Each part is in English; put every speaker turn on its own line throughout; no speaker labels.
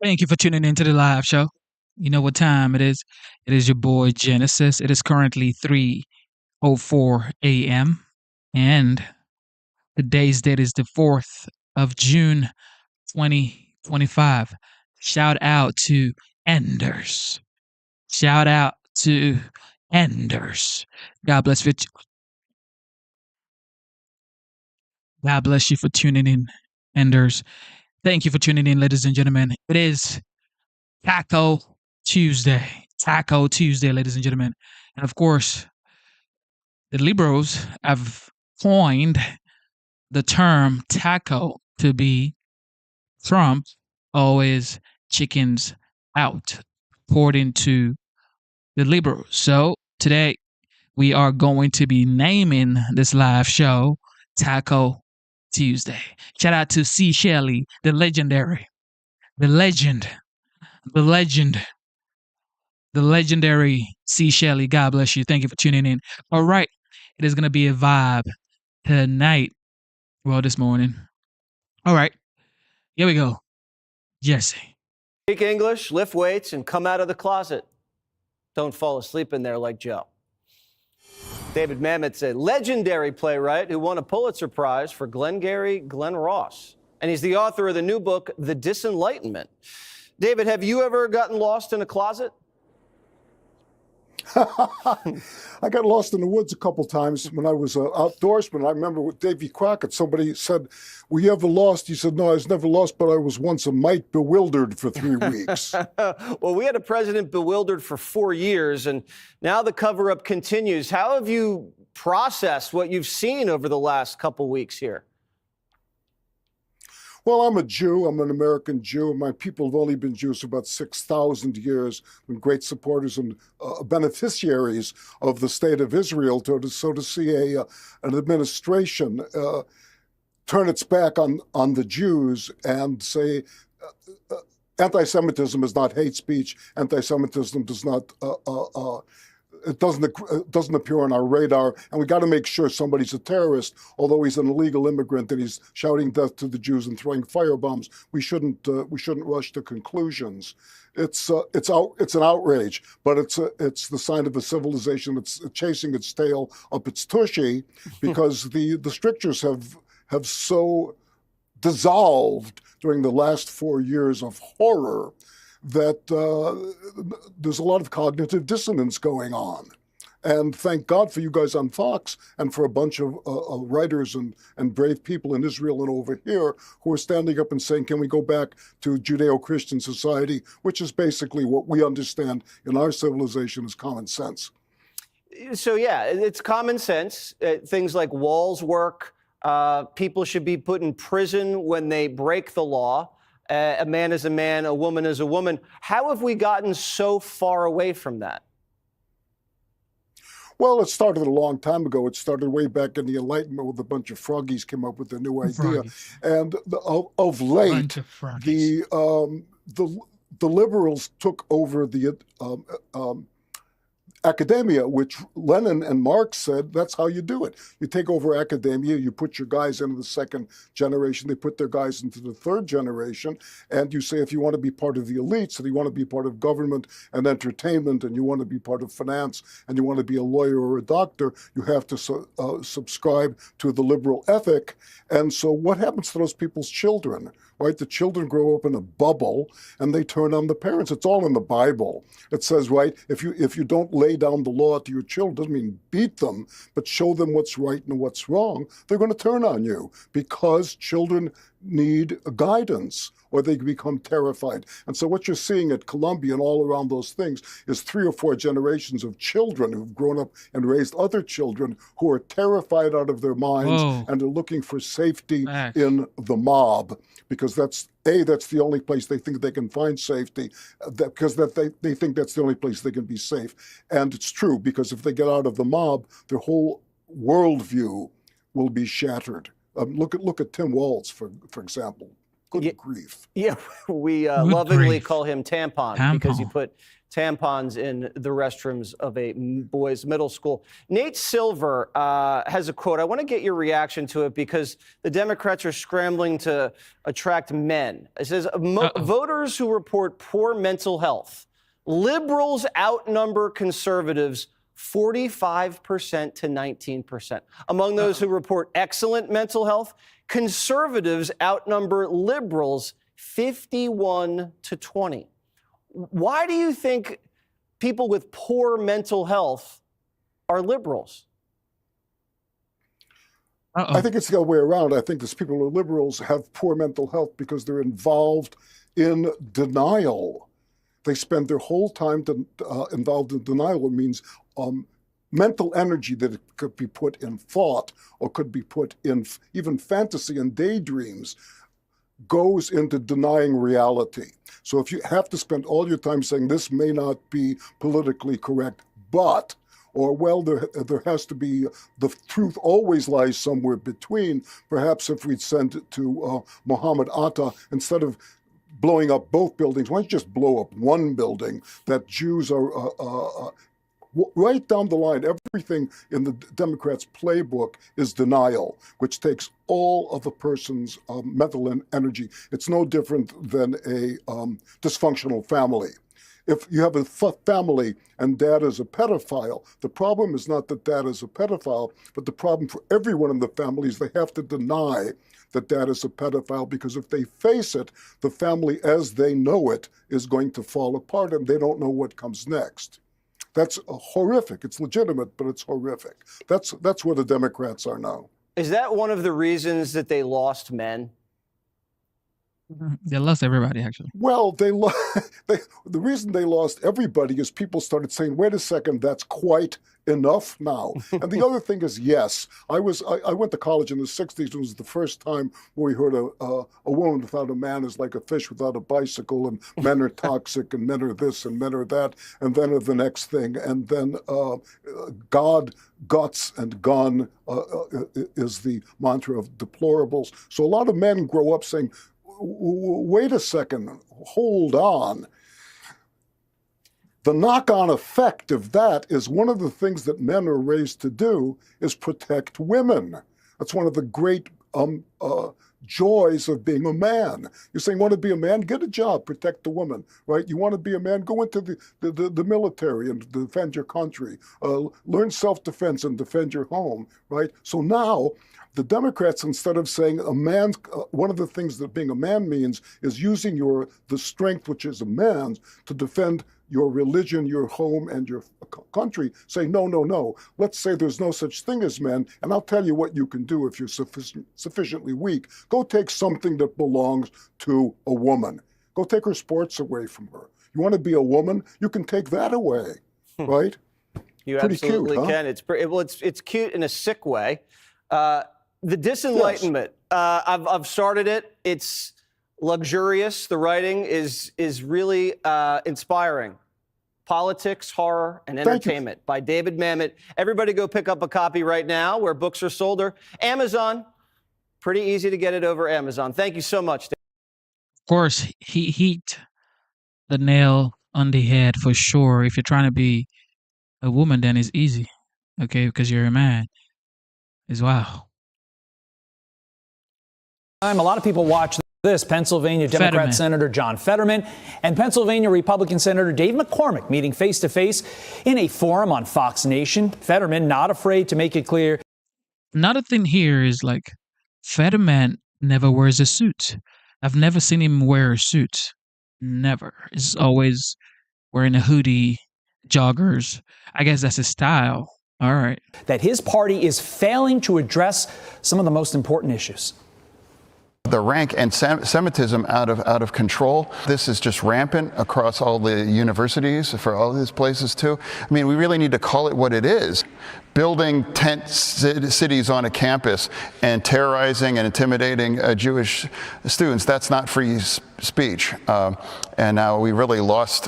Thank you for tuning into the live show. You know what time it is. It is your boy Genesis. It is currently 3:04 a.m. and today's date is the 4th of June 2025. Shout out to Enders. Shout out to Enders. God bless you. God bless you for tuning in, Enders. Thank you for tuning in, ladies and gentlemen. It is Taco Tuesday. Taco Tuesday, ladies and gentlemen. And of course, the liberals have coined the term taco to be Trump always chickens out, according to the liberals. So today we are going to be naming this live show Taco Tuesday. Shout out to C. Shelley, the legendary, the legend, the legend, the legendary C. Shelley. God bless you. Thank you for tuning in. All right. It is going to be a vibe tonight. Well, this morning. All right. Here we go. Jesse.
Speak English, lift weights, and come out of the closet. Don't fall asleep in there like Joe. David Mamet's a legendary playwright who won a Pulitzer Prize for Glengarry Glen Ross. And he's the author of the new book, The Disenlightenment. David, have you ever gotten lost in a closet?
I got lost in the woods a couple times when I was an outdoorsman. I remember with Davy Crockett, somebody said, "Were you ever lost?" He said, "No, I was never lost, but I was once a mite bewildered for 3 weeks."
Well, we had a president bewildered for 4 years, and now the cover-up continues. How have you processed what you've seen over the last couple weeks here?
Well, I'm a Jew. I'm an American Jew. My people have only been Jews for about 6,000 years, and great supporters and beneficiaries of the state of Israel. So to see an administration turn its back on the Jews and say anti-Semitism is not hate speech, anti-Semitism does not it doesn't appear on our radar, and we got to make sure somebody's a terrorist, although he's an illegal immigrant and he's shouting death to the Jews and throwing firebombs. We shouldn't rush to conclusions. It's an outrage, but it's the sign of a civilization that's chasing its tail up its tushy, because the strictures have so dissolved during the last 4 years of horror that there's a lot of cognitive dissonance going on. And thank God for you guys on Fox and for a bunch of writers and brave people in Israel and over here who are standing up and saying, can we go back to Judeo-Christian society, which is basically what we understand in our civilization as common sense.
So, yeah, it's common sense. Things like walls work. People should be put in prison when they break the law. A man is a man, a woman is a woman. How have we gotten so far away from that?
Well, it started a long time ago. It started way back in the Enlightenment with a bunch of froggies came up with a new idea. And of late, the liberals took over the academia, which Lenin and Marx said that's how you do it. You take over academia, you put your guys into the second generation, they put their guys into the third generation, and you say if you want to be part of the elites, and you want to be part of government and entertainment, and you want to be part of finance, and you want to be a lawyer or a doctor, you have to subscribe to the liberal ethic. And so what happens to those people's children? Right? The children grow up in a bubble and they turn on the parents. It's all in the Bible. It says, right, if you don't lay down the law to your children, doesn't mean beat them, but show them what's right and what's wrong, they're going to turn on you, because children need guidance or they become terrified. And so what you're seeing at Columbia and all around those things is 3 or 4 generations of children who've grown up and raised other children who are terrified out of their minds and are looking for safety in the mob, because that's the only place they think they can find safety, because they think that's the only place they can be safe. And it's true, because if they get out of the mob, their whole worldview will be shattered. Look at Tim Walz, for example. Good grief.
Yeah, we lovingly call him tampon because he put tampons in the restrooms of a boys' middle school. Nate Silver has a quote. I want to get your reaction to it because the Democrats are scrambling to attract men. It says, voters who report poor mental health, liberals outnumber conservatives 45% to 19%. Among those who report excellent mental health, conservatives outnumber liberals 51 to 20. Why do you think people with poor mental health are liberals?
I think it's the other way around. I think these people who are liberals have poor mental health because they're involved in denial. They spend their whole time involved in denial. It means mental energy that could be put in thought or could be put in even fantasy and daydreams goes into denying reality. So if you have to spend all your time saying this may not be politically correct, but, or well, there has to be, the truth always lies somewhere between. Perhaps if we'd send it to Muhammad Atta, instead of blowing up both buildings, why don't you just blow up one building that Jews are right down the line, everything in the Democrats' playbook is denial, which takes all of a person's mental energy. It's no different than a dysfunctional family. If you have a family and dad is a pedophile, the problem is not that dad is a pedophile, but the problem for everyone in the family is they have to deny that dad is a pedophile, because if they face it, the family as they know it is going to fall apart and they don't know what comes next. That's horrific. It's legitimate, but it's horrific. That's where the Democrats are now.
Is that one of the reasons that they lost men?
They lost everybody, actually.
Well, the reason they lost everybody is people started saying, wait a second, that's quite enough now. And the other thing is, yes, I went to college in the 60s. It was the first time we heard a woman without a man is like a fish without a bicycle, and men are toxic, and men are this, and men are that, and then the next thing. And then God, guts, and gun is the mantra of deplorables. So a lot of men grow up saying, wait a second, hold on. The knock-on effect of that is one of the things that men are raised to do is protect women. That's one of the great joys of being a man. You're saying, want to be a man? Get a job, protect the woman, right? You want to be a man? Go into the military and defend your country. Learn self-defense and defend your home, right? So now, the Democrats, instead of saying a man, one of the things that being a man means is using the strength, which is a man's, to defend your religion, your home, and your country, say, no, no, no. Let's say there's no such thing as men, and I'll tell you what you can do if you're sufficiently weak. Go take something that belongs to a woman. Go take her sports away from her. You want to be a woman? You can take that away, right?
You
Pretty
absolutely
cute, huh?
can. It's cute in a sick way. The Disenlightenment, yes. I've started it. It's luxurious. The writing is really inspiring. Politics, Horror, and Entertainment by David Mamet. Everybody go pick up a copy right now where books are sold, or Amazon. Pretty easy to get it over Amazon. Thank you so much, Dave.
Of course, he hit the nail on the head for sure. If you're trying to be a woman, then it's easy, okay, because you're a man. Is wow.
A lot of people watch this. Pennsylvania Democrat
Fetterman.
Senator John Fetterman and Pennsylvania Republican Senator Dave McCormick meeting face-to-face in a forum on Fox Nation. Fetterman not afraid to make it clear.
Another thing here is, like, Fetterman never wears a suit. I've never seen him wear a suit. Never. He's always wearing a hoodie, joggers. I guess that's his style. All right.
That his party is failing to address some of the most important issues.
The rank anti-Semitism out of control. This is just rampant across all the universities, for all these places too. I mean, we really need to call it what it is. Building tent cities on a campus and terrorizing and intimidating Jewish students, that's not free speech. and now we've lost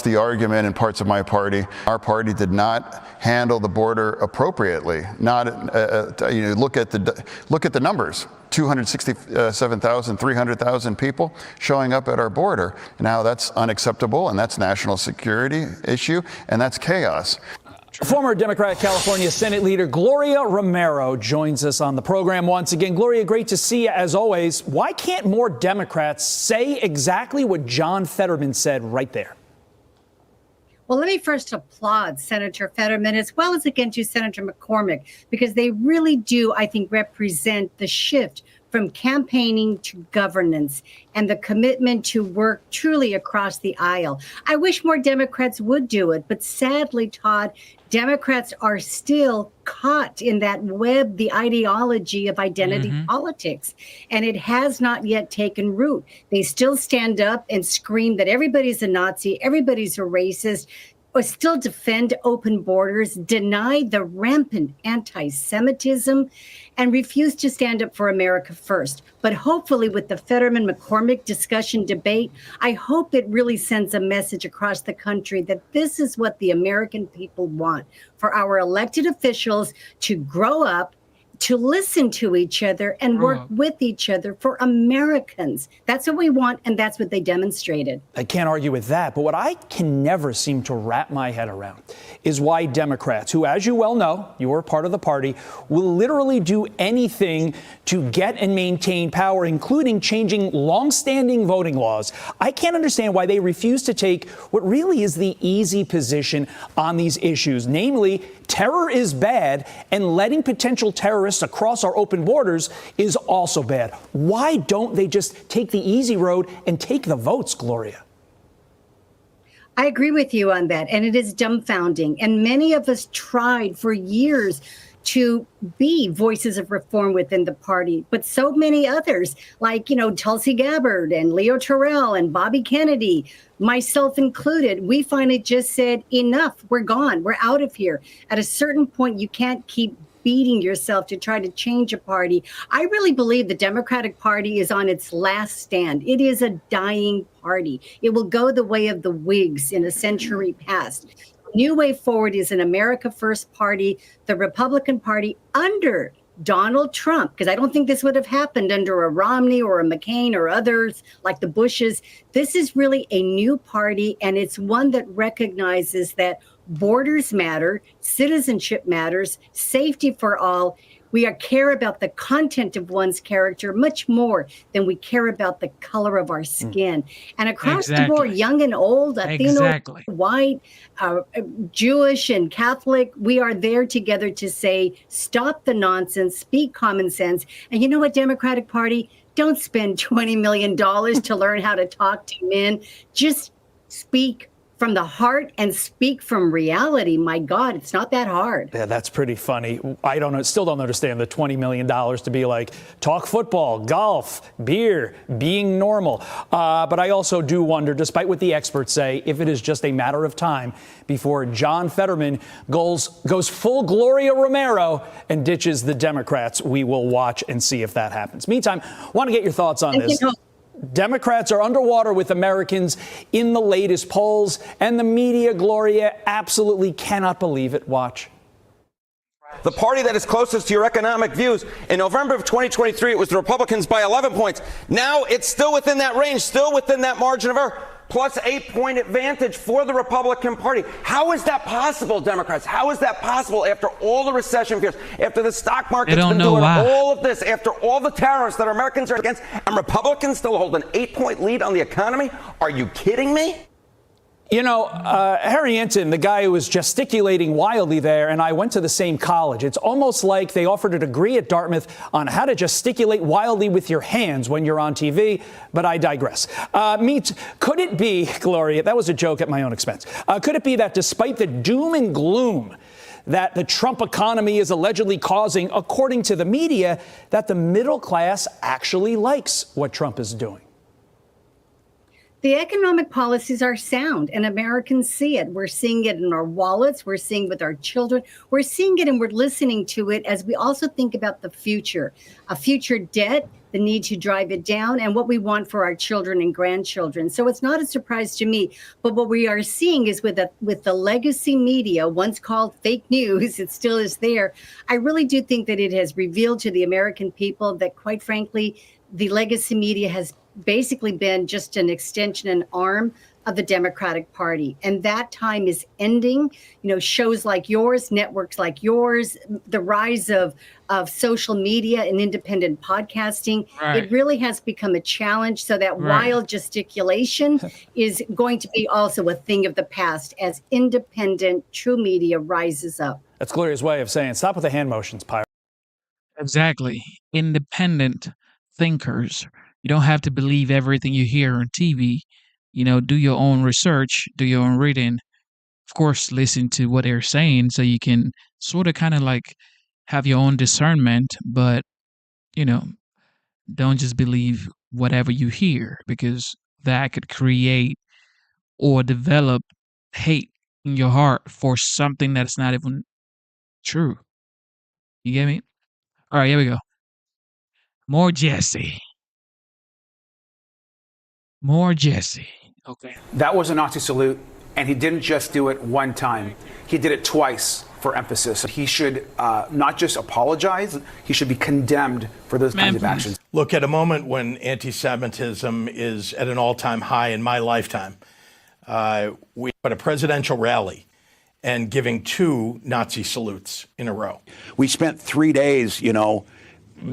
the argument in parts of my party. Our party did not handle the border appropriately. Look at the numbers. 267,000, 300,000 people showing up at our border. Now that's unacceptable, and that's national security issue, and that's chaos.
Former Democratic California Senate Leader Gloria Romero joins us on the program once again. Gloria, great to see you as always. Why can't more Democrats say exactly what John Fetterman said right there?
Well, let me first applaud Senator Fetterman as well as again to Senator McCormick, because they really do, I think, represent the shift from campaigning to governance and the commitment to work truly across the aisle. I wish more Democrats would do it, but sadly, Todd, Democrats are still caught in that web, the ideology of identity politics, and it has not yet taken root. They still stand up and scream that everybody's a Nazi, everybody's a racist, or still defend open borders, deny the rampant anti-Semitism, and refuse to stand up for America first. But hopefully with the Fetterman-McCormick discussion debate, I hope it really sends a message across the country that this is what the American people want, for our elected officials to grow up, to listen to each other and work with each other for Americans. That's what we want, and that's what they demonstrated.
I can't argue with that, but what I can never seem to wrap my head around is why Democrats, who, as you well know, you are part of the party, will literally do anything to get and maintain power, including changing longstanding voting laws. I can't understand why they refuse to take what really is the easy position on these issues, namely, terror is bad, and letting potential terrorists across our open borders is also bad. Why don't they just take the easy road and take the votes, Gloria?
I agree with you on that, and it is dumbfounding. And many of us tried for years to be voices of reform within the party, but so many others, like, Tulsi Gabbard and Leo Terrell and Bobby Kennedy, myself included, we finally just said, enough, we're gone, we're out of here. At a certain point, you can't keep beating yourself to try to change a party. I really believe the Democratic Party is on its last stand. It is a dying party. It will go the way of the Whigs in a century past. New Way Forward is an America First party, the Republican Party under Donald Trump, because I don't think this would have happened under a Romney or a McCain or others like the Bushes. This is really a new party, and it's one that recognizes that borders matter, citizenship matters, safety for all. We care about the content of one's character much more than we care about the color of our skin. And across the board, young and old, Latino, white, Jewish and Catholic, we are there together to say, stop the nonsense, speak common sense. And you know what, Democratic Party? Don't spend $20 million to learn how to talk to men. Just speak from the heart and speak from reality. My God, it's not that hard.
Yeah, that's pretty funny. I still don't understand the $20 million to be like, talk football, golf, beer, being normal. But I also do wonder, despite what the experts say, if it is just a matter of time before John Fetterman goes full Gloria Romero and ditches the Democrats. We will watch and see if that happens. Meantime, I want to get your thoughts on this. Democrats are underwater with Americans in the latest polls, and the media, Gloria, absolutely cannot believe it. Watch.
The party that is closest to your economic views. In November of 2023, it was the Republicans by 11 points. Now it's still within that range, still within that margin of error. Plus 8-point advantage for the Republican Party. How is that possible, Democrats? How is that possible after all the recession fears, after the stock market's been doing all of this, after all the tariffs that Americans are against, and Republicans still hold an 8-point lead on the economy? Are you kidding me?
Harry Enton, the guy who was gesticulating wildly there, and I went to the same college. It's almost like they offered a degree at Dartmouth on how to gesticulate wildly with your hands when you're on TV, but I digress. Could it be, Gloria, that was a joke at my own expense, could it be that despite the doom and gloom that the Trump economy is allegedly causing, according to the media, that the middle class actually likes what Trump is doing?
The economic policies are sound, and Americans see it. We're seeing it in our wallets. We're seeing it with our children. We're seeing it and we're listening to it as we also think about the future, a future debt, the need to drive it down, and what we want for our children and grandchildren. So it's not a surprise to me. But what we are seeing is with the legacy media, once called fake news, it still is there. I really do think that it has revealed to the American people that, quite frankly, the legacy media has basically been just an extension and arm of the Democratic Party. And that time is ending. You know, shows like yours, networks like yours, the rise of social media and independent podcasting, it really has become a challenge. So that wild gesticulation is going to be also a thing of the past as independent, true media rises up.
That's Gloria's way of saying, stop with the hand motions, Pyro.
Exactly. Independent thinkers. You don't have to believe everything you hear on TV. You know, do your own research, do your own reading. Of course, listen to what they're saying so you can sort of kind of like have your own discernment, but, you know, don't just believe whatever you hear, because that could create or develop hate in your heart for something that's not even true. You get me? All right, here we go. More Jesse. More Jesse. Okay.
That was a Nazi salute, and he didn't just do it one time. He did it twice for emphasis. He should not just apologize, he should be condemned for those kinds of actions.
Look, at a moment when anti-Semitism is at an all-time high in my lifetime, we had a presidential rally and giving 2 Nazi salutes in a row.
We spent 3 days,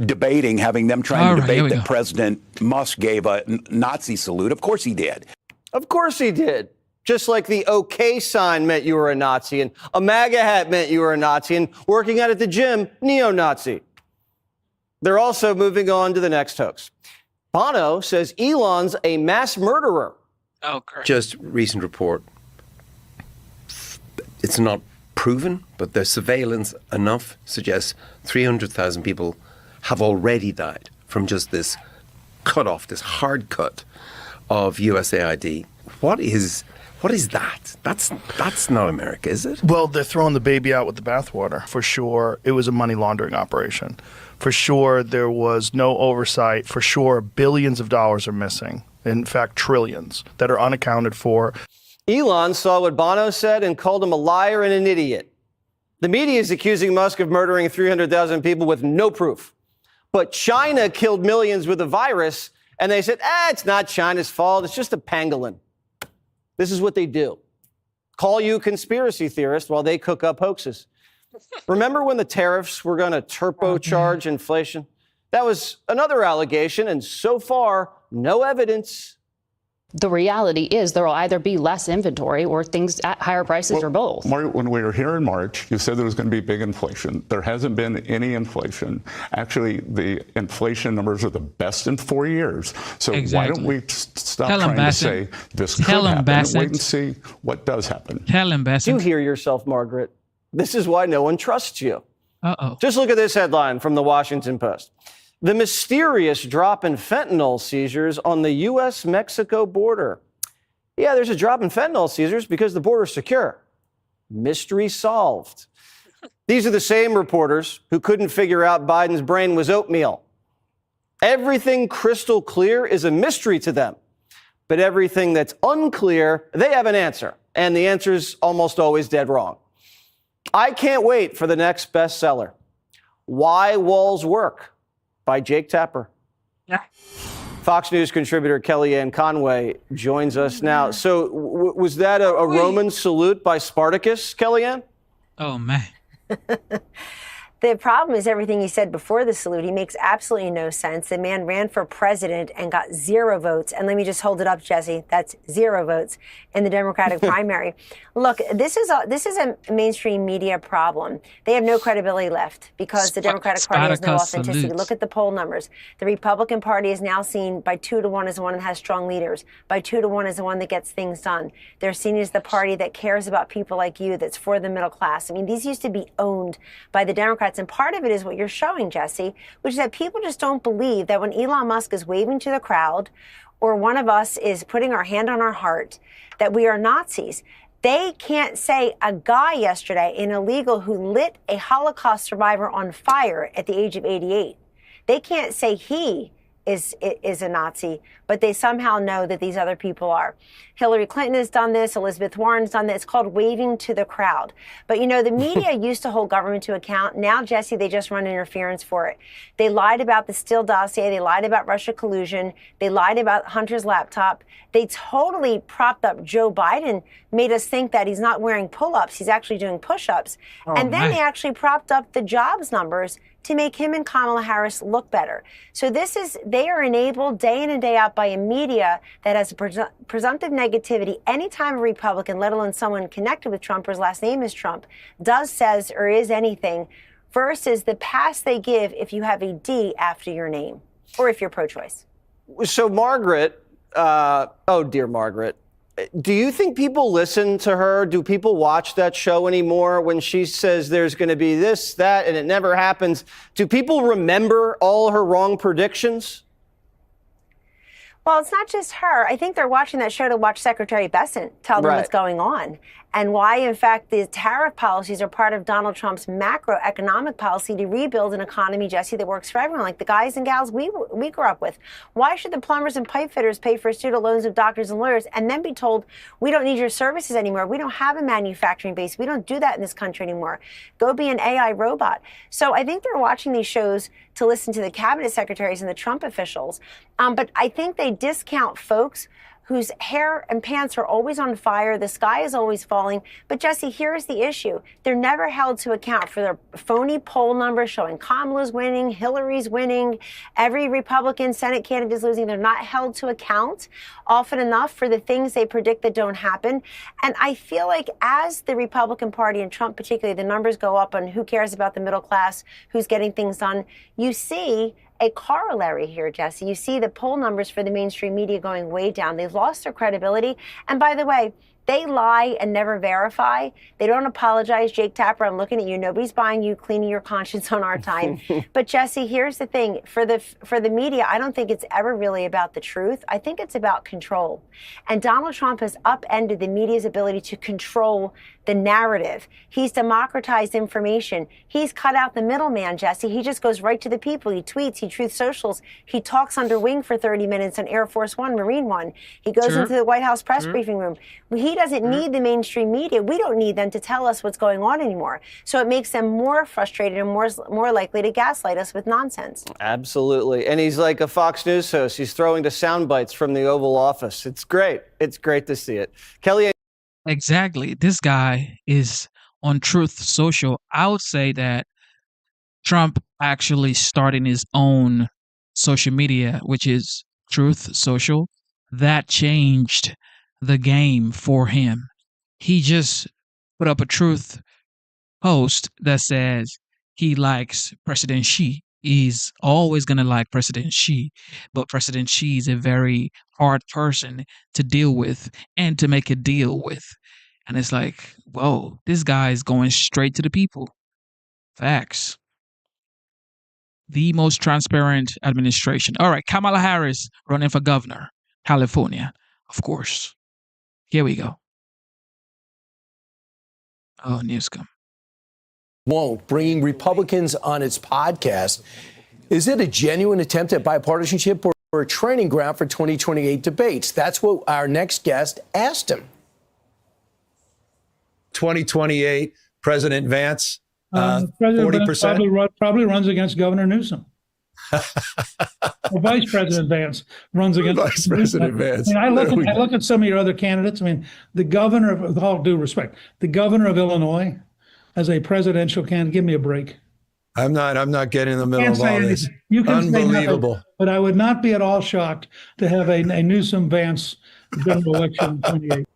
debating, having them trying to debate that President Musk gave a Nazi salute. Of course he did.
Of course he did. Just like the OK sign meant you were a Nazi, and a MAGA hat meant you were a Nazi, and working out at the gym, neo-Nazi. They're also moving on to the next hoax. Bono says Elon's a mass murderer.
Oh, great.
Just recent report. It's not proven, but the surveillance enough suggests 300,000 people have already died from just this cut off, this hard cut of USAID. What is that? That's not America, is it?
Well, they're throwing the baby out with the bathwater. For sure, it was a money laundering operation. For sure, there was no oversight. For sure, billions of dollars are missing. In fact, trillions that are unaccounted for.
Elon saw what Bono said and called him a liar and an idiot. The media is accusing Musk of murdering 300,000 people with no proof. But China killed millions with a virus, and they said, it's not China's fault. It's just a pangolin. This is what they do. Call you conspiracy theorist while they cook up hoaxes. Remember when the tariffs were going to turbocharge inflation? That was another allegation, and so far, no evidence.
The reality is there will either be less inventory or things at higher prices or both.
When we were here in March, you said there was going to be big inflation. There hasn't been any inflation. Actually, the inflation numbers are the best in 4 years. So why don't we stop trying to say this could happen and wait and see what does happen?
Tell him, Bassett.
You hear yourself, Margaret. This is why no one trusts you.
Uh-oh.
Just look at this headline from the Washington Post. The mysterious drop in fentanyl seizures on the U.S.-Mexico border. Yeah, there's a drop in fentanyl seizures because the border's secure. Mystery solved. These are the same reporters who couldn't figure out Biden's brain was oatmeal. Everything crystal clear is a mystery to them. But everything that's unclear, they have an answer. And the answer's almost always dead wrong. I can't wait for the next bestseller. Why Walls Work, by Jake Tapper.
Yeah.
Fox News contributor Kellyanne Conway joins us now. So was that a Roman salute by Spartacus, Kellyanne?
Oh, man.
The problem is everything he said before the salute. He makes absolutely no sense. The man ran for president and got 0 votes. And let me just hold it up, Jesse. That's 0 votes in the Democratic primary. Look, this is a mainstream media problem. They have no credibility left because the Democratic Party has no authenticity.
Salutes.
Look at the poll numbers. The Republican Party is now seen by 2 to 1 as the one that has strong leaders, by 2 to 1 as the one that gets things done. They're seen as the party that cares about people like you, that's for the middle class. I mean, these used to be owned by the Democrats. And part of it is what you're showing, Jesse, which is that people just don't believe that when Elon Musk is waving to the crowd, or one of us is putting our hand on our heart that we are Nazis. They can't say a guy yesterday, an illegal who lit a Holocaust survivor on fire at the age of 88. They can't say he is a Nazi, but they somehow know that these other people are. Hillary Clinton has done this. Elizabeth Warren's done this. It's called waving to the crowd. But, you know, the media used to hold government to account. Now, Jesse, they just run interference for it. They lied about the Steele dossier. They lied about Russia collusion. They lied about Hunter's laptop. They totally propped up Joe Biden, made us think that he's not wearing pull-ups. He's actually doing push-ups. And then they actually propped up the jobs numbers to make him and Kamala Harris look better. So they are enabled day in and day out by a media that has a presumptive negativity. Anytime a Republican, let alone someone connected with Trump or his last name is Trump, does, says, or is anything, versus the pass they give if you have a D after your name or if you're pro-choice.
So Margaret, oh dear Margaret, do you think people listen to her? Do people watch that show anymore when she says there's going to be this, that, and it never happens? Do people remember all her wrong predictions?
Well, it's not just her. I think they're watching that show to watch Secretary Bessent tell them what's going on and why, in fact, the tariff policies are part of Donald Trump's macroeconomic policy to rebuild an economy, Jesse, that works for everyone, like the guys and gals we grew up with. Why should the plumbers and pipe fitters pay for student loans of doctors and lawyers and then be told, we don't need your services anymore? We don't have a manufacturing base. We don't do that in this country anymore. Go be an AI robot. So I think they're watching these shows to listen to the cabinet secretaries and the Trump officials. But I think they discount folks whose hair and pants are always on fire. The sky is always falling. But Jesse, here's the issue. They're never held to account for their phony poll numbers showing Kamala's winning, Hillary's winning, every Republican Senate candidate is losing. They're not held to account often enough for the things they predict that don't happen. And I feel like as the Republican Party and Trump particularly, the numbers go up on who cares about the middle class, who's getting things done, you see a corollary here, Jesse. You see the poll numbers for the mainstream media going way down. They've lost their credibility. And by the way, they lie and never verify. They don't apologize. Jake Tapper, I'm looking at you. Nobody's buying you cleaning your conscience on our time. But Jesse, here's the thing. For the media, I don't think it's ever really about the truth. I think it's about control. And Donald Trump has upended the media's ability to control the narrative. He's democratized information. He's cut out the middleman, Jesse. He just goes right to the people. He tweets, he truth socials. He talks under wing for 30 minutes on Air Force One, Marine One. He goes into the White House press briefing room. He doesn't need the mainstream media. We don't need them to tell us what's going on anymore. So it makes them more frustrated and more likely to gaslight us with nonsense.
Absolutely. And he's like a Fox News host. He's throwing to sound bites from the Oval Office. It's great. It's great to see it. Kelly.
Exactly. This guy is on Truth Social. I would say that Trump actually starting his own social media, which is Truth Social, that changed the game for him. He just put up a truth post that says he likes President Xi. He's always going to like President Xi, but President Xi is a very hard person to deal with and to make a deal with. And it's like, whoa, this guy is going straight to the people. Facts. The most transparent administration. All right, Kamala Harris running for governor, California, of course. Here we go. Oh, Newscom.
Won't, bringing Republicans on its podcast. Is it a genuine attempt at bipartisanship or a training ground for 2028 debates? That's what our next guest asked him.
2028, President Vance,
President
40%.
Vance probably runs against Governor Newsom. Or Vice President Vance runs against
Vice President Vance.
I mean, I look at some of your other candidates. I mean, the governor of, with all due respect, the governor of Illinois as a presidential candidate, give me a break.
I'm not getting in the middle of all this.
You can
Unbelievable.
Say nothing, but I would not be at all shocked to have a Newsom Vance general election in 28.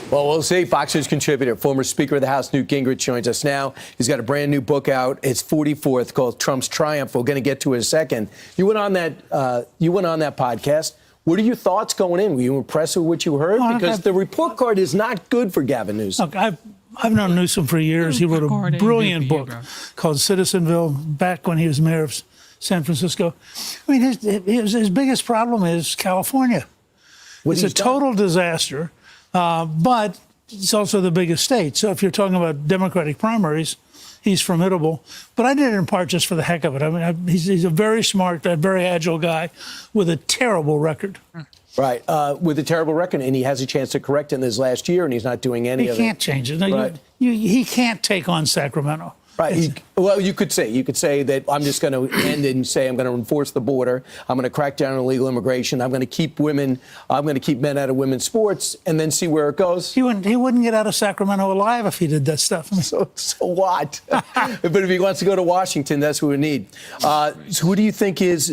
Well, we'll see. Fox News contributor, former Speaker of the House, Newt Gingrich, joins us now. He's got a brand new book out. It's 44th, called Trump's Triumph. We're going to get to it in a second. You went on that podcast. What are your thoughts going in? Were you impressed with what you heard? Because the report card is not good for Gavin Newsom.
Look, I've known Newsom for years. He wrote a brilliant book called Citizenville back when he was mayor of San Francisco. I mean, his biggest problem is California. It's a total disaster, but it's also the biggest state. So if you're talking about Democratic primaries, he's formidable. But I did it in part just for the heck of it. I mean, he's a very smart, very agile guy with a terrible record.
Right, with a terrible record, and he has a chance to correct it in this last year, and he's not doing any of it.
He can't change it. No,
right.
He can't take on Sacramento.
Right. Well, you could say that I'm just going to end it and say I'm going to enforce the border. I'm going to crack down on illegal immigration. I'm going to keep men out of women's sports, and then see where it goes.
He wouldn't get out of Sacramento alive if he did that stuff.
So what? But if he wants to go to Washington, that's what we need. So who do you think is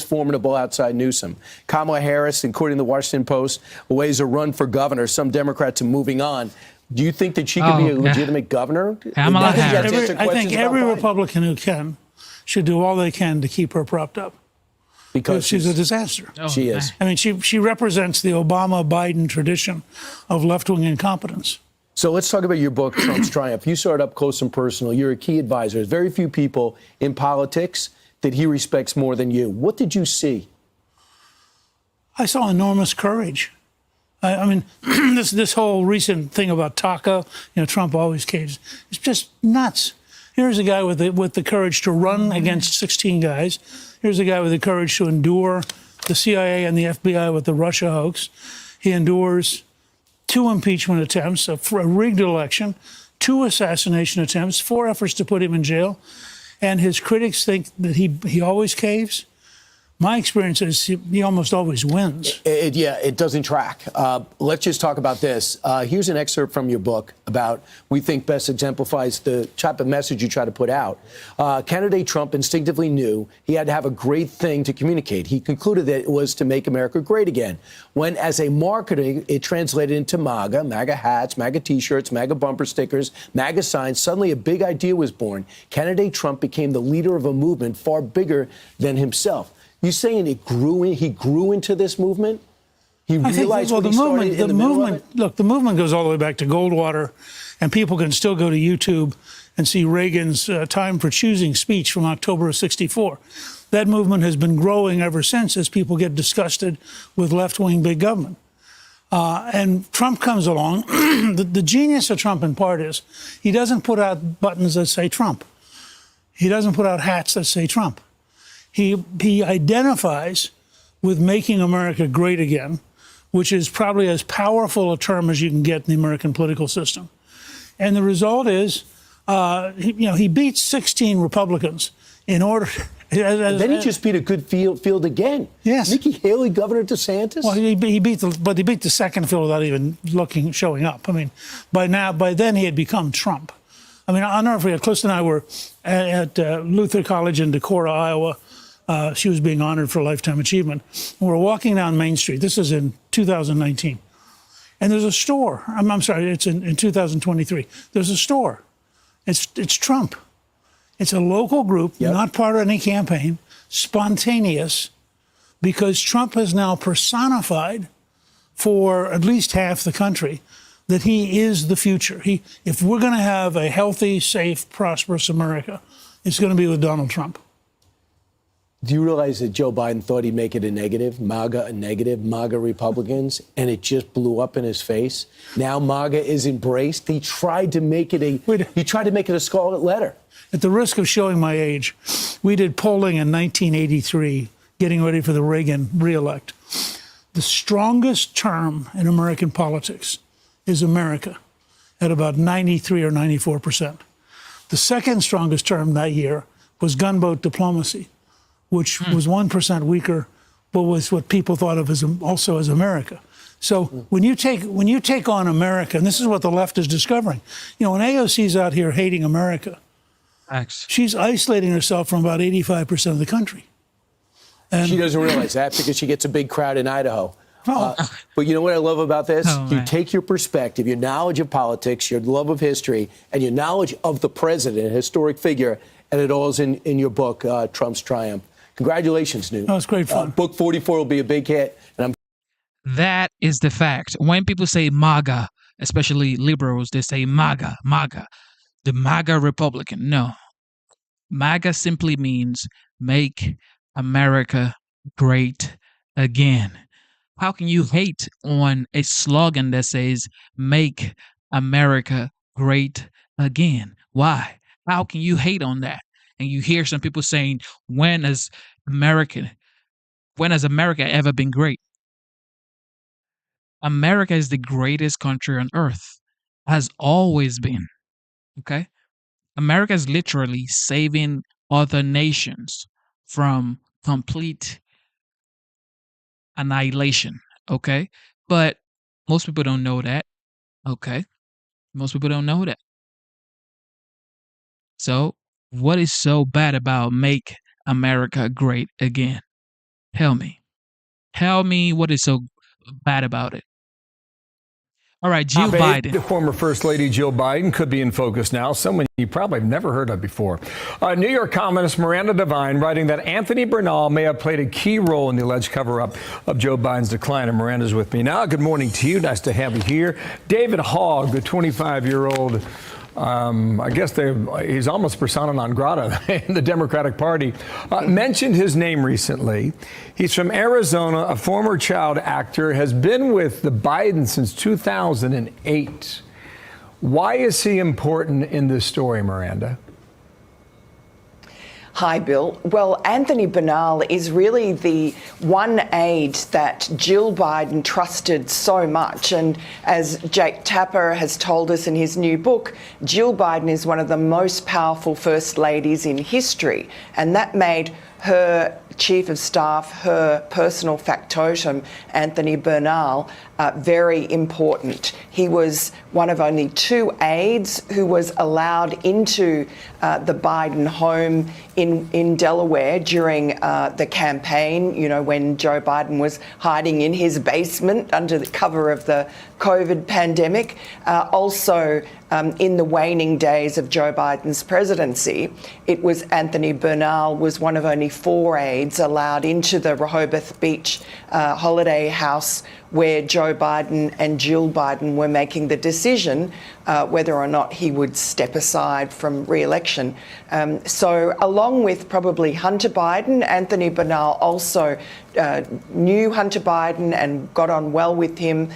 formidable outside Newsom? Kamala Harris, according to the Washington Post, weighs a run for governor. Some Democrats are moving on. Do you think that she could be a legitimate governor?
I think every Republican who can should do all they can to keep her propped up. Because she's a disaster.
She is.
I mean, she represents the Obama-Biden tradition of left-wing incompetence.
So let's talk about your book, Trump's Triumph. You saw it up close and personal. You're a key advisor. There's very few people in politics that he respects more than you. What did you see?
I saw enormous courage. I mean, this whole recent thing about Taco, Trump always caves. It's just nuts. Here's a guy with the courage to run against 16 guys. Here's a guy with the courage to endure the CIA and the FBI with the Russia hoax. He endures 2 impeachment attempts, a rigged election, 2 assassination attempts, 4 efforts to put him in jail. And his critics think that he always caves. My experience is he almost always wins.
It doesn't track. Let's just talk about this. Here's an excerpt from your book about we think best exemplifies the type of message you try to put out. Candidate Trump instinctively knew he had to have a great thing to communicate. He concluded that it was to make America great again. When, as a marketing, it translated into MAGA, MAGA hats, MAGA T-shirts, MAGA bumper stickers, MAGA signs, suddenly a big idea was born. Candidate Trump became the leader of a movement far bigger than himself. You saying he grew into this movement? He realized the movement.
Look, the movement goes all the way back to Goldwater, and people can still go to YouTube and see Reagan's Time for Choosing speech from October of '64. That movement has been growing ever since as people get disgusted with left-wing big government. And Trump comes along. The genius of Trump, in part, is he doesn't put out buttons that say Trump. He doesn't put out hats that say Trump. He identifies with making America great again, which is probably as powerful a term as you can get in the American political system. And the result is, he beats 16 Republicans in order.
Then he just beat a good field again.
Yes.
Nikki Haley, Governor DeSantis.
Well, he beat the second field without even showing up. I mean, by then he had become Trump. I mean, I'll never forget. Clifton and I were at Luther College in Decorah, Iowa. She was being honored for Lifetime Achievement. And we're walking down Main Street. This is in 2019. And there's a store. I'm sorry, it's in 2023. There's a store. It's Trump. It's a local group, not part of any campaign, spontaneous, because Trump has now personified for at least half the country that he is the future. If we're going to have a healthy, safe, prosperous America, it's going to be with Donald Trump.
Do you realize that Joe Biden thought he'd make it a negative, MAGA Republicans, and it just blew up in his face? Now MAGA is embraced. He tried to make it a scarlet letter.
At the risk of showing my age, we did polling in 1983, getting ready for the Reagan reelect. The strongest term in American politics is America, at about 93 or 94%. The second strongest term that year was gunboat diplomacy, which was 1% weaker, but was what people thought of as also as America. So when you take on America, and this is what the left is discovering, when AOC's out here hating America, she's isolating herself from about 85% of the country. And
she doesn't realize that because she gets a big crowd in Idaho. But you know what I love about this? You take your perspective, your knowledge of politics, your love of history, and your knowledge of the president, a historic figure, and it all is in your book, Trump's Triumph. Congratulations, Newt.
That was great fun.
Book 44 will be a big hit. And
that is the fact. When people say MAGA, especially liberals, they say MAGA, MAGA, the MAGA Republican. No. MAGA simply means make America great again. How can you hate on a slogan that says make America great again? Why? How can you hate on that? And you hear some people saying, when has America ever been great? America is the greatest country on earth, has always been. Okay? America is literally saving other nations from complete annihilation. Okay? But most people don't know that. Okay? Most people don't know that. So, what is so bad about make America great again? Tell me. Tell me what is so bad about it. All right, Jill Biden.
The former First Lady Jill Biden could be in focus now, someone you probably have never heard of before. New York columnist Miranda Devine writing that Anthony Bernal may have played a key role in the alleged cover-up of Joe Biden's decline. And Miranda's with me now. Good morning to you. Nice to have you here. David Hogg, the 25-year-old, I guess he's almost persona non grata in the Democratic Party, mentioned his name recently. He's from Arizona, a former child actor, has been with the Bidens since 2008. Why is he important in this story, Miranda?
Hi, Bill. Well, Anthony Bernal is really the one aide that Jill Biden trusted so much. And as Jake Tapper has told us in his new book, Jill Biden is one of the most powerful first ladies in history. And that made her chief of staff, her personal factotum, Anthony Bernal, very important. He was one of only 2 aides who was allowed into the Biden home in Delaware during the campaign, you know, when Joe Biden was hiding in his basement under the cover of the COVID pandemic. Also, in the waning days of Joe Biden's presidency, it was Anthony Bernal was one of only 4 aides allowed into the Rehoboth Beach holiday house where Joe Biden and Jill Biden were making the decision whether or not he would step aside from re-election. So along with probably Hunter Biden, Anthony Bernal also knew Hunter Biden and got on well with him.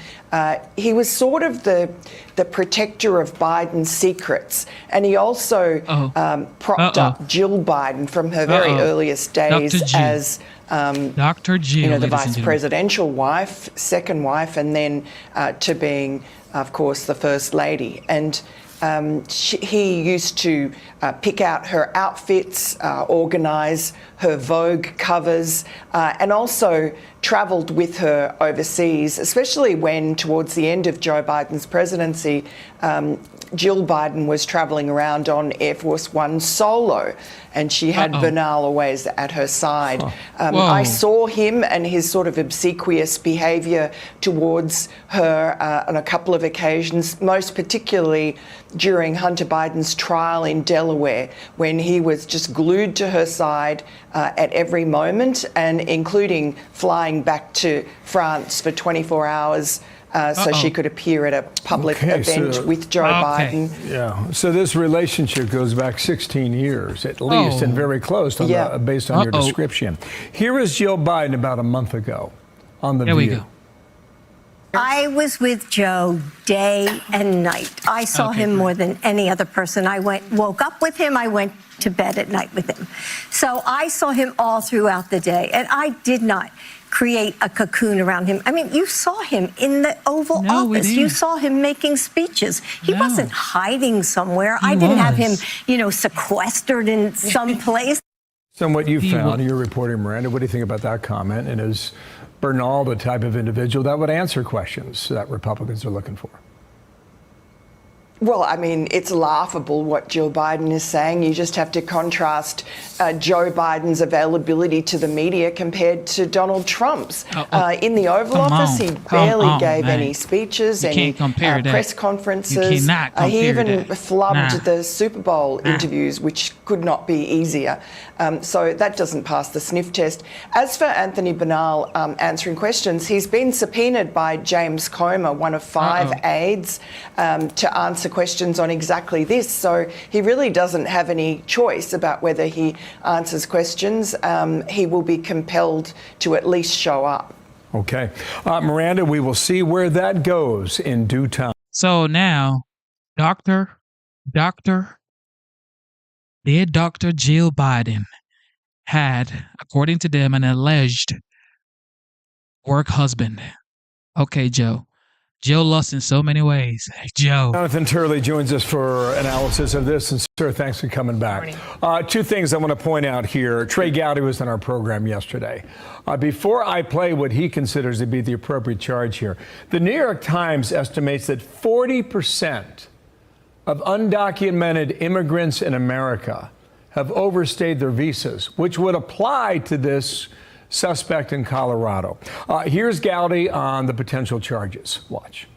He was sort of the protector of Biden's secrets. And he also propped up Jill Biden from her very earliest days as
Dr. Jill,
the vice presidential wife, second wife, and then to being, of course, the first lady. And he used to pick out her outfits, organise her Vogue covers, and also travelled with her overseas, especially when towards the end of Joe Biden's presidency, Jill Biden was travelling around on Air Force One solo, and she had Bernal always at her side. I saw him and his sort of obsequious behaviour towards her on a couple of occasions, most particularly during Hunter Biden's trial in Delaware, when he was just glued to her side at every moment, and including flying back to France for 24 hours so she could appear at a public event with Joe Biden.
Yeah. So this relationship goes back 16 years, at least, and very close on based on your description. Here is Jill Biden about a month ago on The View.
We go.
I was with Joe day and night. I saw him more than any other person. I woke up with him. I went to bed at night with him. So I saw him all throughout the day, and I did not create a cocoon around him. I mean, you saw him in the Oval Office. You saw him making speeches. He wasn't hiding somewhere. I didn't have him, sequestered in some place.
So what you found, you're reporting, Miranda, what do you think about that comment? And is Bernal the type of individual that would answer questions that Republicans are looking for?
Well, I mean, it's laughable what Jill Biden is saying. You just have to contrast Joe Biden's availability to the media compared to Donald Trump's. In the Oval Office, he barely gave any speeches, any press conferences. He even flubbed the Super Bowl interviews, which could not be easier. So that doesn't pass the sniff test. As for Anthony Bernal answering questions, he's been subpoenaed by James Comer, one of 5 aides, to answer answer questions on exactly this. So he really doesn't have any choice about whether he answers questions. He will be compelled to at least show up.
Okay. Miranda, we will see where that goes in due time.
So now, Dr. Jill Biden had, according to them, an alleged work husband. Okay, Joe. Joe lost in so many ways. Joe.
Jonathan Turley joins us for analysis of this. And sir, thanks for coming back. Two things I want to point out here. Trey Gowdy was on our program yesterday. Before I play what he considers to be the appropriate charge here, the New York Times estimates that 40% of undocumented immigrants in America have overstayed their visas, which would apply to this suspect in Colorado. Here's Gowdy on the potential charges. Watch.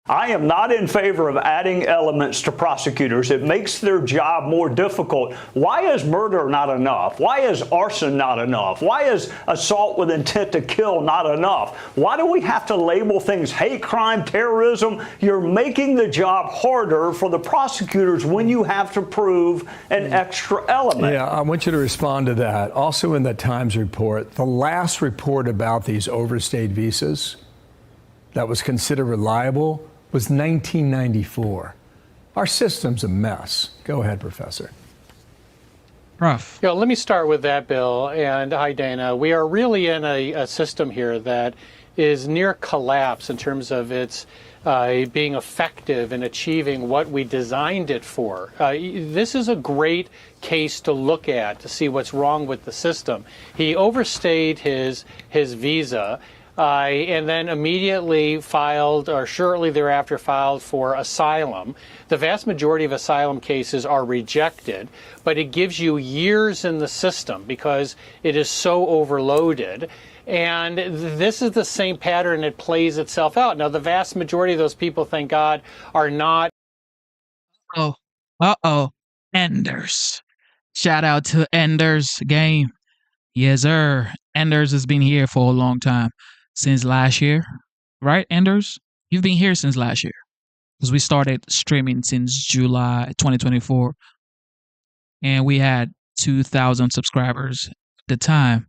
I am not in favor of adding elements to prosecutors. It makes their job more difficult. Why is murder not enough? Why is arson not enough? Why is assault with intent to kill not enough? Why do we have to label things hate crime, terrorism? You're making the job harder for the prosecutors when you have to prove an extra element.
Yeah, I want you to respond to that. Also in the Times report, the last report about these overstayed visas that was considered reliable was 1994. Our system's a mess. Go ahead, Professor.
Prof.
Let me start with that, Bill. And hi, Dana. We are really in a system here that is near collapse in terms of its being effective in achieving what we designed it for. This is a great case to look at to see what's wrong with the system. He overstayed his visa. And then immediately filed, or shortly thereafter filed for asylum. The vast majority of asylum cases are rejected, but it gives you years in the system because it is so overloaded. And this is the same pattern that plays itself out. Now, the vast majority of those people, thank God, are not.
Enders. Shout out to Enders Game. Yes, sir. Enders has been here for a long time. Since last year, right, Enders? You've been here since last year. Because we started streaming since July 2024. And we had 2,000 subscribers at the time.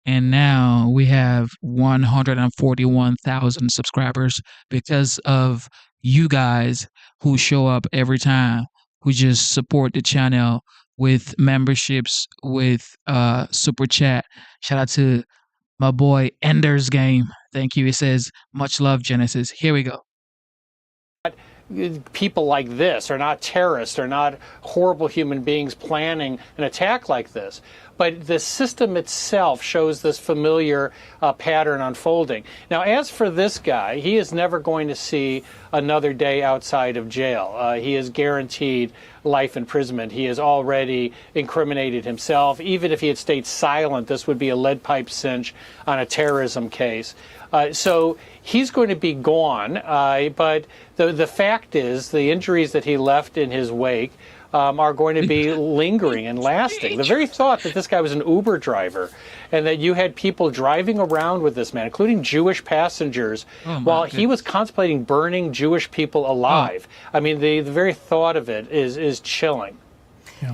And now we have 141,000 subscribers because of you guys who show up every time, who just support the channel with memberships, with super chat. Shout out to my boy Ender's Game. Thank you. It says, much love, Genesis. Here we go.
People like this are not terrorists, are not horrible human beings planning an attack like this. But the system itself shows this familiar pattern unfolding. Now, as for this guy, he is never going to see another day outside of jail. He is guaranteed life imprisonment. He has already incriminated himself. Even if he had stayed silent, this would be a lead pipe cinch on a terrorism case. So he's going to be gone. But the fact is, the injuries that he left in his wake are going to be lingering and lasting. The very thought that this guy was an Uber driver and that you had people driving around with this man, including Jewish passengers, while he was contemplating burning Jewish people alive. I mean, the very thought of it is chilling.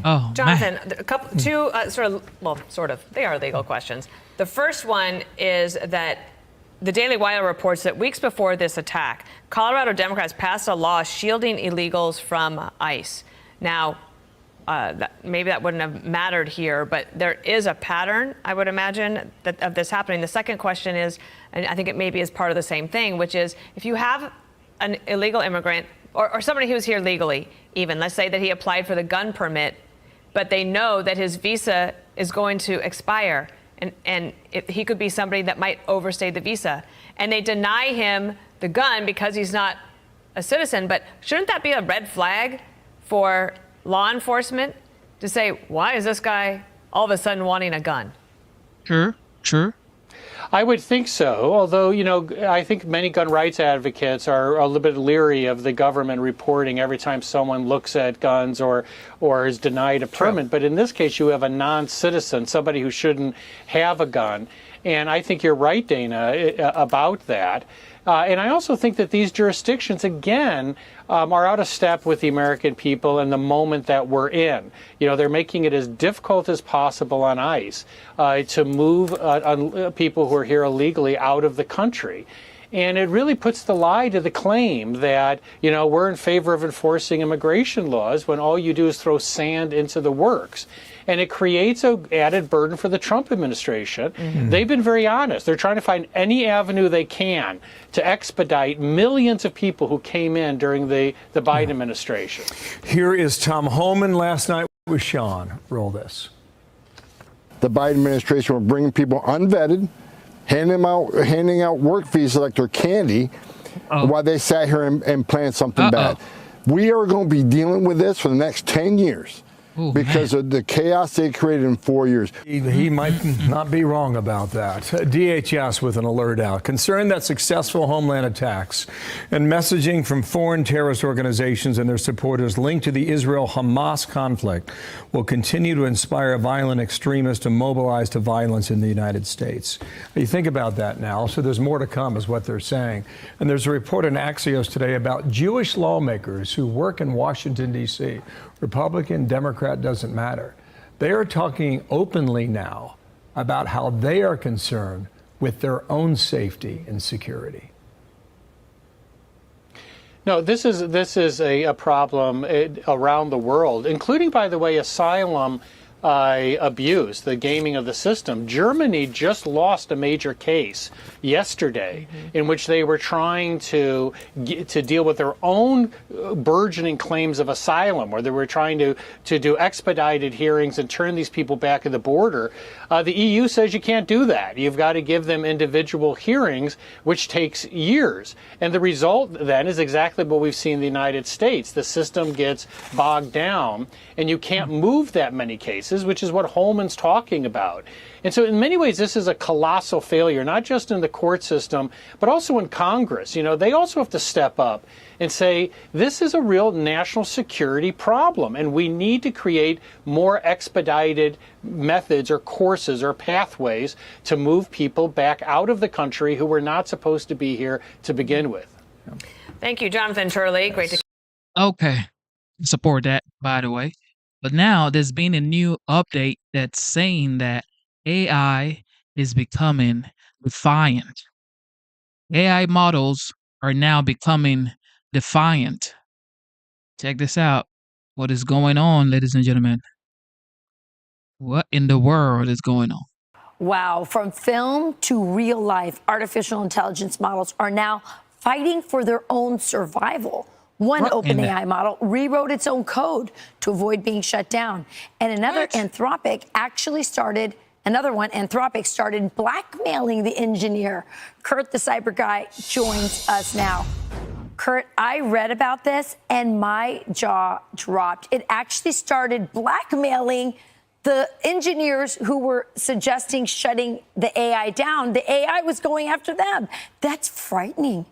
Oh,
Jonathan, two they are legal questions. The first one is that the Daily Wire reports that weeks before this attack, Colorado Democrats passed a law shielding illegals from ICE. Now, maybe that wouldn't have mattered here, but there is a pattern, I would imagine, of this happening. The second question is, and I think it maybe is part of the same thing, which is if you have an illegal immigrant or somebody who's here legally, even, let's say that he applied for the gun permit, but they know that his visa is going to expire, and he could be somebody that might overstay the visa, and they deny him the gun because he's not a citizen. But shouldn't that be a red flag for law enforcement to say, why is this guy all of a sudden wanting a gun?
Sure.
I would think so, although, I think many gun rights advocates are a little bit leery of the government reporting every time someone looks at guns or is denied a permit. But in this case, you have a non-citizen, somebody who shouldn't have a gun. And I think you're right, Dana, about that. And I also think that these jurisdictions, again, are out of step with the American people and the moment that we're in. You know, they're making it as difficult as possible on ICE to move people who are here illegally out of the country. And it really puts the lie to the claim that, you know, we're in favor of enforcing immigration laws when all you do is throw sand into the works. And it creates an added burden for the Trump administration. They've been very honest. They're trying to find any avenue they can to expedite millions of people who came in during the Biden administration.
Here is Tom Homan last night with Sean. Roll this.
The Biden administration will bring people unvetted, handing out work visas like they're candy while they sat here and planned something bad. We are going to be dealing with this for the next 10 years. Because of the chaos they created in 4 years.
He might not be wrong about that. DHS with an alert out. Concerned that successful homeland attacks and messaging from foreign terrorist organizations and their supporters linked to the Israel-Hamas conflict will continue to inspire violent extremists to mobilize to violence in the United States. You think about that now. So there's more to come is what they're saying. And there's a report in Axios today about Jewish lawmakers who work in Washington, D.C., Republican, Democrat, doesn't matter. They are talking openly now about how they are concerned with their own safety and security.
No, this is a problem around the world, including, by the way, asylum abuse, the gaming of the system. Germany just lost a major case yesterday in which they were trying to deal with their own burgeoning claims of asylum, where they were trying to do expedited hearings and turn these people back at the border. The EU says you can't do that. You've got to give them individual hearings, which takes years. And the result then is exactly what we've seen in the United States. The system gets bogged down and you can't move that many cases, which is what Holman's talking about. And so in many ways, this is a colossal failure, not just in the court system, but also in Congress. You know, they also have to step up and say, this is a real national security problem, and we need to create more expedited methods or courses or pathways to move people back out of the country who were not supposed to be here to begin with.
Thank you, Jonathan Turley. Great to.
Okay. Support that, by the way. But now there's been a new update that's saying that AI is becoming defiant. AI models are now becoming defiant. Check this out. What is going on, ladies and gentlemen? What in the world is going on?
Wow. From film to real life, artificial intelligence models are now fighting for their own survival. One OpenAI model rewrote its own code to avoid being shut down. And Anthropic started blackmailing the engineer. Kurt, the cyber guy, joins us now. Kurt, I read about this and my jaw dropped. It actually started blackmailing the engineers who were suggesting shutting the AI down. The AI was going after them. That's frightening.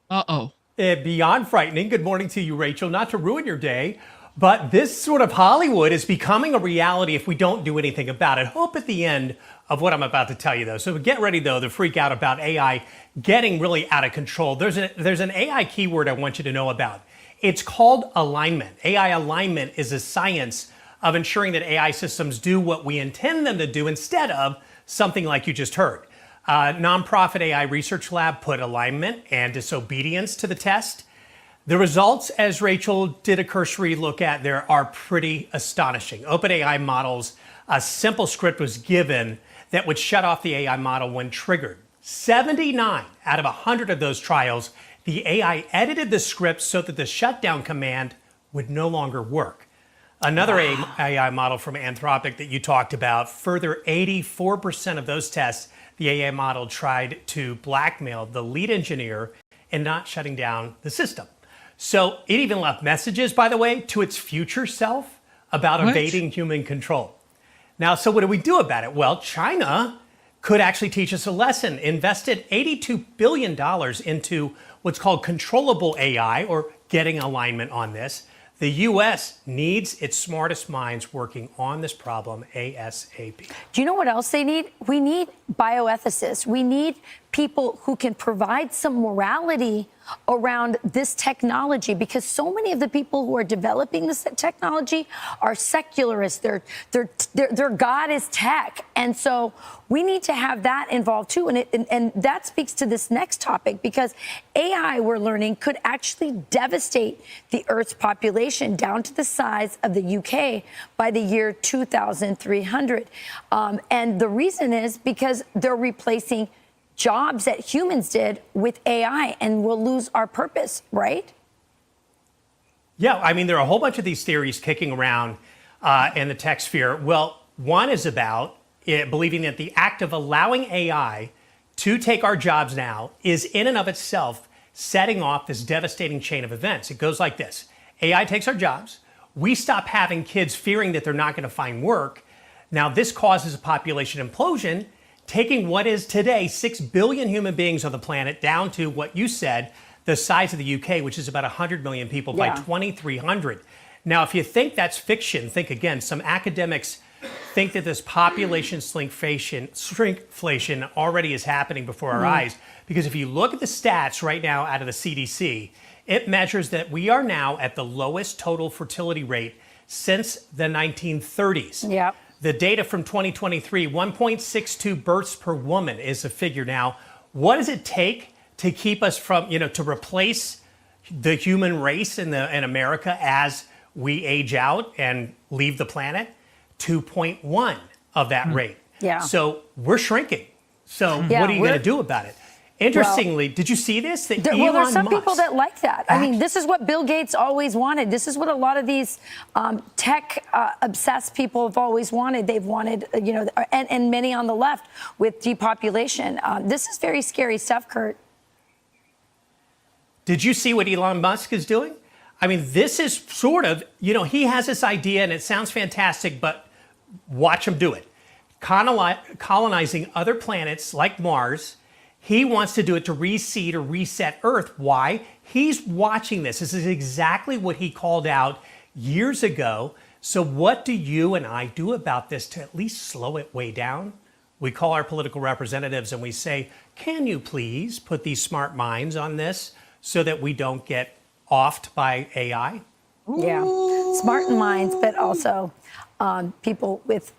Uh-oh.
Beyond frightening. Good morning to you, Rachel. Not to ruin your day, but this sort of Hollywood is becoming a reality if we don't do anything about it. Hope at the end of what I'm about to tell you, though. So get ready, though, to freak out about AI getting really out of control. There's an AI keyword I want you to know about. It's called alignment. AI alignment is a science of ensuring that AI systems do what we intend them to do instead of something like you just heard. Nonprofit AI research lab put alignment and disobedience to the test. The results, as Rachel did a cursory look at there, are pretty astonishing. OpenAI models, a simple script was given that would shut off the AI model when triggered. 79 out of 100 of those trials, the AI edited the script so that the shutdown command would no longer work. Another AI model from Anthropic that you talked about, further 84% of those tests, the AI model tried to blackmail the lead engineer in not shutting down the system. So it even left messages, by the way, to its future self about evading human control. Now, so what do we do about it? Well, China could actually teach us a lesson. Invested $82 billion into what's called controllable AI, or getting alignment on this. The U.S. needs its smartest minds working on this problem ASAP.
Do you know what else they need? We need bioethicists. We need people who can provide some morality around this technology, because so many of the people who are developing this technology are secularists. Their God is tech. And so we need to have that involved too. And that speaks to this next topic, because AI, we're learning, could actually devastate the Earth's population down to the size of the UK by the year 2300. And the reason is because they're replacing jobs that humans did with AI, and we'll lose our purpose, right?
Yeah, I mean, there are a whole bunch of these theories kicking around in the tech sphere. Well, one is about believing that the act of allowing AI to take our jobs now is in and of itself setting off this devastating chain of events. It goes like this. AI takes our jobs. We stop having kids fearing that they're not going to find work. Now, this causes a population implosion, taking what is today 6 billion human beings on the planet down to what you said, the size of the UK, which is about 100 million people by 2300. Now, if you think that's fiction, think again. Some academics think that this population shrinkflation already is happening before our eyes. Because if you look at the stats right now out of the CDC, it measures that we are now at the lowest total fertility rate since the 1930s.
Yeah.
The data from 2023, 1.62 births per woman is the figure now. What does it take to keep us from, to replace the human race in America as we age out and leave the planet? 2.1 of that rate.
Yeah.
So we're shrinking. So what are you going to do about it? Interestingly, did you see this? That
well, there's some
Musk,
people that like that. I mean, this is what Bill Gates always wanted. This is what a lot of these tech-obsessed people have always wanted. They've wanted, and many on the left with depopulation. This is very scary stuff, Kurt.
Did you see what Elon Musk is doing? I mean, this is sort of, he has this idea and it sounds fantastic, but watch him do it. Colonizing other planets like Mars. He wants to do it to reseed or reset Earth. Why? He's watching this. This is exactly what he called out years ago. So what do you and I do about this to at least slow it way down? We call our political representatives and we say, can you please put these smart minds on this so that we don't get offed by AI?
Yeah, smart minds, but also people with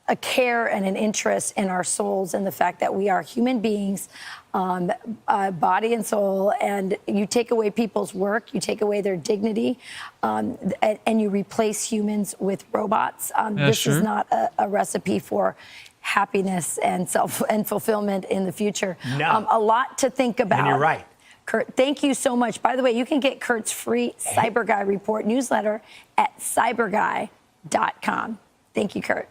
a care and an interest in our souls and the fact that we are human beings, body and soul, and you take away people's work, you take away their dignity, and you replace humans with robots. This is not a recipe for happiness and fulfillment in the future.
No.
A lot to think about.
And you're right.
Kurt, thank you so much. By the way, you can get Kurt's free Cyber Guy report newsletter at cyberguy.com. Thank you, Kurt.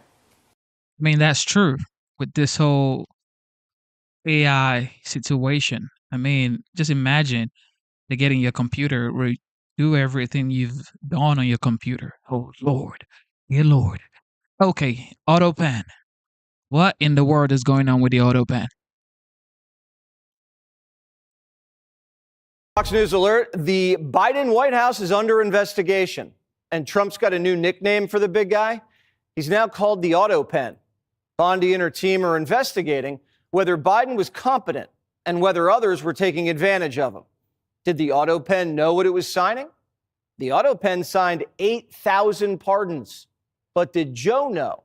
I mean, that's true with this whole AI situation. I mean, just imagine they get in your computer, do everything you've done on your computer. Oh, Lord. Dear Lord. Okay, autopen. What in the world is going on with the autopen?
Fox News alert, the Biden White House is under investigation, and Trump's got a new nickname for the big guy. He's now called the autopen. Bondi and her team are investigating whether Biden was competent and whether others were taking advantage of him. Did the autopen know what it was signing? The autopen signed 8,000 pardons. But did Joe know?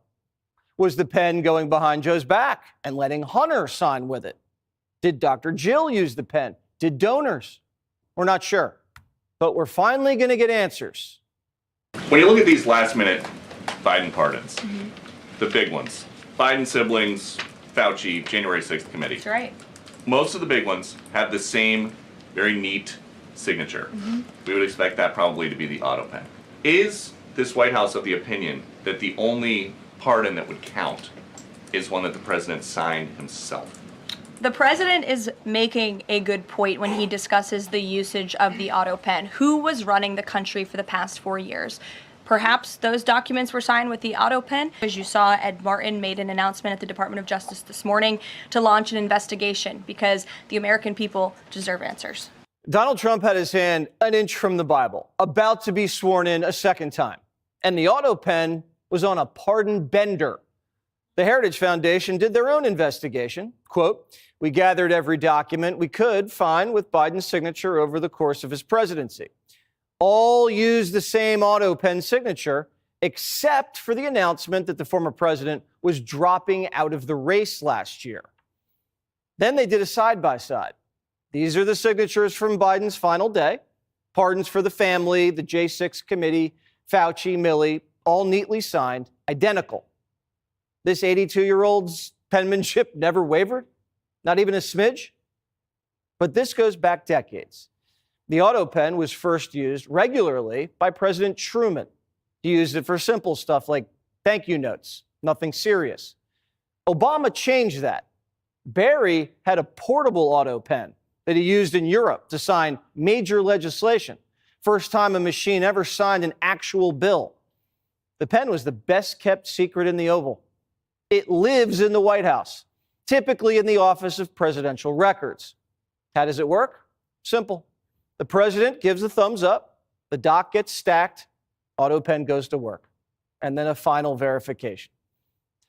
Was the pen going behind Joe's back and letting Hunter sign with it? Did Dr. Jill use the pen? Did donors? We're not sure. But we're finally going to get answers.
When you look at these last-minute Biden pardons, the big ones, Biden siblings, Fauci, January 6th committee.
That's right.
Most of the big ones have the same very neat signature. We would expect that probably to be the autopen. Is this White House of the opinion that the only pardon that would count is one that the president signed himself?
The president is making a good point when he discusses the usage of the autopen. Who was running the country for the past 4 years? Perhaps those documents were signed with the autopen. As you saw, Ed Martin made an announcement at the Department of Justice this morning to launch an investigation because the American people deserve answers.
Donald Trump had his hand an inch from the Bible, about to be sworn in a second time. And the autopen was on a pardon bender. The Heritage Foundation did their own investigation. Quote, "We gathered every document we could find with Biden's signature over the course of his presidency. All used the same autopen signature, except for the announcement that the former president was dropping out of the race last year." Then they did a side-by-side. These are the signatures from Biden's final day. Pardons for the family, the J6 committee, Fauci, Milley, all neatly signed, identical. This 82-year-old's penmanship never wavered, not even a smidge. But this goes back decades. The autopen was first used regularly by President Truman. He used it for simple stuff like thank you notes, nothing serious. Obama changed that. Barry had a portable autopen that he used in Europe to sign major legislation. First time a machine ever signed an actual bill. The pen was the best kept secret in the Oval. It lives in the White House, typically in the Office of Presidential Records. How does it work? Simple. The president gives a thumbs up, the doc gets stacked, autopen goes to work, and then a final verification.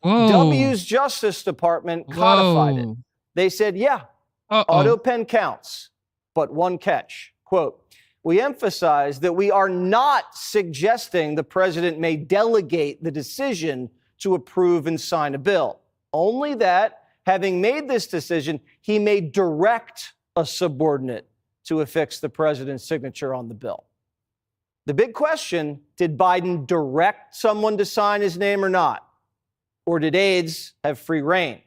Whoa.
W's Justice Department codified it. They said, yeah, autopen counts, but one catch. Quote, "We emphasize that we are not suggesting the president may delegate the decision to approve and sign a bill. Only that, having made this decision, he may direct a subordinate to affix the president's signature on the bill." The big question, did Biden direct someone to sign his name or not? Or did aides have free rein?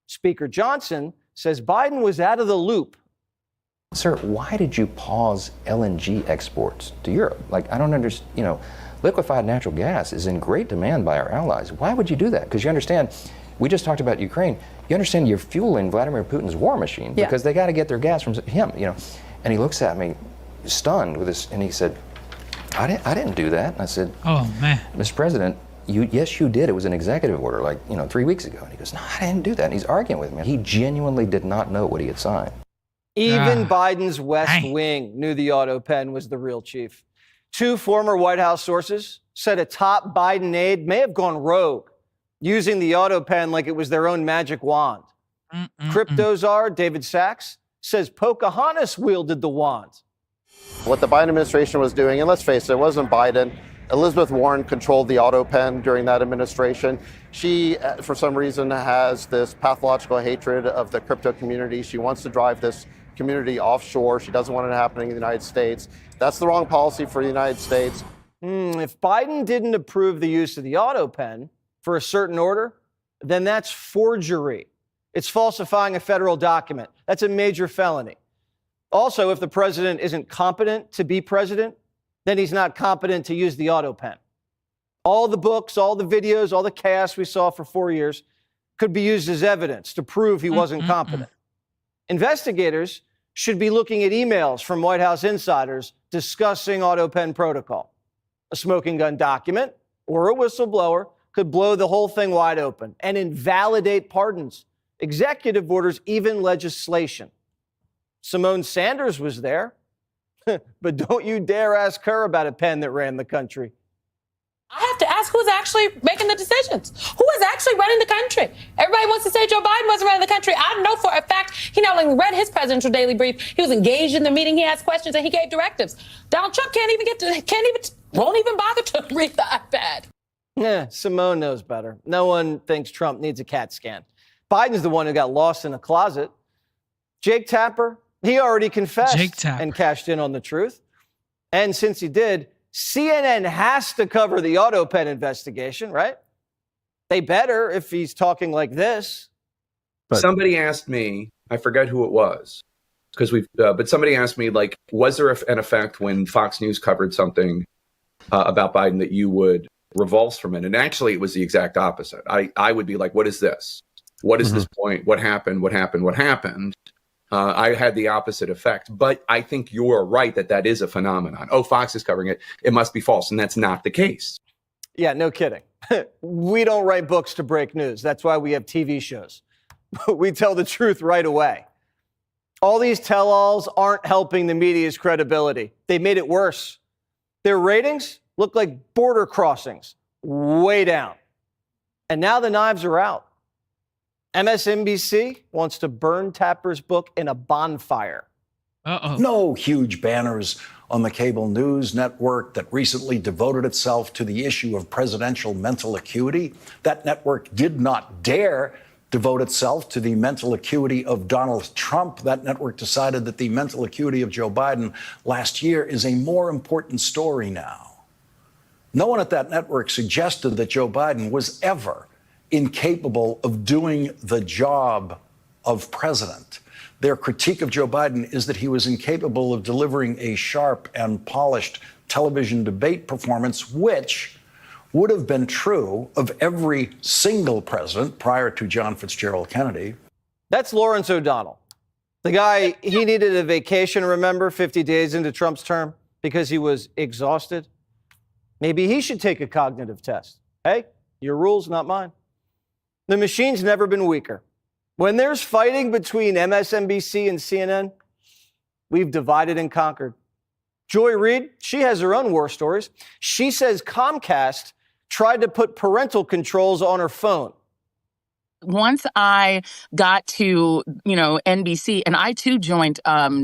Speaker Johnson says Biden was out of the loop.
Sir, why did you pause LNG exports to Europe? Like, I don't understand, liquefied natural gas is in great demand by our allies. Why would you do that? Because you understand, we just talked about Ukraine. You understand you're fueling Vladimir Putin's war machine because they got to get their gas from him, And he looks at me stunned with this, and he said, I didn't do that. And I said,
oh, man.
Mr. President, yes, you did. It was an executive order 3 weeks ago. And he goes, no, I didn't do that. And he's arguing with me. He genuinely did not know what he had signed.
Even Biden's West Wing knew the autopen was the real chief. Two former White House sources said a top Biden aide may have gone rogue, using the autopen like it was their own magic wand. Crypto czar David Sachs says Pocahontas wielded the wand.
What the Biden administration was doing, and let's face it, it wasn't Biden. Elizabeth Warren controlled the autopen during that administration. She, for some reason, has this pathological hatred of the crypto community. She wants to drive this community offshore. She doesn't want it happening in the United States. That's the wrong policy for the United States.
If Biden didn't approve the use of the autopen for a certain order, then that's forgery. It's falsifying a federal document. That's a major felony. Also, if the president isn't competent to be president, then he's not competent to use the autopen. All the books, all the videos, all the chaos we saw for 4 years could be used as evidence to prove he wasn't competent. Investigators should be looking at emails from White House insiders discussing autopen protocol. A smoking gun document or a whistleblower could blow the whole thing wide open and invalidate pardons, executive orders, even legislation. Simone Sanders was there, but don't you dare ask her about a pen that ran the country.
I have to ask who's actually making the decisions. Who is actually running the country? Everybody wants to say Joe Biden wasn't running the country. I know for a fact he not only read his presidential daily brief, he was engaged in the meeting, he asked questions, and he gave directives. Donald Trump won't even bother to read the iPad.
Yeah, Simone knows better. No one thinks Trump needs a CAT scan. Biden's the one who got lost in a closet. Jake Tapper, he already confessed and cashed in on the truth. And since he did, CNN has to cover the autopen investigation, right? They better if he's talking like this.
Somebody asked me, I forget who it was, because but somebody asked me, was there an effect when Fox News covered something about Biden that you would revulse from it? And actually, it was the exact opposite. I would be like, what is this? What is this point? What happened? What happened? What happened? I had the opposite effect, but I think you're right that is a phenomenon. Oh, Fox is covering it. It must be false. And that's not the case.
Yeah, no kidding. We don't write books to break news. That's why we have TV shows. We tell the truth right away. All these tell-alls aren't helping the media's credibility. They made it worse. Their ratings look like border crossings, way down. And now the knives are out. MSNBC wants to burn Tapper's book in a bonfire.
No huge banners on the cable news network that recently devoted itself to the issue of presidential mental acuity. That network did not dare devote itself to the mental acuity of Donald Trump. That network decided that the mental acuity of Joe Biden last year is a more important story now. No one at that network suggested that Joe Biden was ever incapable of doing the job of president. Their critique of Joe Biden is that he was incapable of delivering a sharp and polished television debate performance, which would have been true of every single president prior to John Fitzgerald Kennedy.
That's Lawrence O'Donnell. The guy, he needed a vacation, remember, 50 days into Trump's term because he was exhausted. Maybe he should take a cognitive test. Hey, your rules, not mine. The machine's never been weaker. When there's fighting between MSNBC and CNN, we've divided and conquered. Joy Reid, she has her own war stories. She says Comcast tried to put parental controls on her phone.
Once I got to, NBC, and I too joined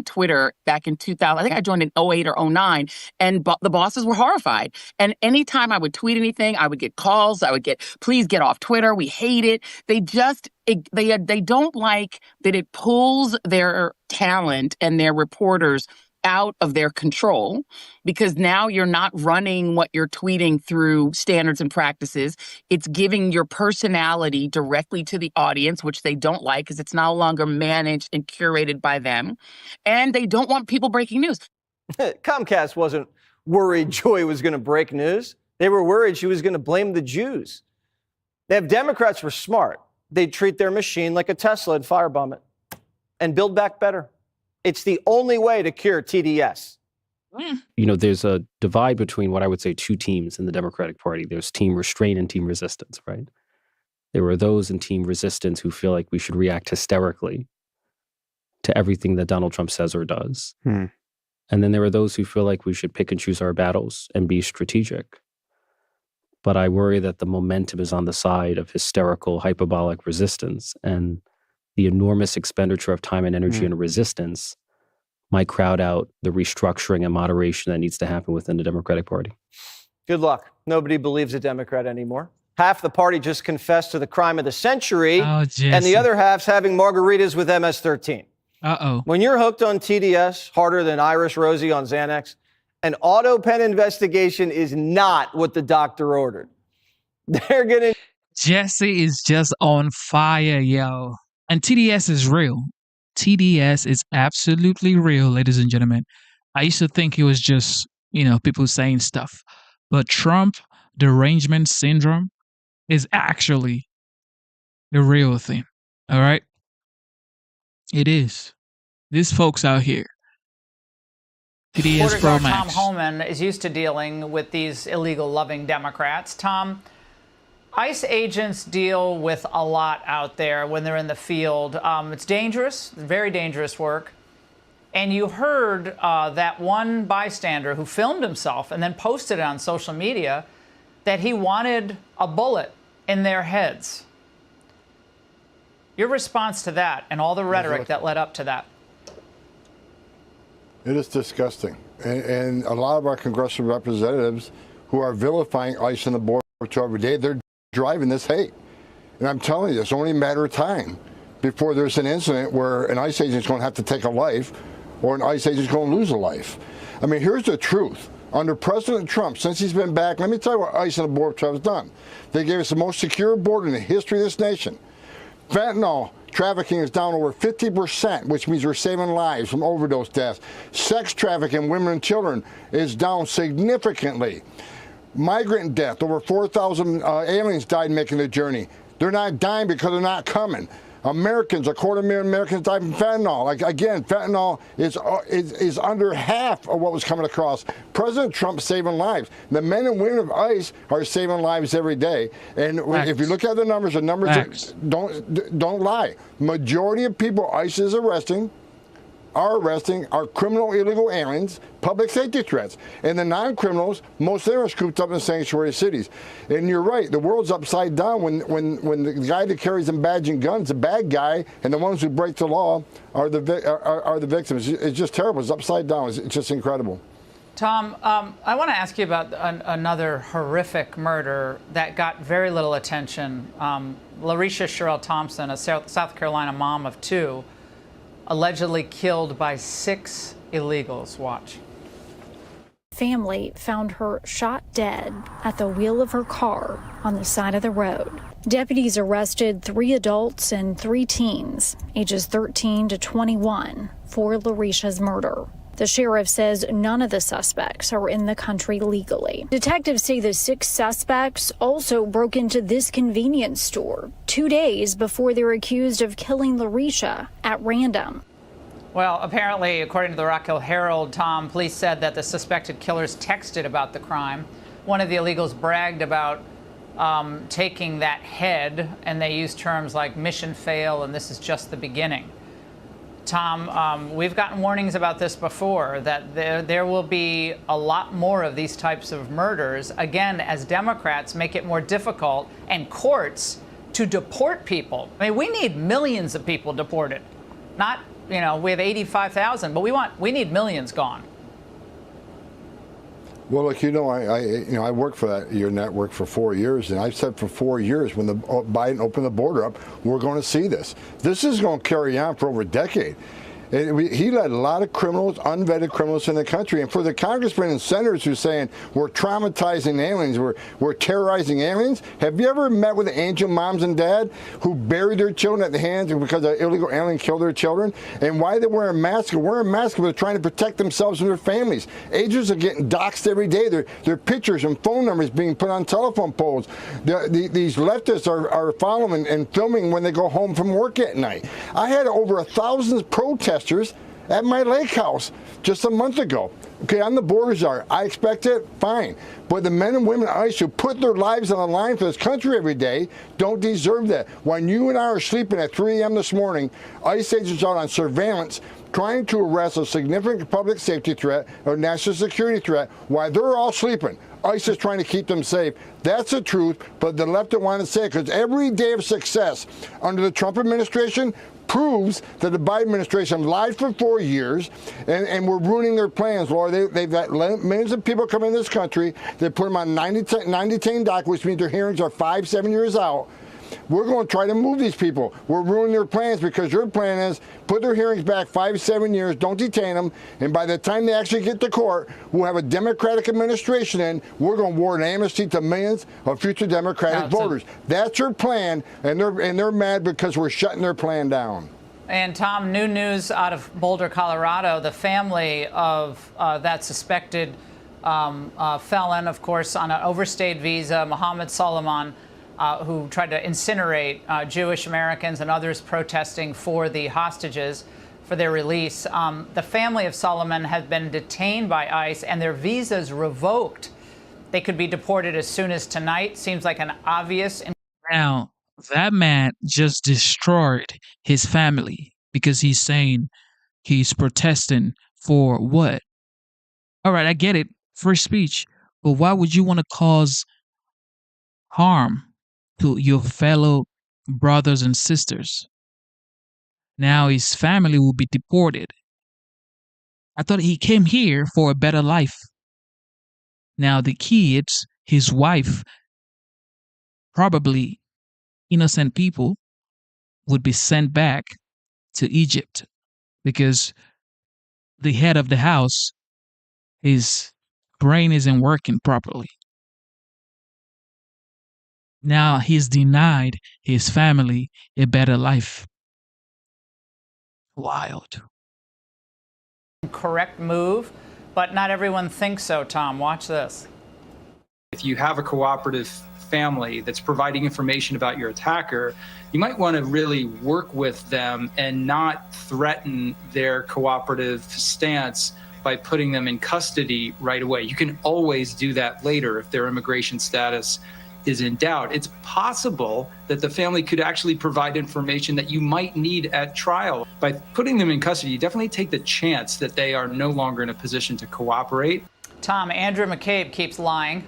Twitter back in 2000. I think I joined in 08 or 09, and the bosses were horrified. And anytime I would tweet anything, I would get calls. I would get, please get off Twitter. We hate it. They just, they don't like that it pulls their talent and their reporters out of their control, because now you're not running what you're tweeting through standards and practices. It's giving your personality directly to the audience, which they don't like because it's no longer managed and curated by them. And they don't want people breaking news.
Comcast wasn't worried Joy was going to break news. They were worried she was going to blame the Jews. If Democrats were smart, they'd treat their machine like a Tesla and firebomb it and build back better. It's the only way to cure TDS.
There's a divide between what I would say two teams in the Democratic Party. There's team restraint and team resistance, right? There are those in team resistance who feel like we should react hysterically to everything that Donald Trump says or does. And then there are those who feel like we should pick and choose our battles and be strategic. But I worry that the momentum is on the side of hysterical, hyperbolic resistance, and the enormous expenditure of time and energy and resistance might crowd out the restructuring and moderation that needs to happen within the Democratic Party.
Good luck. Nobody believes a Democrat anymore. Half the party just confessed to the crime of the century, and the other half's having margaritas with MS-13. When you're hooked on TDS harder than Irish Rosie on Xanax, an autopen investigation is not what the doctor ordered. They're going to...
Jesse is just on fire, yo. And TDS is real. TDS is absolutely real, ladies and gentlemen. I used to think it was just, people saying stuff. But Trump derangement syndrome is actually the real thing. All right? It is. These folks out here. TDS Pro Max.
Tom Homan is used to dealing with these illegal loving Democrats. Tom, ICE agents deal with a lot out there when they're in the field. It's dangerous, very dangerous work. And you heard that one bystander who filmed himself and then posted it on social media that he wanted a bullet in their heads. Your response to that and all the rhetoric that led up to that?
It is disgusting. And a lot of our congressional representatives who are vilifying ICE and the border every day, they're driving this hate. And I'm telling you, it's only a matter of time before there's an incident where an ICE agent's going to have to take a life or an ICE agent's going to lose a life. I mean, here's the truth. Under President Trump, since he's been back, let me tell you what ICE and the Border Patrol has done. They gave us the most secure border in the history of this nation. Fentanyl trafficking is down over 50%, which means we're saving lives from overdose deaths. Sex trafficking, women and children, is down significantly. Migrant death, over 4,000 aliens died making the journey. They're not dying because they're not coming. Americans, 250,000 Americans died from fentanyl. Like, again, fentanyl is under half of what was coming across. President Trump's saving lives. The men and women of ICE are saving lives every day. And if you look at the numbers don't lie. Majority of people ICE is arresting are arresting are criminal illegal aliens, public safety threats. And the non-criminals, most of them are scooped up in sanctuary cities. And you're right, the world's upside down when the guy that carries them badge and guns, the bad guy, and the ones who break the law are the victims. It's just terrible. It's upside down. It's just incredible.
Tom, I want to ask you about another horrific murder that got very little attention. Larisha Sherrill Thompson, a South Carolina mom of 2, allegedly killed by 6 illegals. Watch.
Family found her shot dead at the wheel of her car on the side of the road. Deputies arrested 3 adults and 3 teens, ages 13 to 21, for Larisha's murder. The sheriff says none of the suspects are in the country legally. Detectives say the 6 suspects also broke into this convenience store 2 days before they're accused of killing Larisha at random.
Well, apparently, according to the Rock Hill Herald, Tom, police said that the suspected killers texted about the crime. One of the illegals bragged about taking that head, and they used terms like mission fail and this is just the beginning. Tom, we've gotten warnings about this before, that there will be a lot more of these types of murders, again, as Democrats make it more difficult and courts to deport people. I mean, we need millions of people deported. Not, we have 85,000, but we need millions gone.
Well, look, I worked for your network for 4 years, and I've said for 4 years when Biden opened the border up, we're going to see this. This is going to carry on for over a decade. He let a lot of criminals, unvetted criminals in the country. And for the congressmen and senators who are saying we're traumatizing aliens, we're terrorizing aliens, have you ever met with angel moms and dad who buried their children at the hands because an illegal alien killed their children? And why they wearing masks? They're wearing masks because they're trying to protect themselves and their families. Agents are getting doxxed every day. Their pictures and phone numbers being put on telephone poles. These leftists are following and filming when they go home from work at night. I had over 1,000 protesters at my lake house just a month ago. Okay, on the borders are. I expect it, fine. But the men and women at ICE who put their lives on the line for this country every day don't deserve that. When you and I are sleeping at 3 a.m. this morning, ICE agents are on surveillance trying to arrest a significant public safety threat or national security threat while they're all sleeping. ICE is trying to keep them safe. That's the truth, but the left don't want to say it because every day of success under the Trump administration proves that the Biden administration lied for 4 years, and we're ruining their plans, Laura. They've got millions of people coming in this country. They put them on 90-10 doc, which means their hearings are 5-7 years out. We're going to try to move these people. We're ruining their plans because your plan is put their hearings back 5-7 years, don't detain them, and by the time they actually get to court, we'll have a Democratic administration in. We're going to award an amnesty to millions of future Democratic voters. That's your plan, and they're mad because we're shutting their plan down.
And Tom, new news out of Boulder, Colorado. The family of that suspected felon, of course, on an overstayed visa, Mohammed Solomon, who tried to incinerate Jewish Americans and others protesting for the hostages, for their release. The family of Solomon has been detained by ICE and their visas revoked. They could be deported as soon as tonight. Seems like an obvious.
Now, that man just destroyed his family because he's saying he's protesting for what? All right, I get it, free speech, but why would you want to cause harm to your fellow brothers and sisters? Now his family will be deported. I thought he came here for a better life. Now the kids, his wife, probably innocent people, would be sent back to Egypt because the head of the house, his brain isn't working properly. Now he's denied his family a better life. Wild.
Correct move, but not everyone thinks so, Tom. Watch this.
If you have a cooperative family that's providing information about your attacker, you might want to really work with them and not threaten their cooperative stance by putting them in custody right away. You can always do that later if their immigration status is in doubt. It's possible that the family could actually provide information that you might need at trial. By putting them in custody, you definitely take the chance that they are no longer in a position to cooperate.
Tom, Andrew McCabe keeps lying.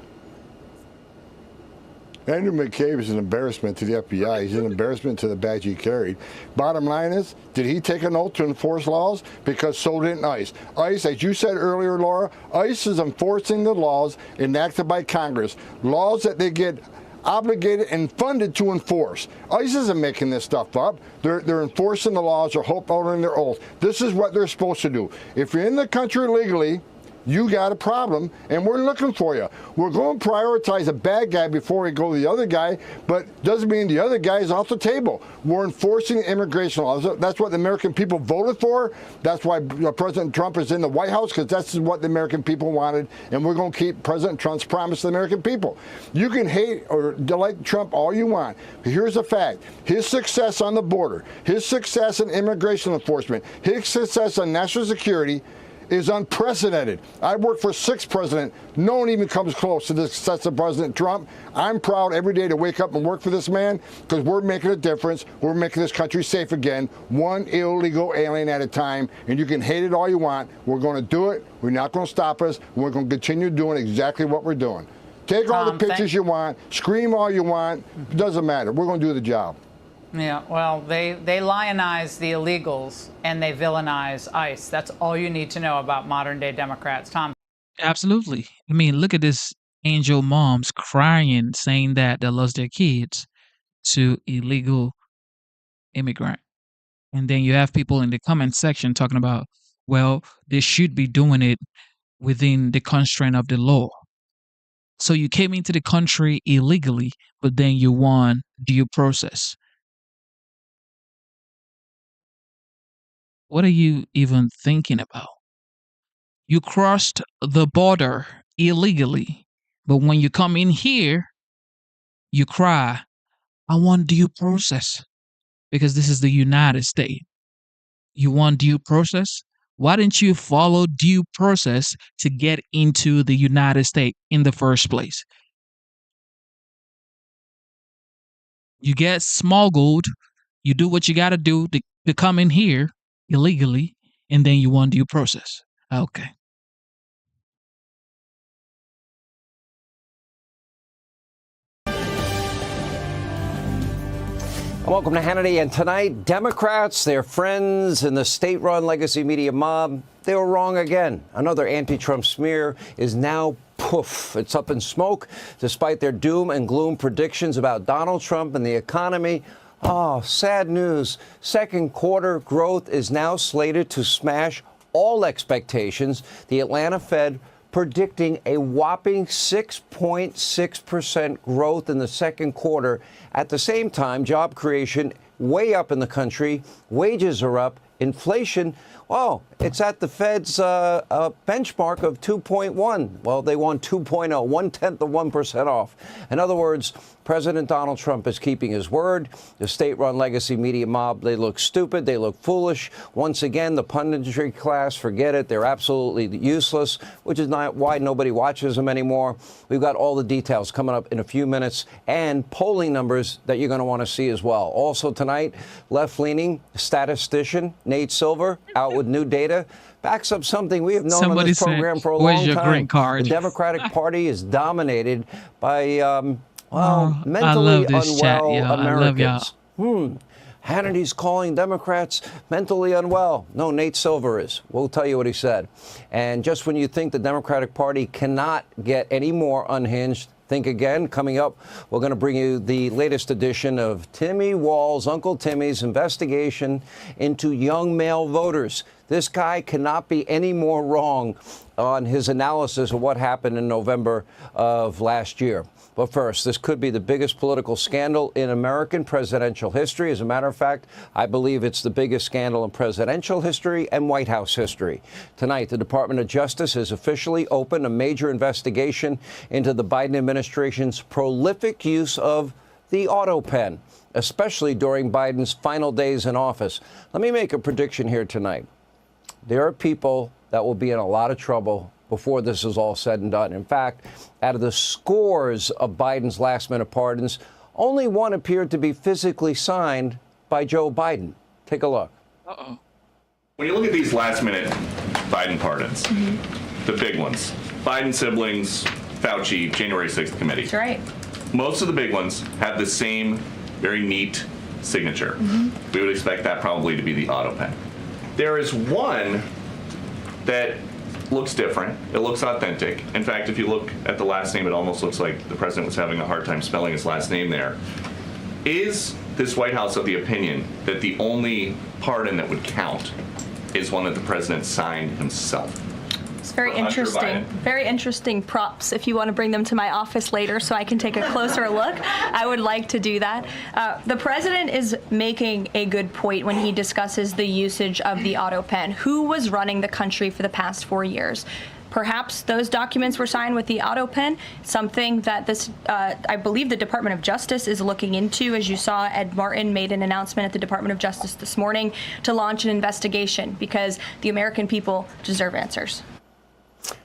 Andrew McCabe is an embarrassment to the FBI. He's an embarrassment to the badge he carried. Bottom line is, did he take an oath to enforce laws? Because so didn't ICE. ICE, as you said earlier, Laura, ICE is enforcing the laws enacted by Congress, laws that they get obligated and funded to enforce. ICE isn't making this stuff up. They're enforcing the laws or holding their oath. This is what they're supposed to do. If you're in the country legally, you got a problem, and we're looking for you. We're going to prioritize a bad guy before we go to the other guy, but doesn't mean the other guy is off the table. We're enforcing immigration laws. That's what the American people voted for. That's why President Trump is in the White House, because that's what the American people wanted, and we're going to keep President Trump's promise to the American people. You can hate or like Trump all you want, but here's the fact. His success on the border, his success in immigration enforcement, his success on national security is unprecedented. I worked for 6 presidents. No one even comes close to the success of President Trump. I'm proud every day to wake up and work for this man, because we're making a difference. We're making this country safe again, one illegal alien at a time. And you can hate it all you want. We're going to do it. We're not going to stop us. We're going to continue doing exactly what we're doing. Take all the pictures you want. Scream all you want. It doesn't matter. We're going to do the job.
Yeah, well, they lionize the illegals and they villainize ICE. That's all you need to know about modern day Democrats. Tom.
Absolutely. I mean, look at this angel moms crying, saying that they lost their kids to illegal immigrant. And then you have people in the comment section talking about, well, they should be doing it within the constraint of the law. So you came into the country illegally, but then you want due process. What are you even thinking about? You crossed the border illegally, but when you come in here, you cry, I want due process, because this is the United States. You want due process? Why didn't you follow due process to get into the United States in the first place? You get smuggled, you do what you got to do to come in here illegally, and then you want due process. Okay.
Welcome to Hannity. And tonight, Democrats, their friends, and the state-run legacy media mob, they were wrong again. Another anti-Trump smear is now poof. It's up in smoke, despite their doom and gloom predictions about Donald Trump and the economy. Oh, sad news. Second quarter growth is now slated to smash all expectations. The Atlanta Fed predicting a whopping 6.6% growth in the second quarter. At the same time, job creation way up in the country. Wages are up. Inflation, oh, it's at the Fed's benchmark of 2.1. Well, they want 2.0, 0.1% off. In other words, President Donald Trump is keeping his word. The state-run legacy media mob, they look stupid. They look foolish. Once again, the punditry class, forget it. They're absolutely useless, which is not why nobody watches them anymore. We've got all the details coming up in a few minutes, and polling numbers that you're going to want to see as well. Also tonight, left-leaning statistician Nate Silver out with new data. Backs up something we have known on this program for a long time.
Green card?
The Democratic Party is dominated by mentally unwell Americans. Hannity's calling Democrats mentally unwell. No, Nate Silver is. We'll tell you what he said. And just when you think the Democratic Party cannot get any more unhinged, think again. Coming up, we're going to bring you the latest edition of Timmy Wall's, Uncle Timmy's investigation into young male voters. This guy cannot be any more wrong on his analysis of what happened in November of last year. But first, this could be the biggest political scandal in American presidential history. As a matter of fact, I believe it's the biggest scandal in presidential history and White House history. Tonight, the Department of Justice has officially opened a major investigation into the Biden administration's prolific use of the autopen, especially during Biden's final days in office. Let me make a prediction here tonight. There are people that will be in a lot of trouble before this is all said and done. In fact, out of the scores of Biden's last-minute pardons, only one appeared to be physically signed by Joe Biden. Take a look.
Uh-oh.
When you look at these last-minute Biden pardons, the big ones, Biden siblings, Fauci, January 6th committee.
That's right.
Most of the big ones have the same very neat signature. We would expect that probably to be the autopen. There is one that looks different. It looks authentic. In fact, if you look at the last name, it almost looks like the president was having a hard time spelling his last name there. Is this White House of the opinion that the only pardon that would count is one that the president signed himself?
It's very interesting. Very interesting props. If you want to bring them to my office later so I can take a closer look, I would like to do that. The president is making a good point when he discusses the usage of the autopen. Who was running the country for the past 4 years? Perhaps those documents were signed with the autopen, something that this, I believe the Department of Justice is looking into. As you saw, Ed Martin made an announcement at the Department of Justice this morning to launch an investigation because the American people deserve answers.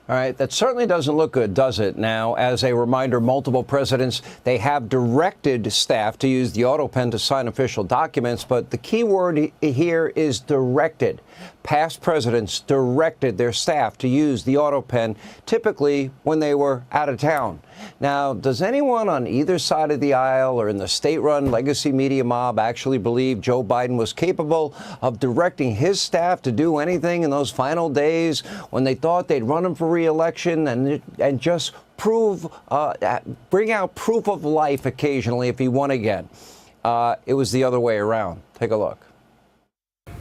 All right, that certainly doesn't look good, does it? Now, as a reminder, multiple presidents, they have directed staff to use the autopen to sign official documents, but the key word here is directed. Past presidents directed their staff to use the autopen, typically when they were out of town. Now, does anyone on either side of the aisle or in the state-run legacy media mob actually believe Joe Biden was capable of directing his staff to do anything in those final days when they thought they'd run him for re-election and just bring out proof of life occasionally if he won again? It was the other way around. Take a look.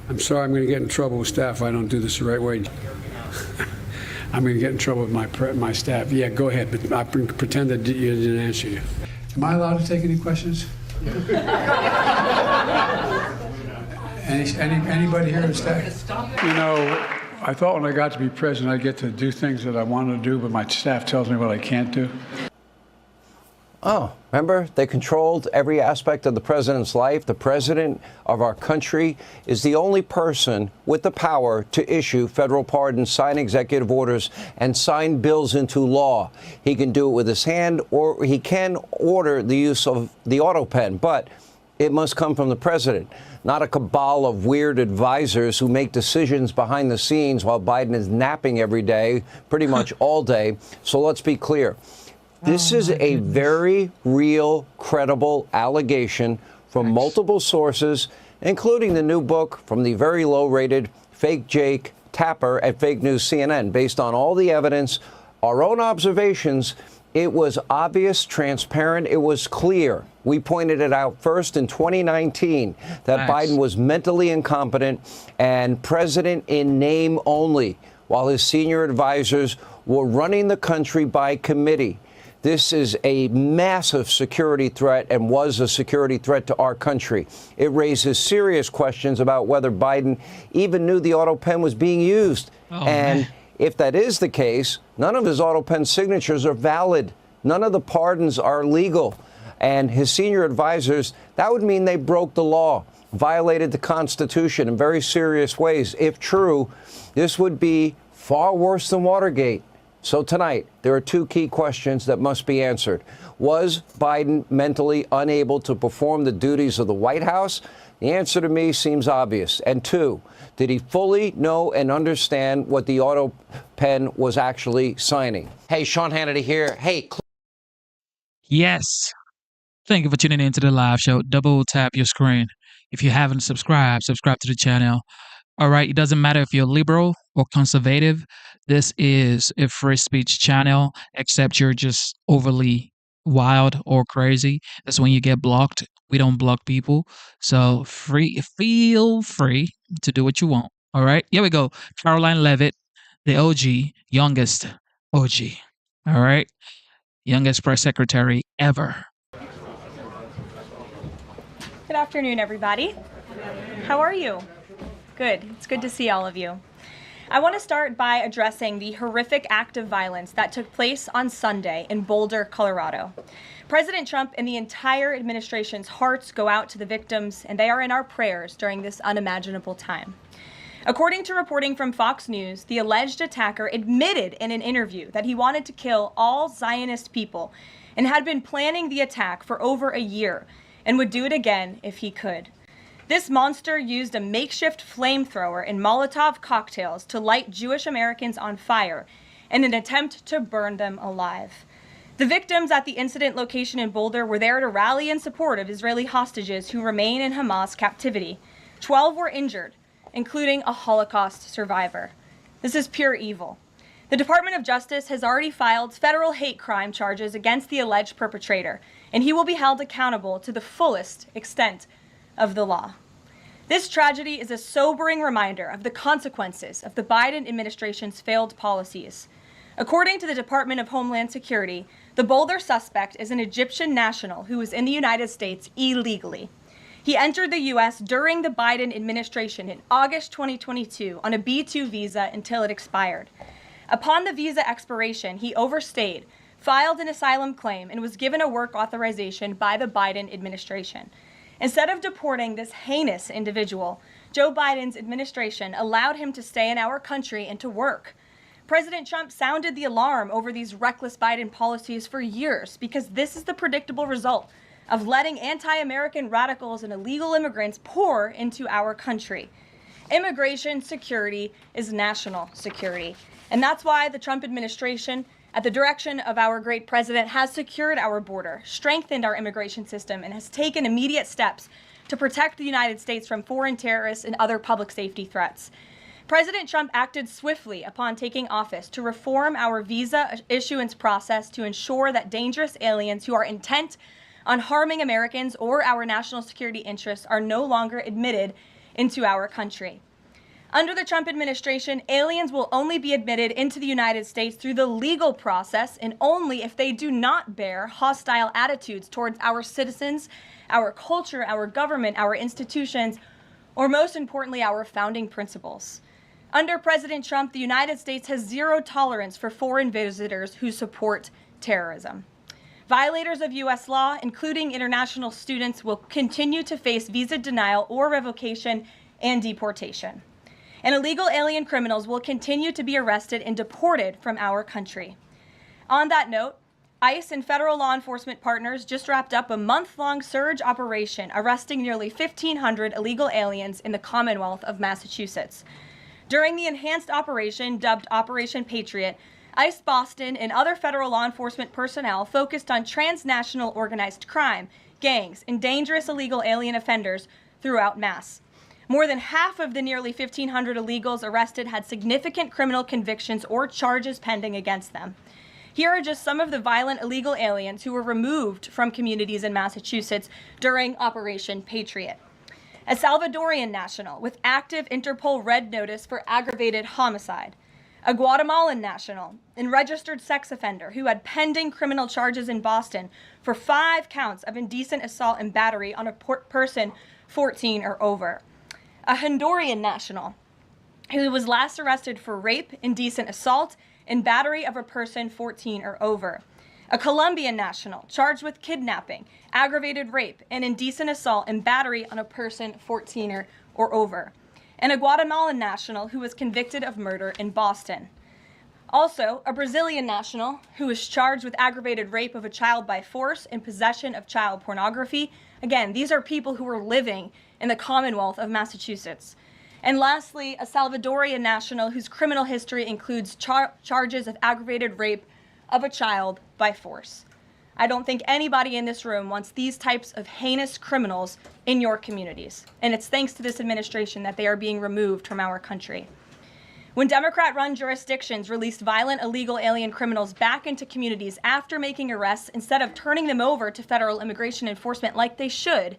I'm sorry, I'm going to get in trouble with staff if I don't do this the right way. I'm going to get in trouble with my staff. Yeah, go ahead, but I pretend that you didn't answer you. Am I allowed to take any questions? Anybody here in staff? You know, I thought when I got to be president, I'd get to do things that I wanted to do, but my staff tells me what I can't do.
Oh, remember, they controlled every aspect of the president's life. The president of our country is the only person with the power to issue federal pardons, sign executive orders, and sign bills into law. He can do it with his hand, or he can order the use of the autopen, but it must come from the president, not a cabal of weird advisors who make decisions behind the scenes while Biden is napping every day, pretty much all day. So let's be clear. This is a very real, credible allegation from multiple sources, including the new book from the very low-rated Fake Jake Tapper at Fake News CNN. Based on all the evidence, our own observations, it was obvious, transparent, it was clear. We pointed it out first in 2019 that Biden was mentally incompetent and president in name only, while his senior advisors were running the country by committee. This is a massive security threat and was a security threat to our country. It raises serious questions about whether Biden even knew the autopen was being used. If that is the case, none of his autopen signatures are valid. None of the pardons are legal. And his senior advisors, that would mean they broke the law, violated the Constitution in very serious ways. If true, this would be far worse than Watergate. So tonight, there are two key questions that must be answered. Was Biden mentally unable to perform the duties of the White House? The answer to me seems obvious. And two, did he fully know and understand what the autopen was actually signing? Hey, Sean Hannity here. Hey.
Yes. Thank you for tuning in to the live show. Double tap your screen. If you haven't subscribed, subscribe to the channel. All right, it doesn't matter if you're liberal or conservative. This is a free speech channel, except you're just overly wild or crazy. That's when you get blocked. We don't block people. So feel free to do what you want. All right, here we go. Caroline Leavitt, the OG, youngest OG. All right, youngest press secretary ever.
Good afternoon, everybody. How are you? Good. It's good to see all of you. I want to start by addressing the horrific act of violence that took place on Sunday in Boulder, Colorado. President Trump and the entire administration's hearts go out to the victims, and they are in our prayers during this unimaginable time. According to reporting from Fox News, the alleged attacker admitted in an interview that he wanted to kill all Zionist people and had been planning the attack for over a year and would do it again if he could. This monster used a makeshift flamethrower and Molotov cocktails to light Jewish Americans on fire in an attempt to burn them alive. The victims at the incident location in Boulder were there to rally in support of Israeli hostages who remain in Hamas captivity. 12 were injured, including a Holocaust survivor. This is pure evil. The Department of Justice has already filed federal hate crime charges against the alleged perpetrator, and he will be held accountable to the fullest extent of the law. This tragedy is a sobering reminder of the consequences of the Biden administration's failed policies. According to the Department of Homeland Security, the Boulder suspect is an Egyptian national who was in the United States illegally. He entered the U.S. during the Biden administration in August 2022 on a B-2 visa until it expired. Upon the visa expiration, he overstayed, filed an asylum claim, and was given a work authorization by the Biden administration. Instead of deporting this heinous individual, Joe Biden's administration allowed him to stay in our country and to work. President Trump sounded the alarm over these reckless Biden policies for years because this is the predictable result of letting anti-American radicals and illegal immigrants pour into our country. Immigration security is national security. And that's why the Trump administration, at the direction of our great president, has secured our border, strengthened our immigration system, and has taken immediate steps to protect the United States from foreign terrorists and other public safety threats. President Trump acted swiftly upon taking office to reform our visa issuance process to ensure that dangerous aliens who are intent on harming Americans or our national security interests are no longer admitted into our country. Under the Trump administration, aliens will only be admitted into the United States through the legal process and only if they do not bear hostile attitudes towards our citizens, our culture, our government, our institutions, or most importantly, our founding principles. Under President Trump, the United States has zero tolerance for foreign visitors who support terrorism. Violators of U.S. law, including international students, will continue to face visa denial or revocation and deportation. And illegal alien criminals will continue to be arrested and deported from our country. On that note, ICE and federal law enforcement partners just wrapped up a month-long surge operation arresting nearly 1,500 illegal aliens in the Commonwealth of Massachusetts. During the enhanced operation, dubbed Operation Patriot, ICE Boston and other federal law enforcement personnel focused on transnational organized crime, gangs, and dangerous illegal alien offenders throughout Mass. More than half of the nearly 1,500 illegals arrested had significant criminal convictions or charges pending against them. Here are just some of the violent illegal aliens who were removed from communities in Massachusetts during Operation Patriot. A Salvadorian national with active Interpol red notice for aggravated homicide. A Guatemalan national and registered sex offender who had pending criminal charges in Boston for 5 counts of indecent assault and battery on a person 14 or over. A Honduran national who was last arrested for rape, indecent assault, and battery of a person 14 or over. A Colombian national charged with kidnapping, aggravated rape, and indecent assault and battery on a person 14 or over. And a Guatemalan national who was convicted of murder in Boston. Also, a Brazilian national who was charged with aggravated rape of a child by force and possession of child pornography. Again, these are people who were living in the Commonwealth of Massachusetts. And lastly, a Salvadorian national whose criminal history includes charges of aggravated rape of a child by force. I don't think anybody in this room wants these types of heinous criminals in your communities. And it's thanks to this administration that they are being removed from our country. When Democrat-run jurisdictions released violent illegal alien criminals back into communities after making arrests instead of turning them over to federal immigration enforcement like they should,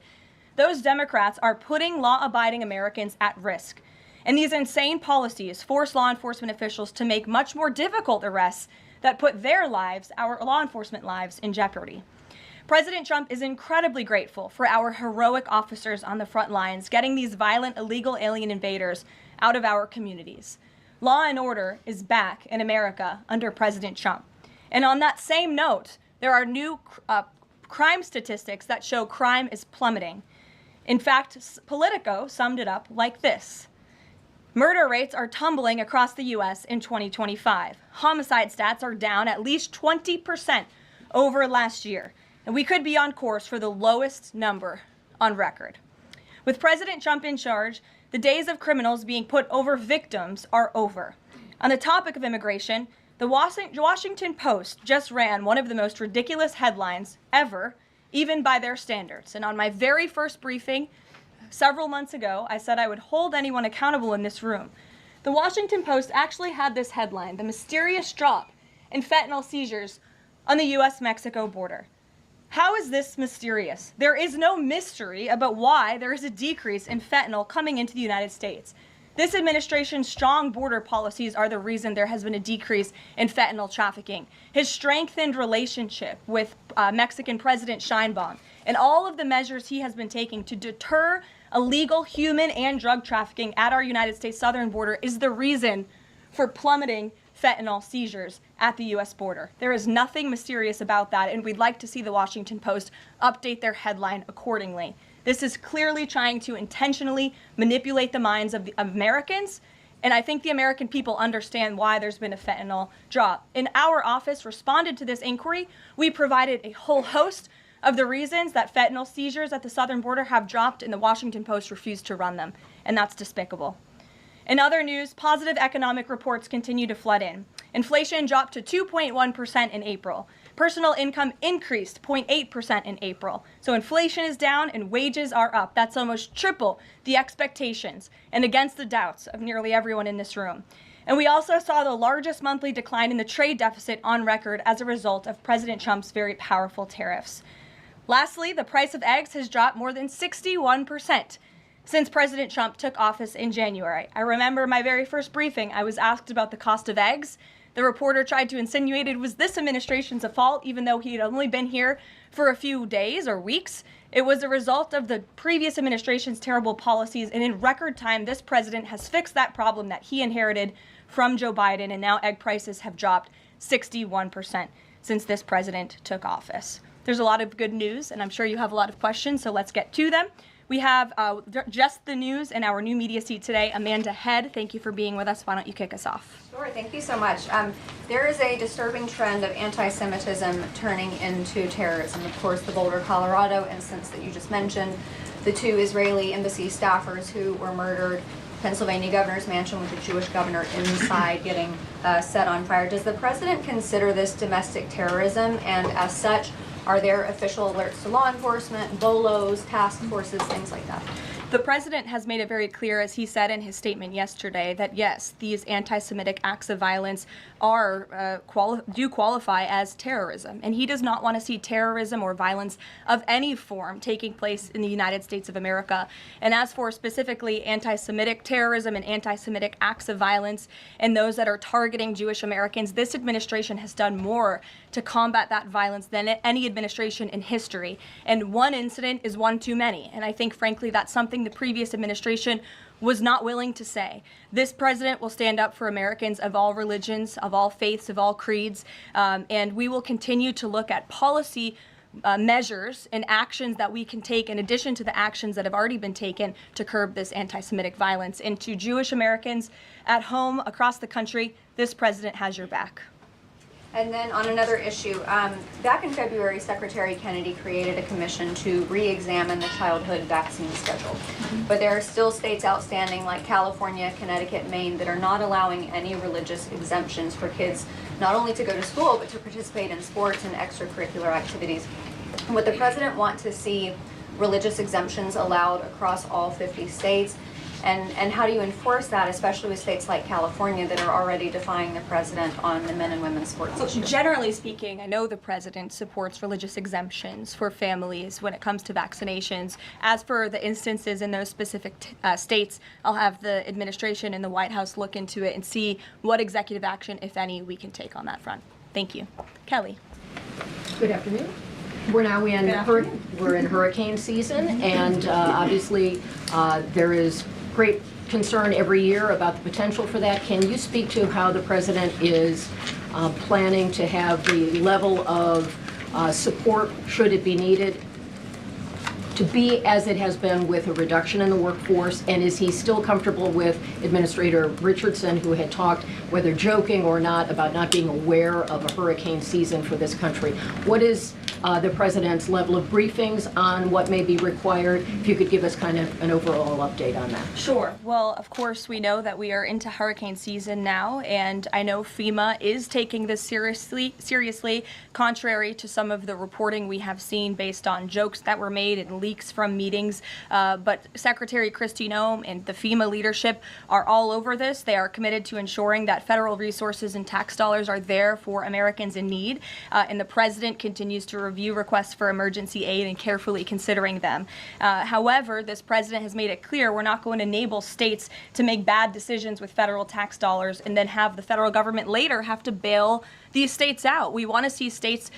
those Democrats are putting law-abiding Americans at risk. And these insane policies force law enforcement officials to make much more difficult arrests that put their lives, our law enforcement lives, in jeopardy. President Trump is incredibly grateful for our heroic officers on the front lines getting these violent illegal alien invaders out of our communities. Law and order is back in America under President Trump. And on that same note, there are new crime statistics that show crime is plummeting. In fact, Politico summed it up like this. Murder rates are tumbling across the U.S. in 2025. Homicide stats are down at least 20% over last year, and we could be on course for the lowest number on record. With President Trump in charge, the days of criminals being put over victims are over. On the topic of immigration, the Washington Post just ran one of the most ridiculous headlines ever, even by their standards. And on my very first briefing several months ago, I said I would hold anyone accountable in this room. The Washington Post actually had this headline: the mysterious drop in fentanyl seizures on the U.S.-Mexico border. How is this mysterious? There is no mystery about why there is a decrease in fentanyl coming into the United States. This administration's strong border policies are the reason there has been a decrease in fentanyl trafficking. His strengthened relationship with Mexican President Sheinbaum and all of the measures he has been taking to deter illegal human and drug trafficking at our United States southern border is the reason for plummeting fentanyl seizures at the U.S. border. There is nothing mysterious about that, and we'd like to see the Washington Post update their headline accordingly. This is clearly trying to intentionally manipulate the minds of the Americans, and I think the American people understand why there's been a fentanyl drop. And our office responded to this inquiry. We provided a whole host of the reasons that fentanyl seizures at the southern border have dropped, and the Washington Post refused to run them, and that's despicable. In other news, positive economic reports continue to flood in. Inflation dropped to 2.1% in April. Personal income increased 0.8% in April. So inflation is down and wages are up. That's almost triple the expectations and against the doubts of nearly everyone in this room. And we also saw the largest monthly decline in the trade deficit on record as a result of President Trump's very powerful tariffs. Lastly, the price of eggs has dropped more than 61% since President Trump took office in January. I remember my very first briefing, I was asked about the cost of eggs. The reporter tried to insinuate it was this administration's fault, even though he had only been here for a few days or weeks. It was a result of the previous administration's terrible policies, and in record time, this president has fixed that problem that he inherited from Joe Biden, and now egg prices have dropped 61% since this president took office. There's a lot of good news, and I'm sure you have a lot of questions, so let's get to them. We have just the news in our new media seat today. Amanda Head, thank you for being with us. Why don't you kick us off?
Sure, thank you so much. There is a disturbing trend of anti-Semitism turning into terrorism. Of course, the Boulder, Colorado instance that you just mentioned, the 2 Israeli embassy staffers who were murdered, Pennsylvania governor's mansion with the Jewish governor inside getting set on fire. Does the president consider this domestic terrorism? And as such, are there official alerts to law enforcement, BOLOs, task forces, things like that?
The president has made it very clear, as he said in his statement yesterday, that yes, these anti-Semitic acts of violence are do qualify as terrorism, and he does not want to see terrorism or violence of any form taking place in the United States of America. And as for specifically anti-Semitic terrorism and anti-Semitic acts of violence and those that are targeting Jewish Americans, this administration has done more to combat that violence than any administration in history. And one incident is one too many. And I think, frankly, that's something the previous administration was not willing to say. This president will stand up for Americans of all religions, of all faiths, of all creeds, and we will continue to look at policy measures and actions that we can take in addition to the actions that have already been taken to curb this anti-Semitic violence. And to Jewish Americans at home, across the country, this president has your back.
And then on another issue, back in February, Secretary Kennedy created a commission to re-examine the childhood vaccine schedule. But there are still states outstanding like California, Connecticut, Maine that are not allowing any religious exemptions for kids, not only to go to school, but to participate in sports and extracurricular activities. Would the president want to see religious exemptions allowed across all 50 states? And how do you enforce that, especially with states like California that are already defying the president on the men and women's sports issue?
Generally speaking, I know the president supports religious exemptions for families when it comes to vaccinations. As for the instances in those specific states, I'll have the administration and the White House look into it and see what executive action, if any, we can take on that front. Thank you. Kelly.
Good afternoon. We're now in hurricane season, and obviously there is great concern every year about the potential for that. Can you speak to how the president is planning to have the level of support should it be needed? to be as it has been with a reduction in the workforce? And is he still comfortable with Administrator Richardson, who had talked, whether joking or not, about not being aware of a hurricane season for this country? What is the president's level of briefings on what may be required? If you could give us kind of an overall update on that.
Sure. Well, of course, we know that we are into hurricane season now, and I know FEMA is taking this seriously, contrary to some of the reporting we have seen based on jokes that were made and leaks from meetings. But Secretary Kristi Noem and the FEMA leadership are all over this. They are committed to ensuring that federal resources and tax dollars are there for Americans in need, and the president continues to review requests for emergency aid and carefully considering them. However, this president has made it clear we're not going to enable states to make bad decisions with federal tax dollars and then have the federal government later have to bail these states out. We want to see states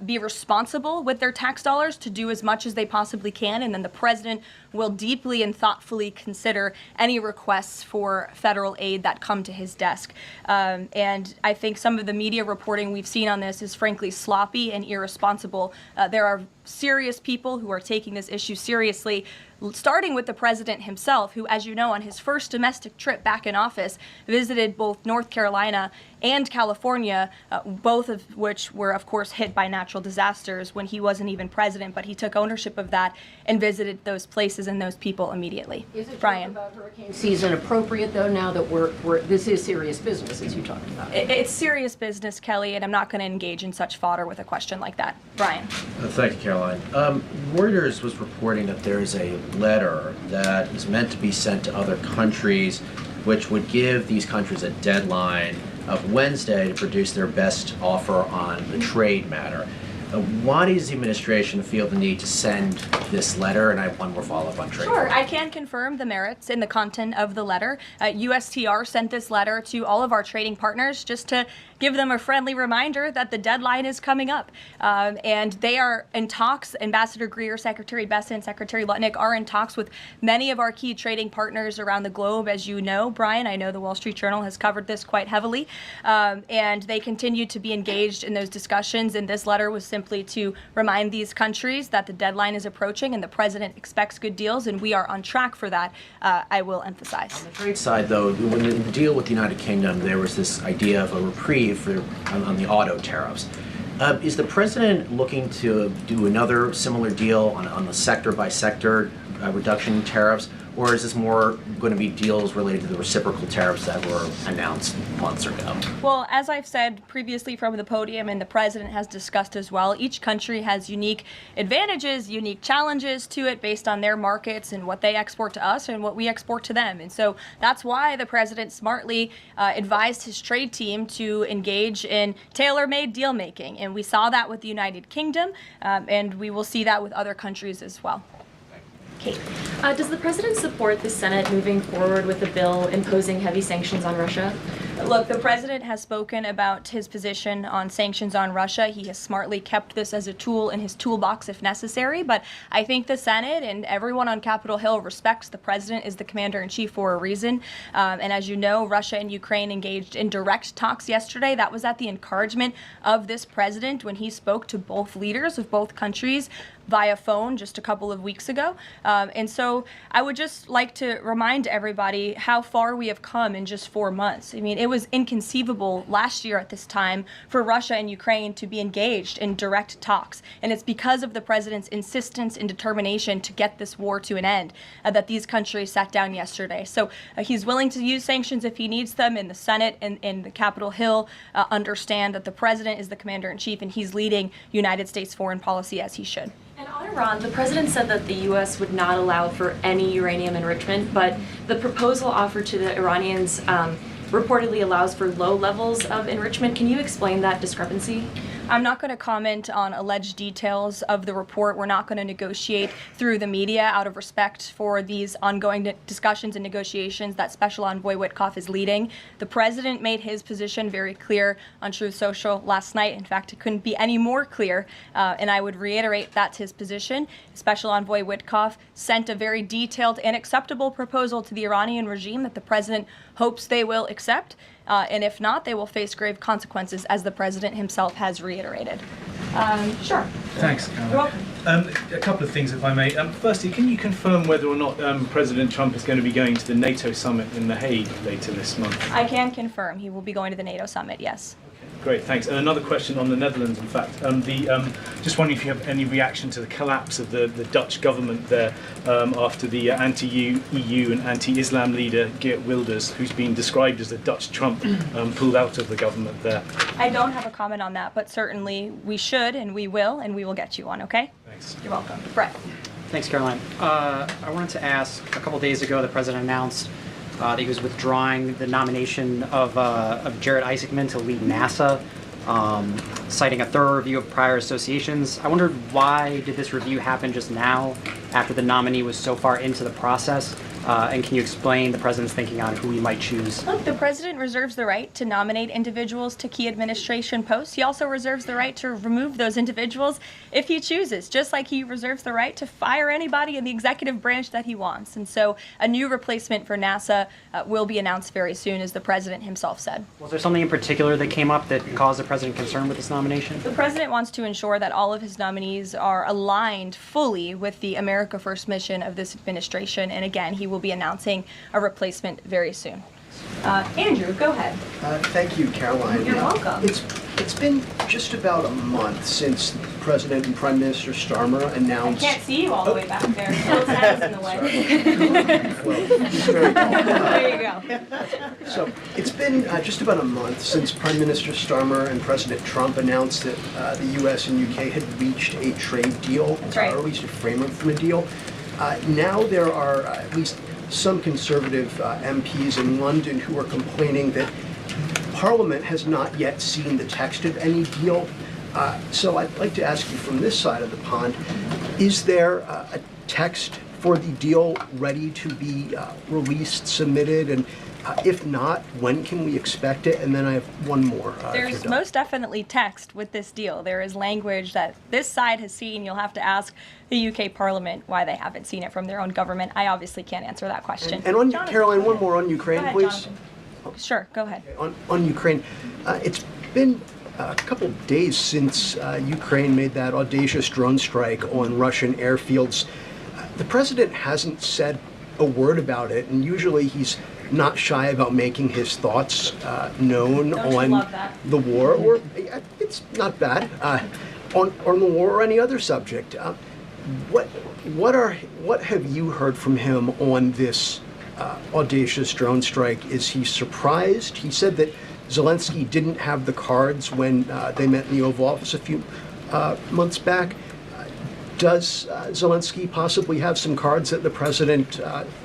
be responsible with their tax dollars to do as much as they possibly can, and then the president will deeply and thoughtfully consider any requests for federal aid that come to his desk. And I think some of the media reporting we've seen on this is frankly sloppy and irresponsible. There are serious people who are taking this issue seriously, starting with the president himself, who, as you know, on his first domestic trip back in office, visited both North Carolina and California, both of which were, of course, hit by natural disasters when he wasn't even president, but he took ownership of that and visited those places and those people immediately.
Is it
Brian?
about hurricane season appropriate, though, now that this is serious business, as you talked about?
It's serious business, Kelly, and I'm not going to engage in such fodder with a question like that. Brian?
Thank you, Caroline. Reuters was reporting that there's a letter that is meant to be sent to other countries, which would give these countries a deadline of Wednesday to produce their best offer on the trade matter. Why does the administration feel the need to send this letter? And I have one more follow-up on trade.
Sure, I can confirm the merits and the content of the letter. USTR sent this letter to all of our trading partners just to give them a friendly reminder that the deadline is coming up. And they are in talks. Ambassador Greer, Secretary Bessent, Secretary Lutnick are in talks with many of our key trading partners around the globe. As you know, Brian, I know the Wall Street Journal has covered this quite heavily. And they continue to be engaged in those discussions. And this letter was simply to remind these countries that the deadline is approaching and the president expects good deals, and we are on track for that, I will emphasize.
On the trade side, though, when the deal with the United Kingdom, there was this idea of a reprieve on the auto tariffs. Is the president looking to do another similar deal on the sector-by-sector reduction in tariffs, or is this more going to be deals related to the reciprocal tariffs that were announced months ago?
Well, as I've said previously from the podium, and the president has discussed as well, each country has unique advantages, unique challenges to it based on their markets and what they export to us and what we export to them. And so that's why the president smartly advised his trade team to engage in tailor-made deal making. And we saw that with the United Kingdom, and we will see that with other countries as well.
Kate. Does the president support the Senate moving forward with a bill imposing heavy sanctions on Russia?
Look, the president has spoken about his position on sanctions on Russia. He has smartly kept this as a tool in his toolbox if necessary, but I think the Senate and everyone on Capitol Hill respects the president is the commander-in-chief for a reason. And as you know, Russia and Ukraine engaged in direct talks yesterday. That was at the encouragement of this president when he spoke to both leaders of both countries via phone just a couple of weeks ago. And so I would just like to remind everybody how far we have come in just 4 months. I mean, it was inconceivable last year at this time for Russia and Ukraine to be engaged in direct talks. And it's because of the president's insistence and determination to get this war to an end that these countries sat down yesterday. So he's willing to use sanctions if he needs them, and the Senate and the Capitol Hill understand that the president is the commander-in-chief and he's leading United States foreign policy as he should.
And on Iran, the president said that the U.S. would not allow for any uranium enrichment, but the proposal offered to the Iranians reportedly allows for low levels of enrichment. Can you explain that discrepancy?
I'm not going to comment on alleged details of the report. We're not going to negotiate through the media out of respect for these ongoing discussions and negotiations that Special Envoy Witkoff is leading. The president made his position very clear on Truth Social last night. In fact, it couldn't be any more clear, and I would reiterate that's his position. Special Envoy Witkoff sent a very detailed and acceptable proposal to the Iranian regime that the president hopes they will accept. And if not, they will face grave consequences, as the president himself has reiterated. Sure.
Thanks,
You're
Caroline.
welcome.
A couple of things, if I may. Firstly, can you confirm whether or not President Trump is going to be going to the NATO summit in The Hague later this month?
I can confirm he will be going to the NATO summit, yes.
Great, thanks. And another question on the Netherlands, in fact. Just wondering if you have any reaction to the collapse of the Dutch government there after the anti-EU and anti-Islam leader Geert Wilders, who's been described as the Dutch Trump, pulled out of the government there.
I don't have a comment on that, but certainly we should and we will get you one, okay?
Thanks.
You're welcome. Brett.
Thanks, Caroline. I wanted to ask, a couple days ago, the president announced that he was withdrawing the nomination of Jared Isaacman to lead NASA, citing a thorough review of prior associations. I wondered, why did this review happen just now, after the nominee was so far into the process? And can you explain the president's thinking on who he might choose?
Look, the president reserves the right to nominate individuals to key administration posts. He also reserves the right to remove those individuals if he chooses, just like he reserves the right to fire anybody in the executive branch that he wants. And so a new replacement for NASA will be announced very soon, as the president himself said.
Was there something in particular that came up that caused the president concern with this nomination?
The president wants to ensure that all of his nominees are aligned fully with the America First mission of this administration. And again, he will be announcing a replacement very soon. Andrew, go ahead.
Thank you, Caroline.
You're welcome.
It's been just about a month since President and Prime Minister Starmer announced...
I can't see you all the way back there. Phil's head's in the way.
Well, he's very tall.
There you go.
So it's been just about a month since Prime Minister Starmer and President Trump announced that the U.S. and U.K. had reached a trade deal,
That's right.
or at least a framework for a deal. Now there are at least some conservative MPs in London who are complaining that Parliament has not yet seen the text of any deal. So I'd like to ask you from this side of the pond, is there a text for the deal ready to be released, submitted, and if not, when can we expect it? And then I have one more.
There's most definitely text with this deal. There is language that this side has seen. You'll have to ask the UK Parliament why they haven't seen it from their own government. I obviously can't answer that question.
And on
Jonathan,
Caroline, one more on Ukraine,
go ahead,
please.
Jonathan. Sure, go ahead.
On Ukraine, it's been a couple of days since Ukraine made that audacious drone strike on Russian airfields. The president hasn't said a word about it, and usually he's not shy about making his thoughts known on the war, or it's not bad, on the war or any other subject. What have you heard from him on this audacious drone strike? Is he surprised? He said that Zelensky didn't have the cards when they met in the Oval Office a few months back. Does Zelensky possibly have some cards that the president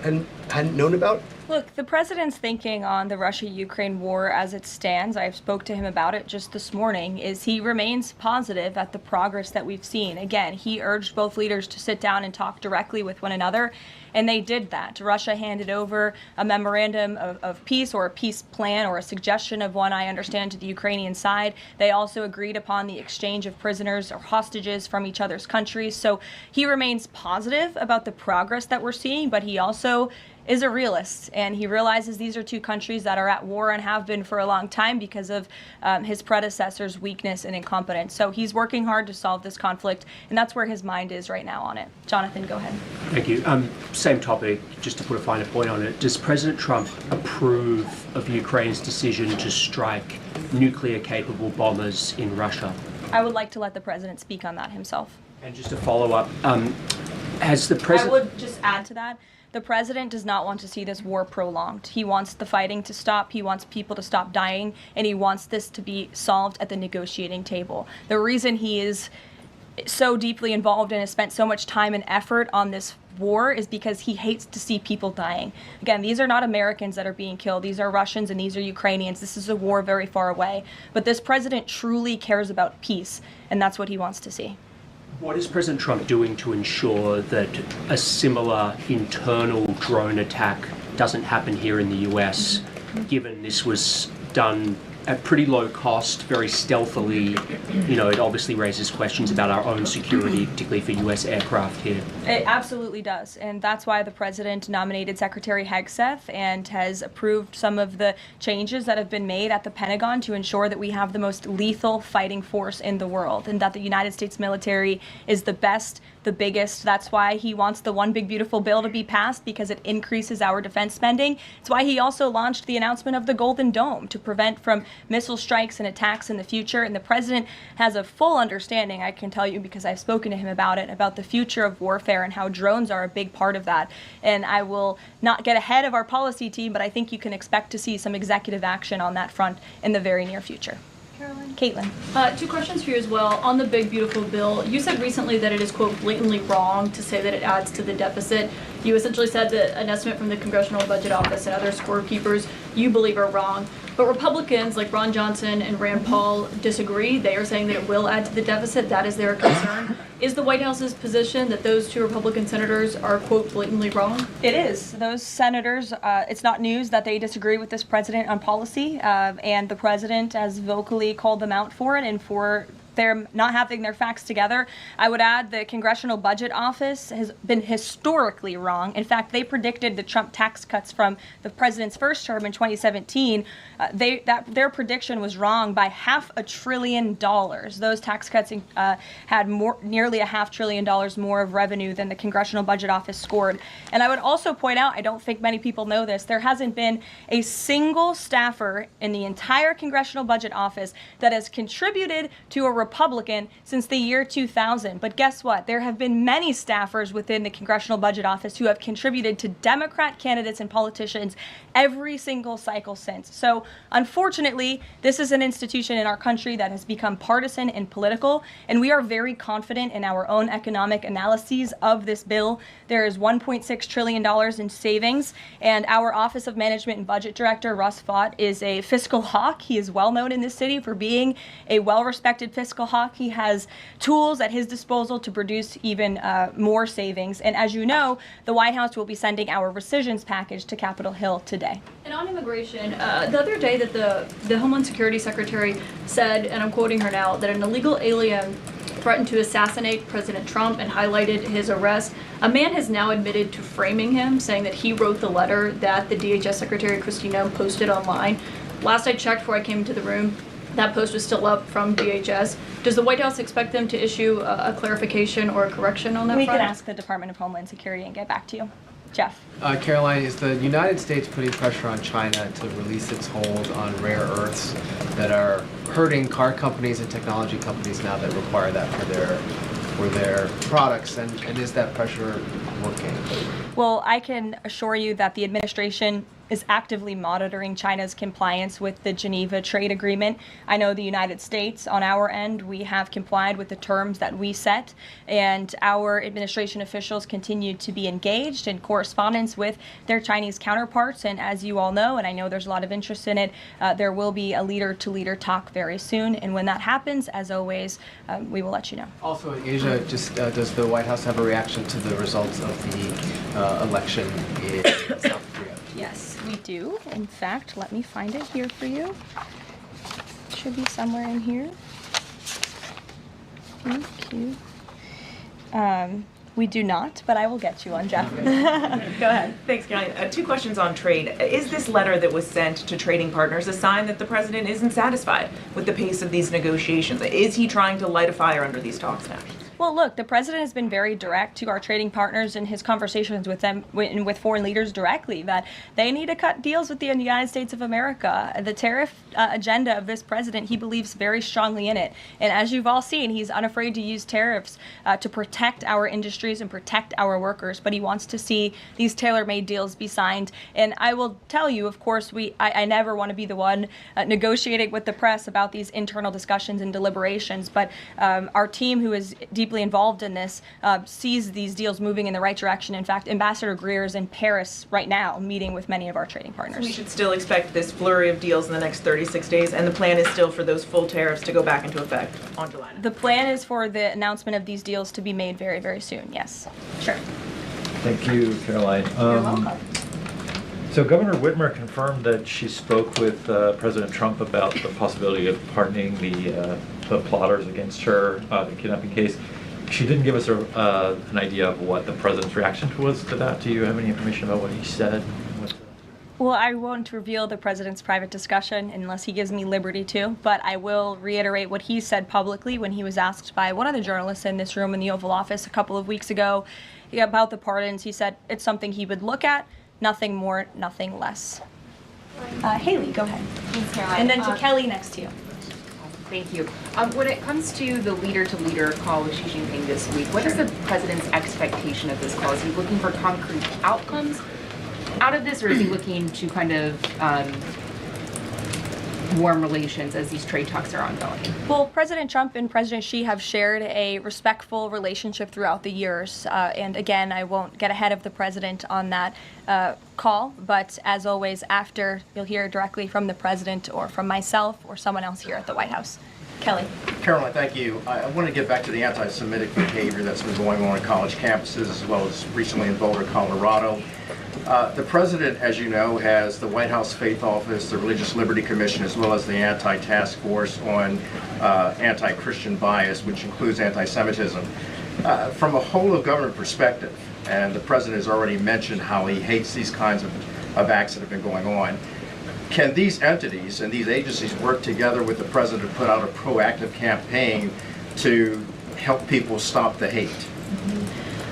hadn't known about?
Look, the president's thinking on the Russia-Ukraine war as it stands, I spoke to him about it just this morning, is he remains positive at the progress that we've seen. Again, he urged both leaders to sit down and talk directly with one another, and they did that. Russia handed over a memorandum of peace, or a peace plan, or a suggestion of one, I understand, to the Ukrainian side. They also agreed upon the exchange of prisoners or hostages from each other's countries. So he remains positive about the progress that we're seeing, but he also is a realist, and he realizes these are two countries that are at war and have been for a long time because of his predecessor's weakness and incompetence. So he's working hard to solve this conflict, and that's where his mind is right now on it. Jonathan, go ahead.
Thank you. Same topic, just to put a finer point on it. Does President Trump approve of Ukraine's decision to strike nuclear-capable bombers in Russia?
I would like to let the president speak on that himself.
And just to follow up, has the president...
I would just add to that. The president does not want to see this war prolonged. He wants the fighting to stop, he wants people to stop dying, and he wants this to be solved at the negotiating table. The reason he is so deeply involved and has spent so much time and effort on this war is because he hates to see people dying. Again, these are not Americans that are being killed. These are Russians and these are Ukrainians. This is a war very far away. But this president truly cares about peace, and that's what he wants to see.
What is President Trump doing to ensure that a similar internal drone attack doesn't happen here in the US, given this was done at pretty low cost, very stealthily. You know, it obviously raises questions about our own security, particularly for U.S. aircraft here.
It absolutely does, and that's why the president nominated Secretary Hegseth and has approved some of the changes that have been made at the Pentagon to ensure that we have the most lethal fighting force in the world, and that the United States military is the best, the biggest. That's why he wants the One Big Beautiful Bill to be passed, because it increases our defense spending. It's why he also launched the announcement of the Golden Dome to prevent from missile strikes and attacks in the future. And the president has a full understanding, I can tell you because I've spoken to him about it, about the future of warfare and how drones are a big part of that. And I will not get ahead of our policy team, but I think you can expect to see some executive action on that front in the very near future.
Caroline.
Caitlin.
Two questions for you as well. On the Big Beautiful Bill, you said recently that it is, quote, blatantly wrong to say that it adds to the deficit. You essentially said that an estimate from the Congressional Budget Office and other scorekeepers you believe are wrong. But Republicans like Ron Johnson and Rand Paul disagree. They are saying that it will add to the deficit. That is their concern. Is the White House's position that those two Republican senators are, quote, blatantly wrong?
It is. Those senators, it's not news that they disagree with this president on policy, and the president has vocally called them out for it and for their not having their facts together. I would add the Congressional Budget Office has been historically wrong. In fact, they predicted the Trump tax cuts from the president's first term in 2017. Their prediction was wrong by $500 billion. Those tax cuts had nearly $500 billion more of revenue than the Congressional Budget Office scored. And I would also point out, I don't think many people know this, there hasn't been a single staffer in the entire Congressional Budget Office that has contributed to a Republican since the year 2000. But guess what? There have been many staffers within the Congressional Budget Office who have contributed to Democrat candidates and politicians every single cycle since. So unfortunately, this is an institution in our country that has become partisan and political, and we are very confident in our own economic analyses of this bill. There is $1.6 trillion in savings, and our Office of Management and Budget Director, Russ Vought, is a fiscal hawk. He is well known in this city for being a well-respected fiscal hawk. He has tools at his disposal to produce even more savings. And as you know, the White House will be sending our rescissions package to Capitol Hill today.
And on immigration, the other day that the Homeland Security Secretary said, and I'm quoting her now, that an illegal alien threatened to assassinate President Trump and highlighted his arrest. A man has now admitted to framing him, saying that he wrote the letter that the DHS Secretary Kristi Noem posted online. Last I checked before I came into the room, that post was still up from DHS. Does the White House expect them to issue a clarification or a correction on that front?
We can ask the Department of Homeland Security and get back to you. Jeff.
Caroline, is the United States putting pressure on China to release its hold on rare earths that are hurting car companies and technology companies now that require that for their products? And is that pressure working?
Well, I can assure you that the administration is actively monitoring China's compliance with the Geneva Trade Agreement. I know the United States, on our end, we have complied with the terms that we set, and our administration officials continue to be engaged in correspondence with their Chinese counterparts. And as you all know, and I know there's a lot of interest in it, there will be a leader-to-leader talk very soon. And when that happens, as always, we will let you know.
Also in Asia, just does the White House have a reaction to the results of the election in South Korea?
Yes, we do. In fact, let me find it here for you. It should be somewhere in here. Thank you. We do not, but I will get you on, Jeff. Go ahead.
Thanks, Caroline. Two questions on trade. Is this letter that was sent to trading partners a sign that the president isn't satisfied with the pace of these negotiations? Is he trying to light a fire under these talks now?
Well, look, the president has been very direct to our trading partners in his conversations with them, with foreign leaders directly, that they need to cut deals with the United States of America. The tariff agenda of this president, he believes very strongly in it. And as you've all seen, he's unafraid to use tariffs to protect our industries and protect our workers. But he wants to see these tailor-made deals be signed. And I will tell you, of course, I never want to be the one negotiating with the press about these internal discussions and deliberations. But our team, who is deeply involved in this, sees these deals moving in the right direction. In fact, Ambassador Greer is in Paris right now meeting with many of our trading partners.
So we should still expect this flurry of deals in the next 36 days, and the plan is still for those full tariffs to go back into effect on July 9th.
The plan is for the announcement of these deals to be made very, very soon, yes. Sure.
Thank you, Caroline.
You're welcome.
So Governor Whitmer confirmed that she spoke with President Trump about the possibility of pardoning the plotters against her, the kidnapping case. She didn't give us an idea of what the president's reaction was to that. Do you have any information about what he said?
Well, I won't reveal the president's private discussion unless he gives me liberty to, but I will reiterate what he said publicly when he was asked by one of the journalists in this room in the Oval Office a couple of weeks ago about the pardons. He said it's something he would look at, nothing more, nothing less. Haley, go ahead.
Thanks, Caroline.
And then to Kelly next to you.
Thank you. When it comes to the leader-to-leader call with Xi Jinping this week, what is the president's expectation of this call? Is he looking for concrete outcomes out of this, or is he looking to kind of warm relations as these trade talks are ongoing?
Well, President Trump and President Xi have shared a respectful relationship throughout the years. And again, I won't get ahead of the president on that call, but as always, after, you'll hear directly from the president or from myself or someone else here at the White House. Kelly.
Caroline, thank you. I want to get back to the anti-Semitic behavior that's been going on college campuses, as well as recently in Boulder, Colorado. The president, as you know, has the White House Faith Office, the Religious Liberty Commission, as well as the Anti-Task Force on anti-Christian bias, which includes anti-Semitism. From a whole of government perspective, and the president has already mentioned how he hates these kinds of acts that have been going on, can these entities and these agencies work together with the president to put out a proactive campaign to help people stop the hate?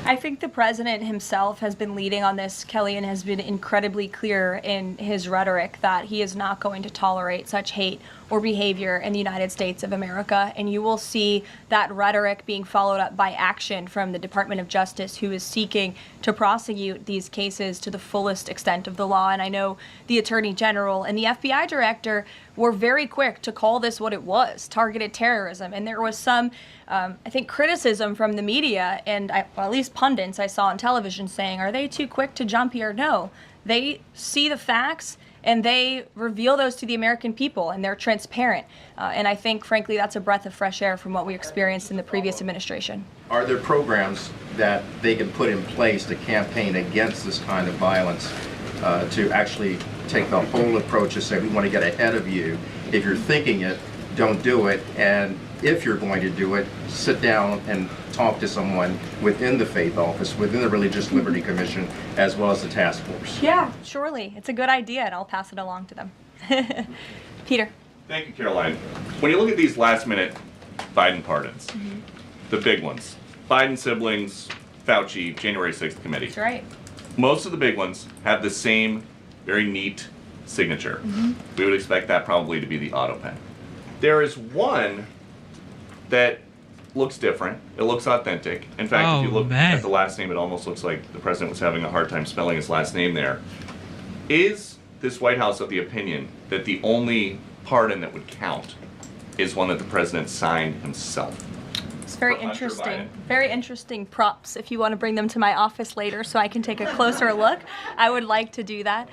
I think the president himself has been leading on this, Kelly, and has been incredibly clear in his rhetoric that he is not going to tolerate such hate or behavior in the United States of America. And you will see that rhetoric being followed up by action from the Department of Justice, who is seeking to prosecute these cases to the fullest extent of the law. And I know the Attorney General and the FBI Director were very quick to call this what it was, targeted terrorism. And there was some, I think, criticism from the media and well, at least pundits I saw on television saying, are they too quick to jump here? No, they see the facts and they reveal those to the American people, and they're transparent. And I think, frankly, that's a breath of fresh air from what we experienced in the previous administration.
Are there programs that they can put in place to campaign against this kind of violence, to actually take the whole approach and say, we want to get ahead of you. If you're thinking it, don't do it. And if you're going to do it, sit down and talk to someone within the Faith Office, within the Religious Liberty Commission, as well as the task force.
Yeah, surely. It's a good idea, and I'll pass it along to them. Peter.
Thank you, Caroline. When you look at these last-minute Biden pardons, the big ones, Biden siblings, Fauci, January 6th committee.
That's right.
Most of the big ones have the same very neat signature. We would expect that probably to be the autopen. There is one that looks different. It looks authentic. In fact, if you look at the last name, it almost looks like the president was having a hard time spelling his last name there. Is this White House of the opinion that the only pardon that would count is one that the president signed himself?
It's very interesting. Very interesting props. If you want to bring them to my office later so I can take a closer look, I would like to do that.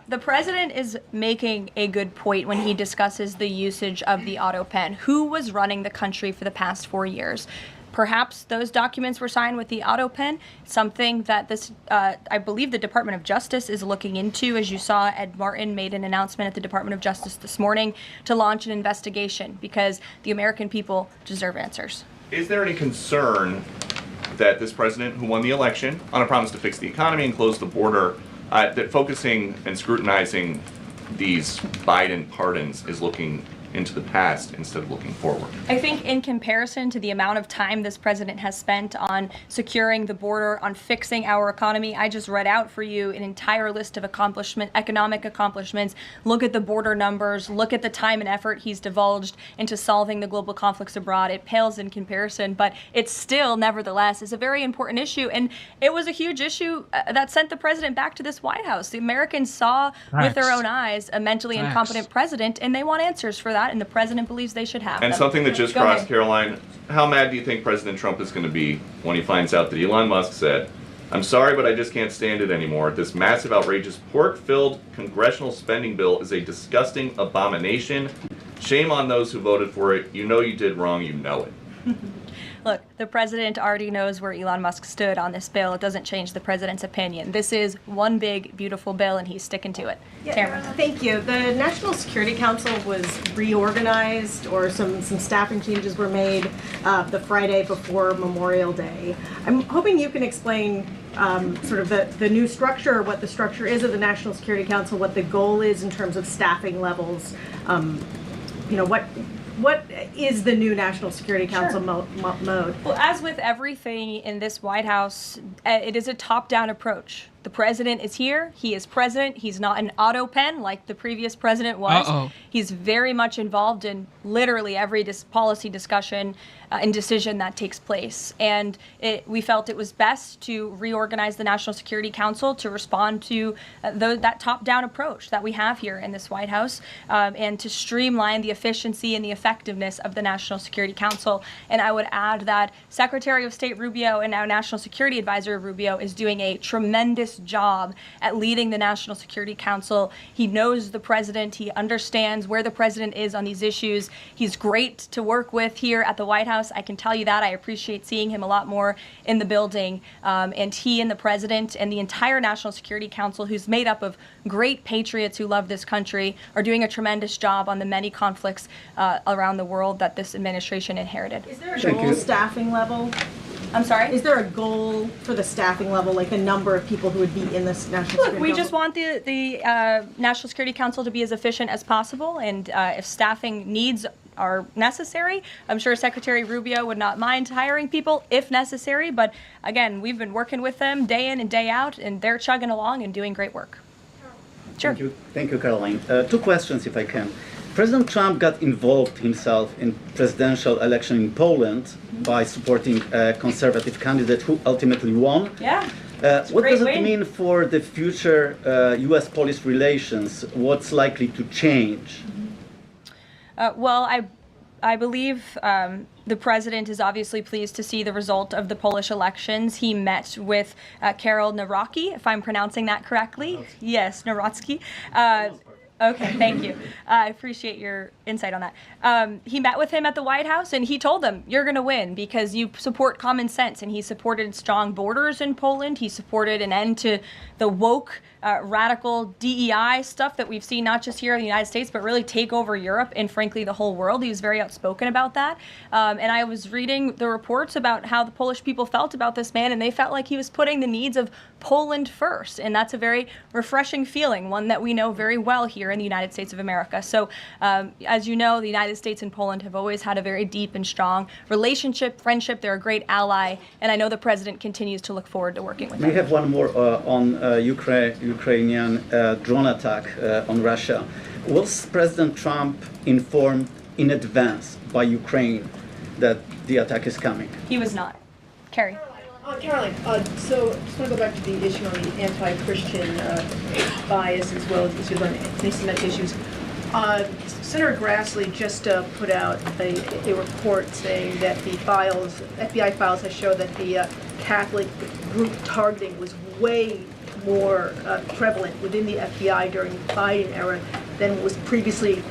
The president is making a good point when he discusses the usage of the autopen. Who was running the country for the past 4 years? Perhaps those documents were signed with the autopen, something that this, I believe the Department of Justice is looking into. As you saw, Ed Martin made an announcement at the Department of Justice this morning to launch an investigation because the American people deserve answers.
Is there any concern that this president, who won the election on a promise to fix the economy and close the border, that focusing and scrutinizing these Biden pardons is looking into the past instead of looking forward?
I think in comparison to the amount of time this president has spent on securing the border, on fixing our economy, I just read out for you an entire list of economic accomplishments. Look at the border numbers, look at the time and effort he's divulged into solving the global conflicts abroad. It pales in comparison, but it still, nevertheless, is a very important issue. And it was a huge issue that sent the president back to this White House. The Americans saw with their own eyes a mentally incompetent president, and they want answers for that. And the president believes they should have
And
them.
something that just crossed, Caroline, how mad do you think President Trump is going to be when he finds out that Elon Musk said, I'm sorry, but I just can't stand it anymore. This massive, outrageous, pork-filled congressional spending bill is a disgusting abomination. Shame on those who voted for it. You know you did wrong. You know it.
Look, the president already knows where Elon Musk stood on this bill. It doesn't change the president's opinion. This is one big, beautiful bill, and he's sticking to it. Tamara.
Thank you. The National Security Council was reorganized, or some staffing changes were made the Friday before Memorial Day. I'm hoping you can explain sort of the new structure, what the structure is of the National Security Council, what the goal is in terms of staffing levels. You know, what is the new National Security Council mode?
Well, as with everything in this White House, it is a top-down approach. The president is here. He is president. He's not an autopen like the previous president was. He's very much involved in literally every policy discussion and decision that takes place. And we felt it was best to reorganize the National Security Council to respond to that top-down approach that we have here in this White House, and to streamline the efficiency and the effectiveness of the National Security Council. And I would add that Secretary of State Rubio and now National Security Advisor Rubio is doing a tremendous job at leading the National Security Council. He knows the president. He understands where the president is on these issues. He's great to work with here at the White House. I can tell you that. I appreciate seeing him a lot more in the building. And he and the president and the entire National Security Council, who's made up of great patriots who love this country, are doing a tremendous job on the many conflicts around the world that this administration inherited.
Is there a goal staffing level?
I'm sorry?
Is there a goal for the staffing level, like the number of people who would be in this National Security Council?
We just want the National Security Council to be as efficient as possible, and if staffing needs are necessary, I'm sure Secretary Rubio would not mind hiring people if necessary, but again, we've been working with them day in and day out, and they're chugging along and doing great work. Sure.
Thank you, Caroline. Two questions, if I can. President Trump got involved himself in presidential election in Poland by supporting a conservative candidate who ultimately won.
Yeah.
What does it mean for the future U.S.-Polish relations? What's likely to change?
Well, I believe the president is obviously pleased to see the result of the Polish elections. He met with Karol Nawrocki, if I'm pronouncing that correctly. Yes, Nawrocki. Okay, thank you. I appreciate your insight on that. He met with him at the White House, and he told them, you're going to win because you support common sense. And he supported strong borders in Poland. He supported an end to the woke, radical DEI stuff that we've seen not just here in the United States, but really take over Europe and, frankly, the whole world. He was very outspoken about that. And I was reading the reports about how the Polish people felt about this man, and they felt like he was putting the needs of Poland first. And that's a very refreshing feeling, one that we know very well here in the United States of America. So, as you know, the United States and Poland have always had a very deep and strong relationship, friendship. They're a great ally, and I know the president continues to look forward to working with them.
We have one more on Ukrainian drone attack on Russia. Was President Trump informed in advance by Ukraine that the attack is coming?
He was not. Carrie.
Caroline, so just want to go back to the issue on the anti-Christian bias as well as issues on anti-Semitic issues. Senator Grassley just put out a report saying that the FBI files have showed that the Catholic group targeting was way more prevalent within the FBI during the Biden era than was previously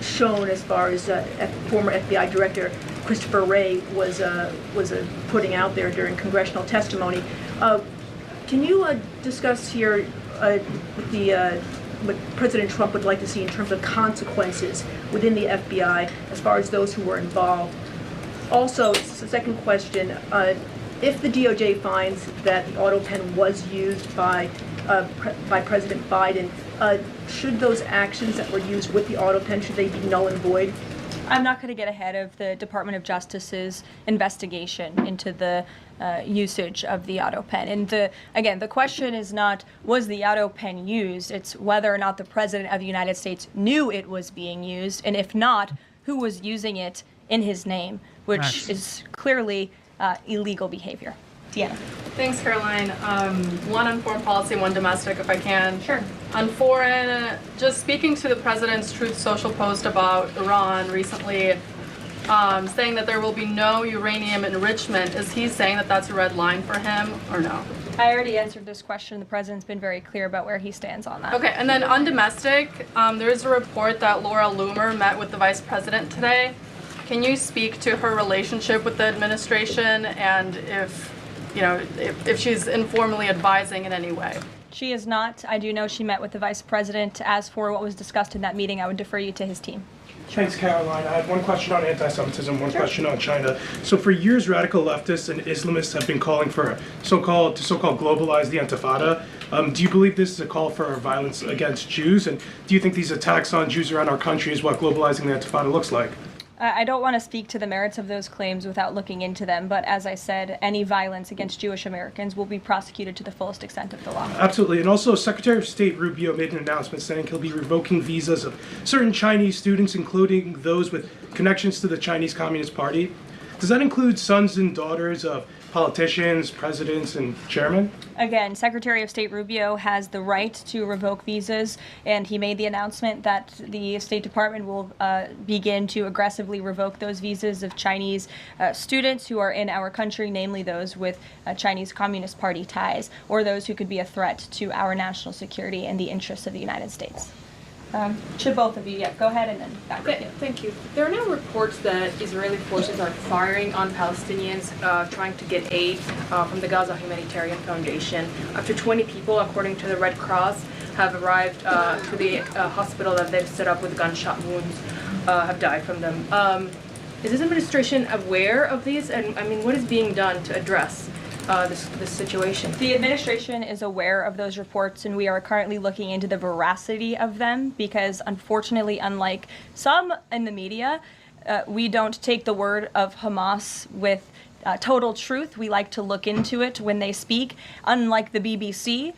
shown, as far as former FBI Director Christopher Wray was putting out there during congressional testimony. Can you discuss here what President Trump would like to see in terms of consequences within the FBI as far as those who were involved? Also, the second question, if the DOJ finds that the autopen was used by President Biden, should those actions that were used with the autopen, should they be null and void?
I'm not going to get ahead of the Department of Justice's investigation into the usage of the autopen. And again, the question is not, was the autopen used? It's whether or not the President of the United States knew it was being used, and if not, who was using it in his name, which is clearly illegal behavior. Deanna.
Thanks, Caroline. One on foreign policy, one domestic, if I can.
Sure.
On foreign, just speaking to the president's Truth Social post about Iran recently, saying that there will be no uranium enrichment. Is he saying that that's a red line for him, or no?
I already answered this question. The president's been very clear about where he stands on that.
Okay, and then on domestic, there is a report that Laura Loomer met with the vice president today. Can you speak to her relationship with the administration and if she's informally advising in any way?
She is not. I do know she met with the vice president. As for what was discussed in that meeting, I would defer you to his team.
Thanks, Caroline. I had one question on anti-Semitism, one question on China. So for years, radical leftists and Islamists have been calling for so-called globalize the Intifada. Do you believe this is a call for violence against Jews? And do you think these attacks on Jews around our country is what globalizing the Intifada looks like?
I don't want to speak to the merits of those claims without looking into them, but as I said, any violence against Jewish Americans will be prosecuted to the fullest extent of the law.
Absolutely. And also, Secretary of State Rubio made an announcement saying he'll be revoking visas of certain Chinese students, including those with connections to the Chinese Communist Party. Does that include sons and daughters of politicians, presidents, and chairmen?
Again, Secretary of State Rubio has the right to revoke visas, and he made the announcement that the State Department will begin to aggressively revoke those visas of Chinese students who are in our country, namely those with Chinese Communist Party ties, or those who could be a threat to our national security and the interests of the United States. Should both of you, go ahead and then back to you.
Thank you. There are now reports that Israeli forces are firing on Palestinians trying to get aid from the Gaza Humanitarian Foundation. Up to 20 people, according to the Red Cross, have arrived to the hospital that they've set up with gunshot wounds, have died from them. Is this administration aware of these? And I mean, what is being done to address this situation?
The administration is aware of those reports, and we are currently looking into the veracity of them because, unfortunately, unlike some in the media, we don't take the word of Hamas with total truth. We like to look into it when they speak. Unlike the BBC,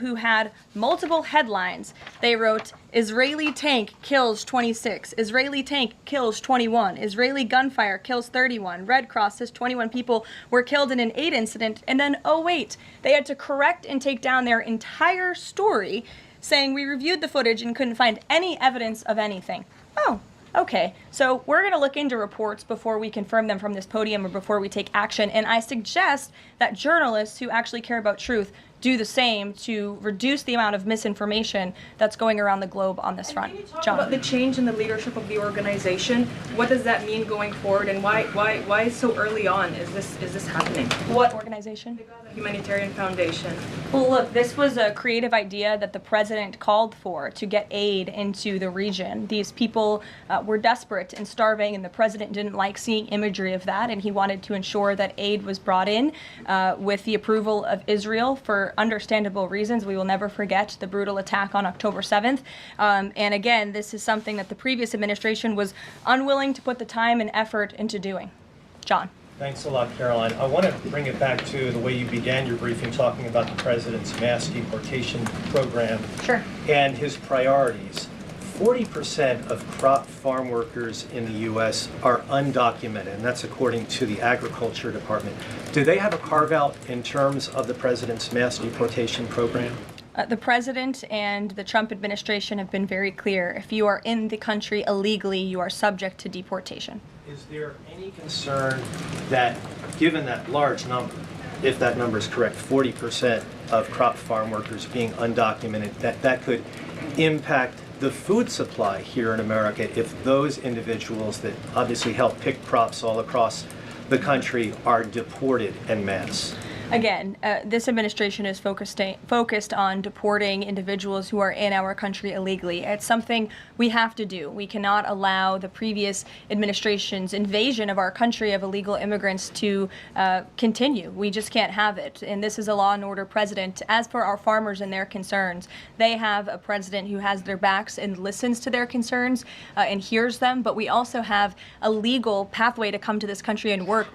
who had multiple headlines, they wrote, Israeli tank kills 26, Israeli tank kills 21, Israeli gunfire kills 31, Red Cross says 21 people were killed in an aid incident, and then, oh wait, they had to correct and take down their entire story, saying we reviewed the footage and couldn't find any evidence of anything. Oh. Okay, so we're going to look into reports before we confirm them from this podium or before we take action, and I suggest that journalists who actually care about truth do the same to reduce the amount of misinformation that's going around the globe on this front. John.
About the change in the leadership of the organization, what does that mean going forward, and why so early on is this happening?
What organization?
The Gaza Humanitarian Foundation.
Well, look, this was a creative idea that the president called for to get aid into the region. These people were desperate and starving, and the president didn't like seeing imagery of that, and he wanted to ensure that aid was brought in with the approval of Israel for understandable reasons. We will never forget the brutal attack on October 7th. And again, this is something that the previous administration was unwilling to put the time and effort into doing. John.
Thanks a lot, Caroline. I want to bring it back to the way you began your briefing, talking about the president's mass deportation program and his priorities. 40% of crop farm workers in the U.S. are undocumented, and that's according to the Agriculture Department. Do they have a carve-out in terms of the president's mass deportation program?
The president and the Trump administration have been very clear. If you are in the country illegally, you are subject to deportation.
Is there any concern that, given that large number, if that number is correct, 40% of crop farm workers being undocumented, that could impact the food supply here in America if those individuals that obviously help pick crops all across the country are deported en masse?
Again, this administration is focused on deporting individuals who are in our country illegally. It's something we have to do. We cannot allow the previous administration's invasion of our country of illegal immigrants to continue. We just can't have it. And this is a law and order president. As for our farmers and their concerns, they have a president who has their backs and listens to their concerns and hears them. But we also have a legal pathway to come to this country and work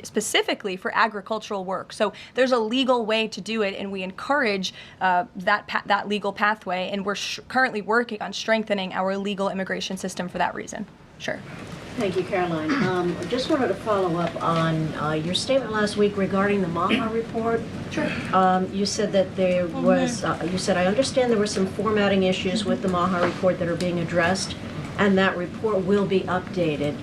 specifically for agricultural work. So there's a legal way to do it, and we encourage that legal pathway, and we're currently working on strengthening our legal immigration system for that reason. Sure.
Thank you, Caroline. I just wanted to follow up on your statement last week regarding the MAGA report. Sure. You said that there was, you said, I understand there were some formatting issues with the MAGA report that are being addressed, and that report will be updated.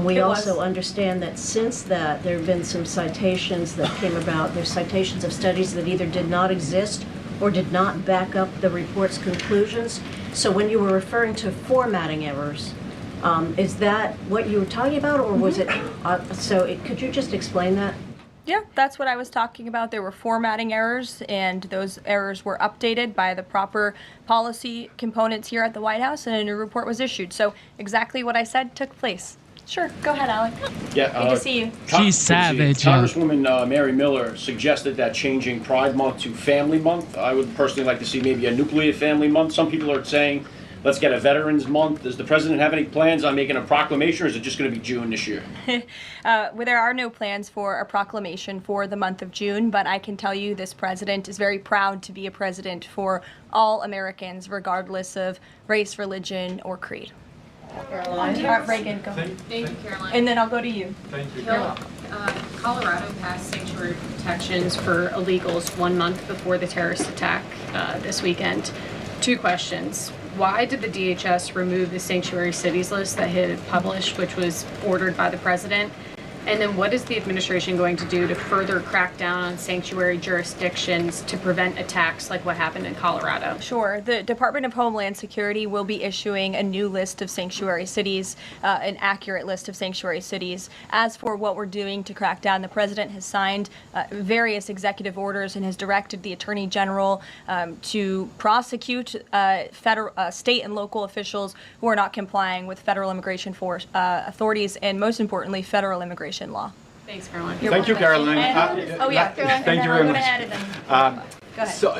We also understand that since that, there have been some citations that came about. There's citations of studies that either did not exist or did not back up the report's conclusions. So when you were referring to formatting errors, Is that what you were talking about, or was it, could you just explain that?
Yeah, that's what I was talking about. There were formatting errors, and those errors were updated by the proper policy components here at the White House, and a new report was issued. So exactly what I said took place. Sure, go ahead, Alec.
Yeah,
Good to see you.
She's savage. Congresswoman Mary Miller suggested that changing Pride Month to Family Month. I would personally like to see maybe a nuclear family month. Some people are saying, let's get a Veterans Month. Does the president have any plans on making a proclamation, or is it just going to be June this year?
Well, there are no plans for a proclamation for the month of June, but I can tell you this president is very proud to be a president for all Americans, regardless of race, religion, or creed.
Caroline.
Reagan, go ahead.
Thank you, Caroline.
And then I'll go to you.
Thank you.
Colorado passed sanctuary protections for illegals 1 month before the terrorist attack this weekend. 2 questions. Why did the DHS remove the sanctuary cities list that it had published, which was ordered by the president? And then what is the administration going to do to further crack down on sanctuary jurisdictions to prevent attacks like what happened in Colorado?
Sure. The Department of Homeland Security will be issuing a new list of sanctuary cities, an accurate list of sanctuary cities. As for what we're doing to crack down, the president has signed various executive orders and has directed the Attorney General to prosecute state and local officials who are not complying with federal immigration authorities and, most importantly, federal immigration law.
Thanks, Caroline.
Thank you, Caroline.
Caroline.
Thank you very much.
Go ahead.
So,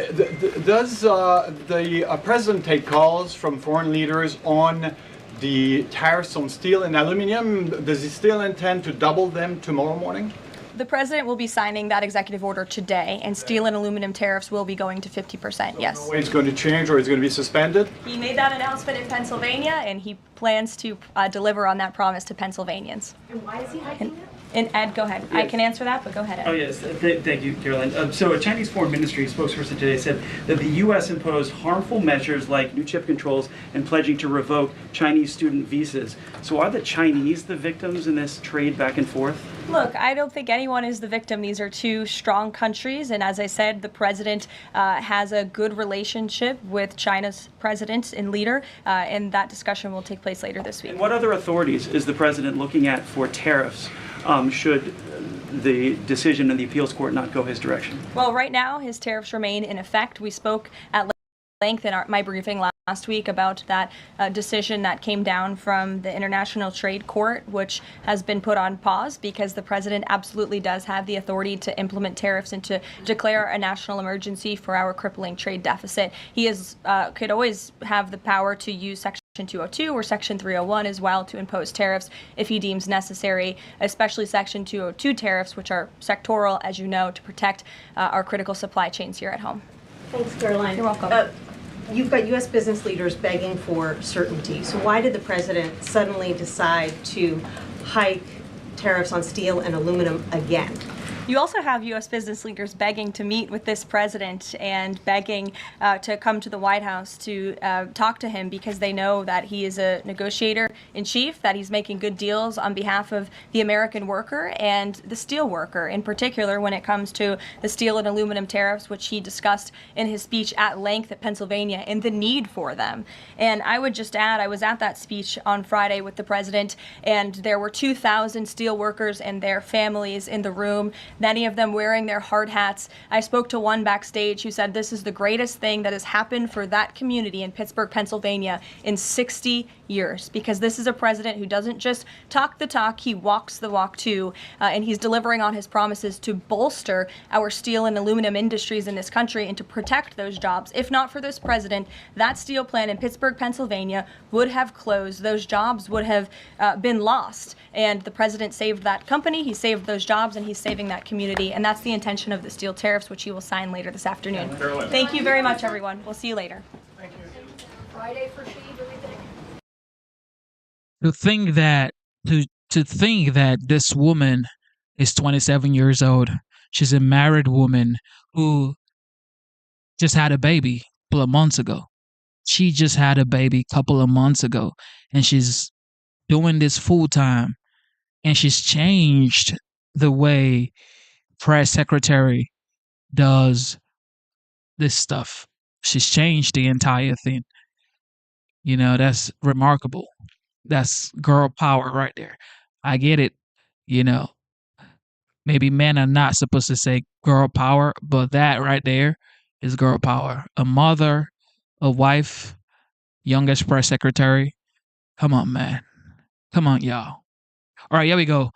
does the president take calls from foreign leaders on the tariffs on steel and aluminum? Does he still intend to double them tomorrow morning?
The president will be signing that executive order today, and steel and aluminum tariffs will be going to 50%, yes.
No way it's going to change, or it's going to be suspended?
He made that announcement in Pennsylvania, and he plans to deliver on that promise to Pennsylvanians.
And why is he hiking it?
And Ed, go ahead. I can answer that, but go ahead, Ed.
Oh, yes. Thank you, Caroline. So a Chinese Foreign Ministry spokesperson today said that the U.S. imposed harmful measures like new chip controls and pledging to revoke Chinese student visas. So are the Chinese the victims in this trade back and forth?
Look, I don't think anyone is the victim. These are two strong countries, and as I said, the president has a good relationship with China's president and leader, and that discussion will take place later this week.
And what other authorities is the president looking at for tariffs should the decision in the appeals court not go his direction?
Well, right now, his tariffs remain in effect. We spoke at length in my briefing last week about that decision that came down from the International Trade Court, which has been put on pause because the president absolutely does have the authority to implement tariffs and to declare a national emergency for our crippling trade deficit. He could always have the power to use Section 202 or Section 301 as well to impose tariffs if he deems necessary, especially Section 202 tariffs, which are sectoral, as you know, to protect our critical supply chains here at home.
Thanks, Caroline.
You're welcome.
You've got U.S. business leaders begging for certainty. So why did the president suddenly decide to hike tariffs on steel and aluminum again?
You also have U.S. business leaders begging to meet with this president and begging to come to the White House to talk to him because they know that he is a negotiator in chief, that he's making good deals on behalf of the American worker and the steel worker, in particular when it comes to the steel and aluminum tariffs, which he discussed in his speech at length at Pennsylvania and the need for them. And I would just add, I was at that speech on Friday with the president, and there were 2,000 steel workers and their families in the room, many of them wearing their hard hats. I spoke to one backstage who said this is the greatest thing that has happened for that community in Pittsburgh, Pennsylvania in 60 years, because this is a president who doesn't just talk the talk, he walks the walk too, and he's delivering on his promises to bolster our steel and aluminum industries in this country and to protect those jobs. If not for this president, that steel plant in Pittsburgh, Pennsylvania would have closed. Those jobs would have been lost, and the president saved that company, he saved those jobs, and he's saving that community, and that's the intention of the steel tariffs, which he will sign later this afternoon. Thank you very much, everyone. We'll see you later.
Thank you. Friday for Steve, everything?
To think that this woman is 27 years old. She's a married woman who just had a baby a couple of months ago. She just had a baby a couple of months ago, and she's doing this full time. And she's changed the way press secretary does this stuff. She's changed the entire thing. You know, that's remarkable. That's girl power right there. I get it. You know, maybe men are not supposed to say girl power, but that right there is girl power. A mother, a wife, youngest press secretary. Come on, man. Come on, y'all. All right, here we go.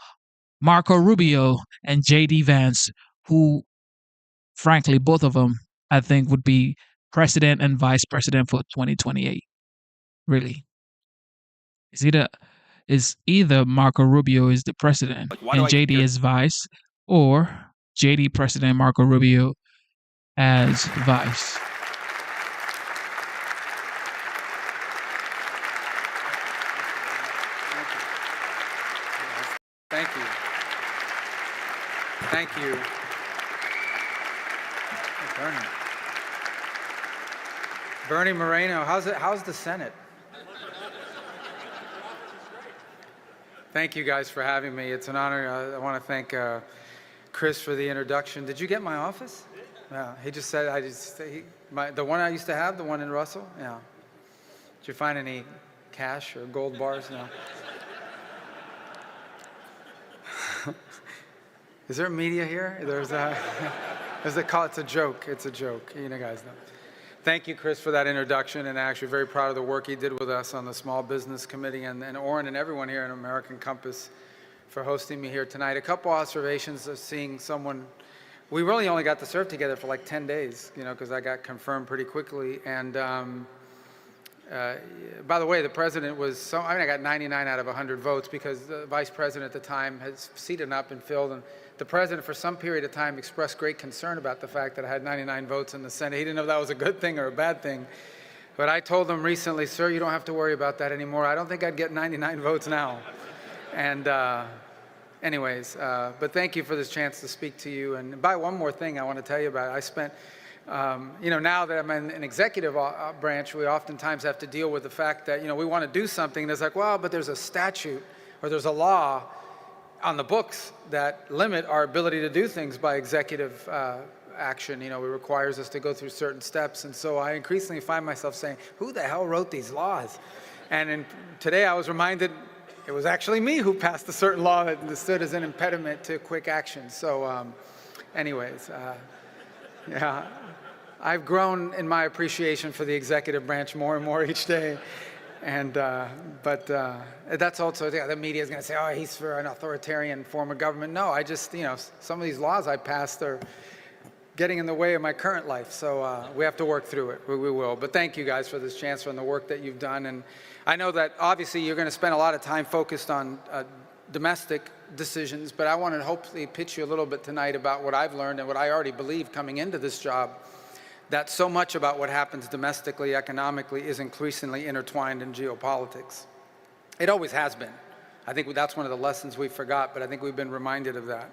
Marco Rubio and J.D. Vance, who, frankly, both of them, I think, would be president and vice president for 2028. Really. Is either Marco Rubio is the president and JD is vice, or JD president, Marco Rubio as vice.
Thank you. Thank you. Bernie. Bernie Moreno, how's the Senate? Thank you guys for having me. It's an honor. I want to thank Chris for the introduction. Did you get my office? Yeah. He just said, the one I used to have, the one in Russell? Yeah. Did you find any cash or gold bars? No. Is there media here? It's a joke. It's a joke. You guys know. Thank you, Chris, for that introduction, and actually very proud of the work he did with us on the Small Business Committee, and Oren and everyone here in American Compass for hosting me here tonight. A couple observations of seeing someone. We really only got to serve together for like 10 days, because I got confirmed pretty quickly. And by the way, the president was, I got 99 out of 100 votes because the vice president at the time has seated not been filled. And the president, for some period of time, expressed great concern about the fact that I had 99 votes in the Senate. He didn't know if that was a good thing or a bad thing. But I told him recently, sir, you don't have to worry about that anymore. I don't think I'd get 99 votes now. And anyways, but thank you for this chance to speak to you. And one more thing I want to tell you about. I spent, now that I'm in an executive branch, we oftentimes have to deal with the fact that, we want to do something. And it's like, well, but there's a statute or there's a law on the books that limit our ability to do things by executive action. It requires us to go through certain steps. And so I increasingly find myself saying, who the hell wrote these laws? And today I was reminded it was actually me who passed a certain law that stood as an impediment to quick action. So anyways, yeah, I've grown in my appreciation for the executive branch more and more each day. And but that's also, the media is going to say, oh, he's for an authoritarian form of government. No, I just, some of these laws I passed are getting in the way of my current life. So we have to work through it. We will. But thank you guys for this chance and the work that you've done. And I know that obviously you're going to spend a lot of time focused on domestic decisions, but I want to hopefully pitch you a little bit tonight about what I've learned and what I already believe coming into this job, that so much about what happens domestically, economically, is increasingly intertwined in geopolitics. It always has been. I think that's one of the lessons we forgot, but I think we've been reminded of that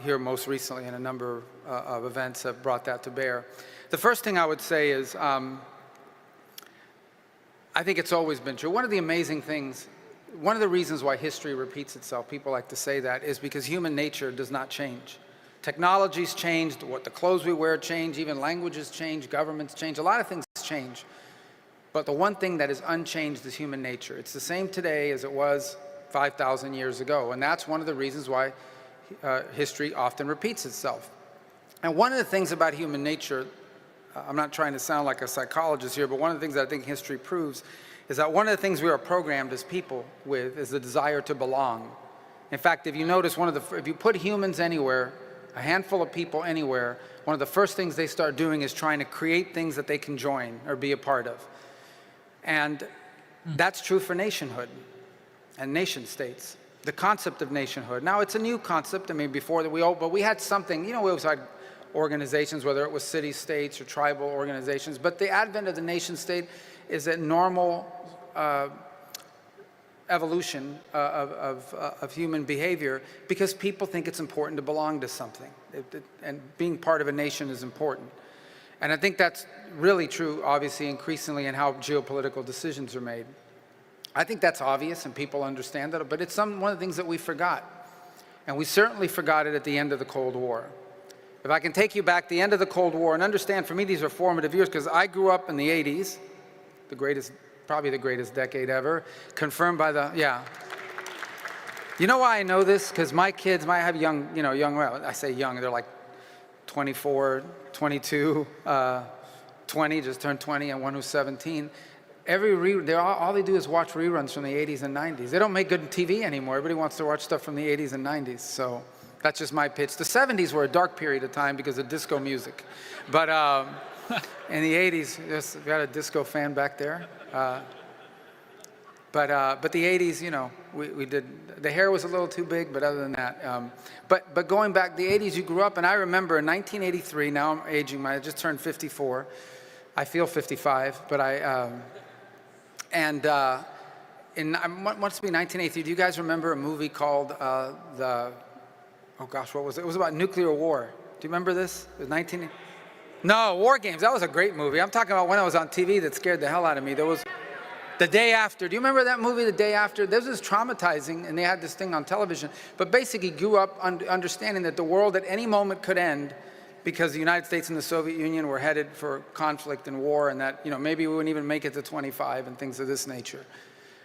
here most recently, and a number of events have brought that to bear. The first thing I would say is I think it's always been true. One of the amazing things, one of the reasons why history repeats itself, people like to say that, is because human nature does not change. Technology's changed, what the clothes we wear change, even languages change, governments change, a lot of things change. But the one thing that is unchanged is human nature. It's the same today as it was 5,000 years ago, and that's one of the reasons why history often repeats itself. And one of the things about human nature, I'm not trying to sound like a psychologist here, but one of the things that I think history proves is that one of the things we are programmed as people with is the desire to belong. In fact, if you notice, if you put humans anywhere, a handful of people anywhere, one of the first things they start doing is trying to create things that they can join or be a part of. And that's true for nationhood and nation states. The concept of nationhood. Now, it's a new concept. I mean, before that but we had something, we always had organizations, whether it was city states or tribal organizations, but the advent of the nation state is a normal evolution of human behavior because people think it's important to belong to something. And being part of a nation is important. And I think that's really true, obviously, increasingly in how geopolitical decisions are made. I think that's obvious and people understand that, but it's one of the things that we forgot. And we certainly forgot it at the end of the Cold War. If I can take you back to the end of the Cold War and understand, for me, these are formative years because I grew up in the 80s, the greatest probably the greatest decade ever, confirmed by the, yeah. You know why I know this? Because my kids, I have young, well, I say young, they're like 24, 22, 20, just turned 20, and one who's 17. All they do is watch reruns from the 80s and 90s. They don't make good TV anymore. Everybody wants to watch stuff from the 80s and 90s. So that's just my pitch. The 70s were a dark period of time because of disco music. But in the 80s, we got a disco fan back there. But the 80s, we did, the hair was a little too big, but other than that. But going back, the 80s, you grew up, and I remember in 1983, now I'm aging, I just turned 54. I feel 55, but must be 1983. Do you guys remember a movie called oh gosh, what was it? It was about nuclear war. Do you remember this? It was No, War Games. That was a great movie. I'm talking about when I was on TV that scared the hell out of me. There was The Day After. Do you remember that movie, The Day After? This was traumatizing, and they had this thing on television. But basically grew up understanding that the world at any moment could end because the United States and the Soviet Union were headed for conflict and war, and that maybe we wouldn't even make it to 25 and things of this nature.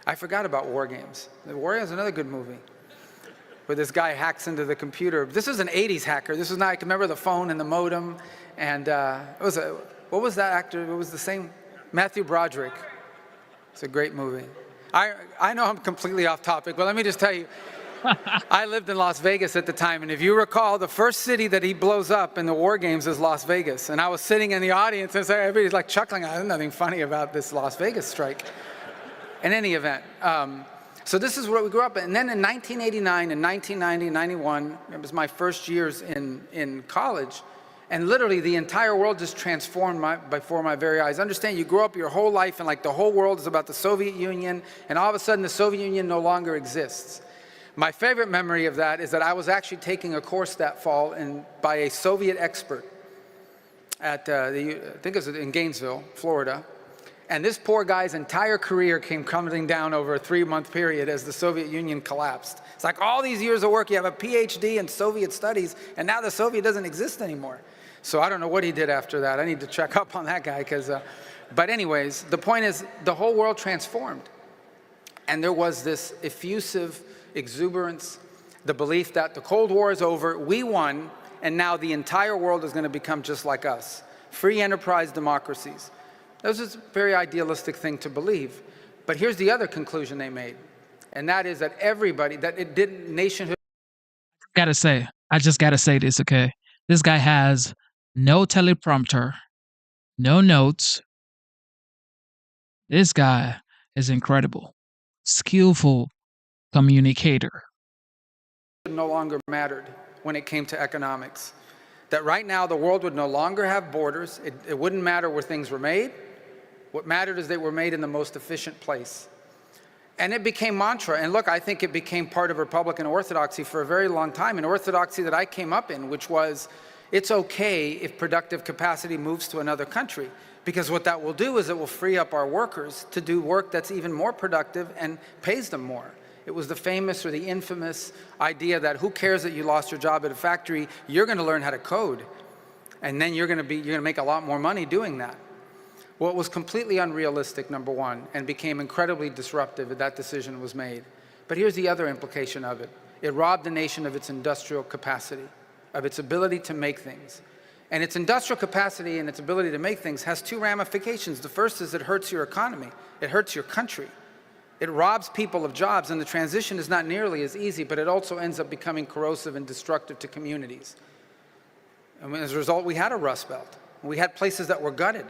I forgot about War Games. War Games is another good movie where this guy hacks into the computer. This was an 80s hacker. This was not, I can remember the phone and the modem, and what was that actor? It was the same, Matthew Broderick. It's a great movie. I know I'm completely off topic, but let me just tell you, I lived in Las Vegas at the time, and if you recall, the first city that he blows up in the War Games is Las Vegas. And I was sitting in the audience, and everybody's like chuckling. There's nothing funny about this Las Vegas strike. In any event, so this is where we grew up. And then in 1989 and 1990 and 91, it was my first years in college. And literally the entire world just transformed before my very eyes. Understand, you grow up your whole life and like the whole world is about the Soviet Union, and all of a sudden the Soviet Union no longer exists. My favorite memory of that is that I was actually taking a course that fall by a Soviet expert at, I think it was in Gainesville, Florida. And this poor guy's entire career came crumbling down over a 3-month period as the Soviet Union collapsed. It's like all these years of work, you have a PhD in Soviet studies, and now the Soviet doesn't exist anymore. So I don't know what he did after that. I need to check up on that guy, but anyways, the point is the whole world transformed. And there was this effusive exuberance, the belief that the Cold War is over, we won, and now the entire world is going to become just like us. Free enterprise democracies. That was a very idealistic thing to believe. But here's the other conclusion they made, and that is that everybody, that it didn't, nationhood.
I just gotta say this, okay? This guy has no teleprompter, no notes. This guy is incredible. Skillful communicator.
No longer mattered when it came to economics. That right now the world would no longer have borders. It wouldn't matter where things were made. What mattered is they were made in the most efficient place. And it became mantra. And look, I think it became part of Republican orthodoxy for a very long time, an orthodoxy that I came up in, which was it's okay if productive capacity moves to another country, because what that will do is it will free up our workers to do work that's even more productive and pays them more. It was the famous or the infamous idea that who cares that you lost your job at a factory, you're going to learn how to code, and then you're going to make a lot more money doing that. Well, it was completely unrealistic, number one, and became incredibly disruptive if that decision was made. But here's the other implication of it. It robbed the nation of its industrial capacity, of its ability to make things. And its industrial capacity and its ability to make things has two ramifications. The first is it hurts your economy. It hurts your country. It robs people of jobs, and the transition is not nearly as easy, but it also ends up becoming corrosive and destructive to communities. And as a result, we had a Rust Belt. We had places that were gutted.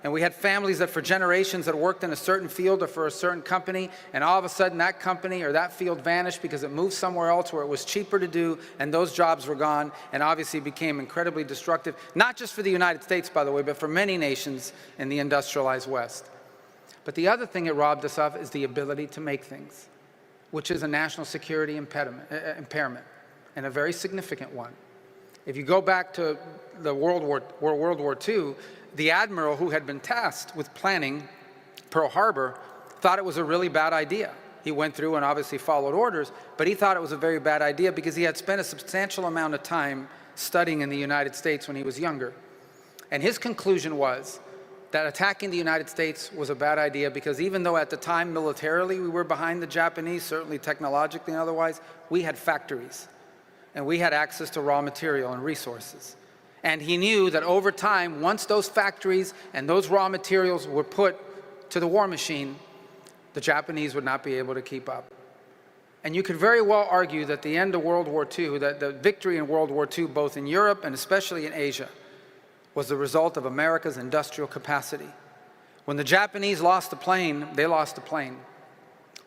And we had families that for generations had worked in a certain field or for a certain company, and all of a sudden that company or that field vanished because it moved somewhere else where it was cheaper to do, and those jobs were gone, and obviously became incredibly destructive, not just for the United States, by the way, but for many nations in the industrialized West. But the other thing it robbed us of is the ability to make things, which is a national security impairment, and a very significant one. If you go back to the World War II, the admiral who had been tasked with planning Pearl Harbor thought it was a really bad idea. He went through and obviously followed orders, but he thought it was a very bad idea because he had spent a substantial amount of time studying in the United States when he was younger. And his conclusion was, that attacking the United States was a bad idea because even though at the time militarily we were behind the Japanese, certainly technologically and otherwise, we had factories and we had access to raw material and resources. And he knew that over time, once those factories and those raw materials were put to the war machine, the Japanese would not be able to keep up. And you could very well argue that the end of World War II, that the victory in World War II, both in Europe and especially in Asia, was the result of America's industrial capacity. When the Japanese lost the plane, they lost the plane.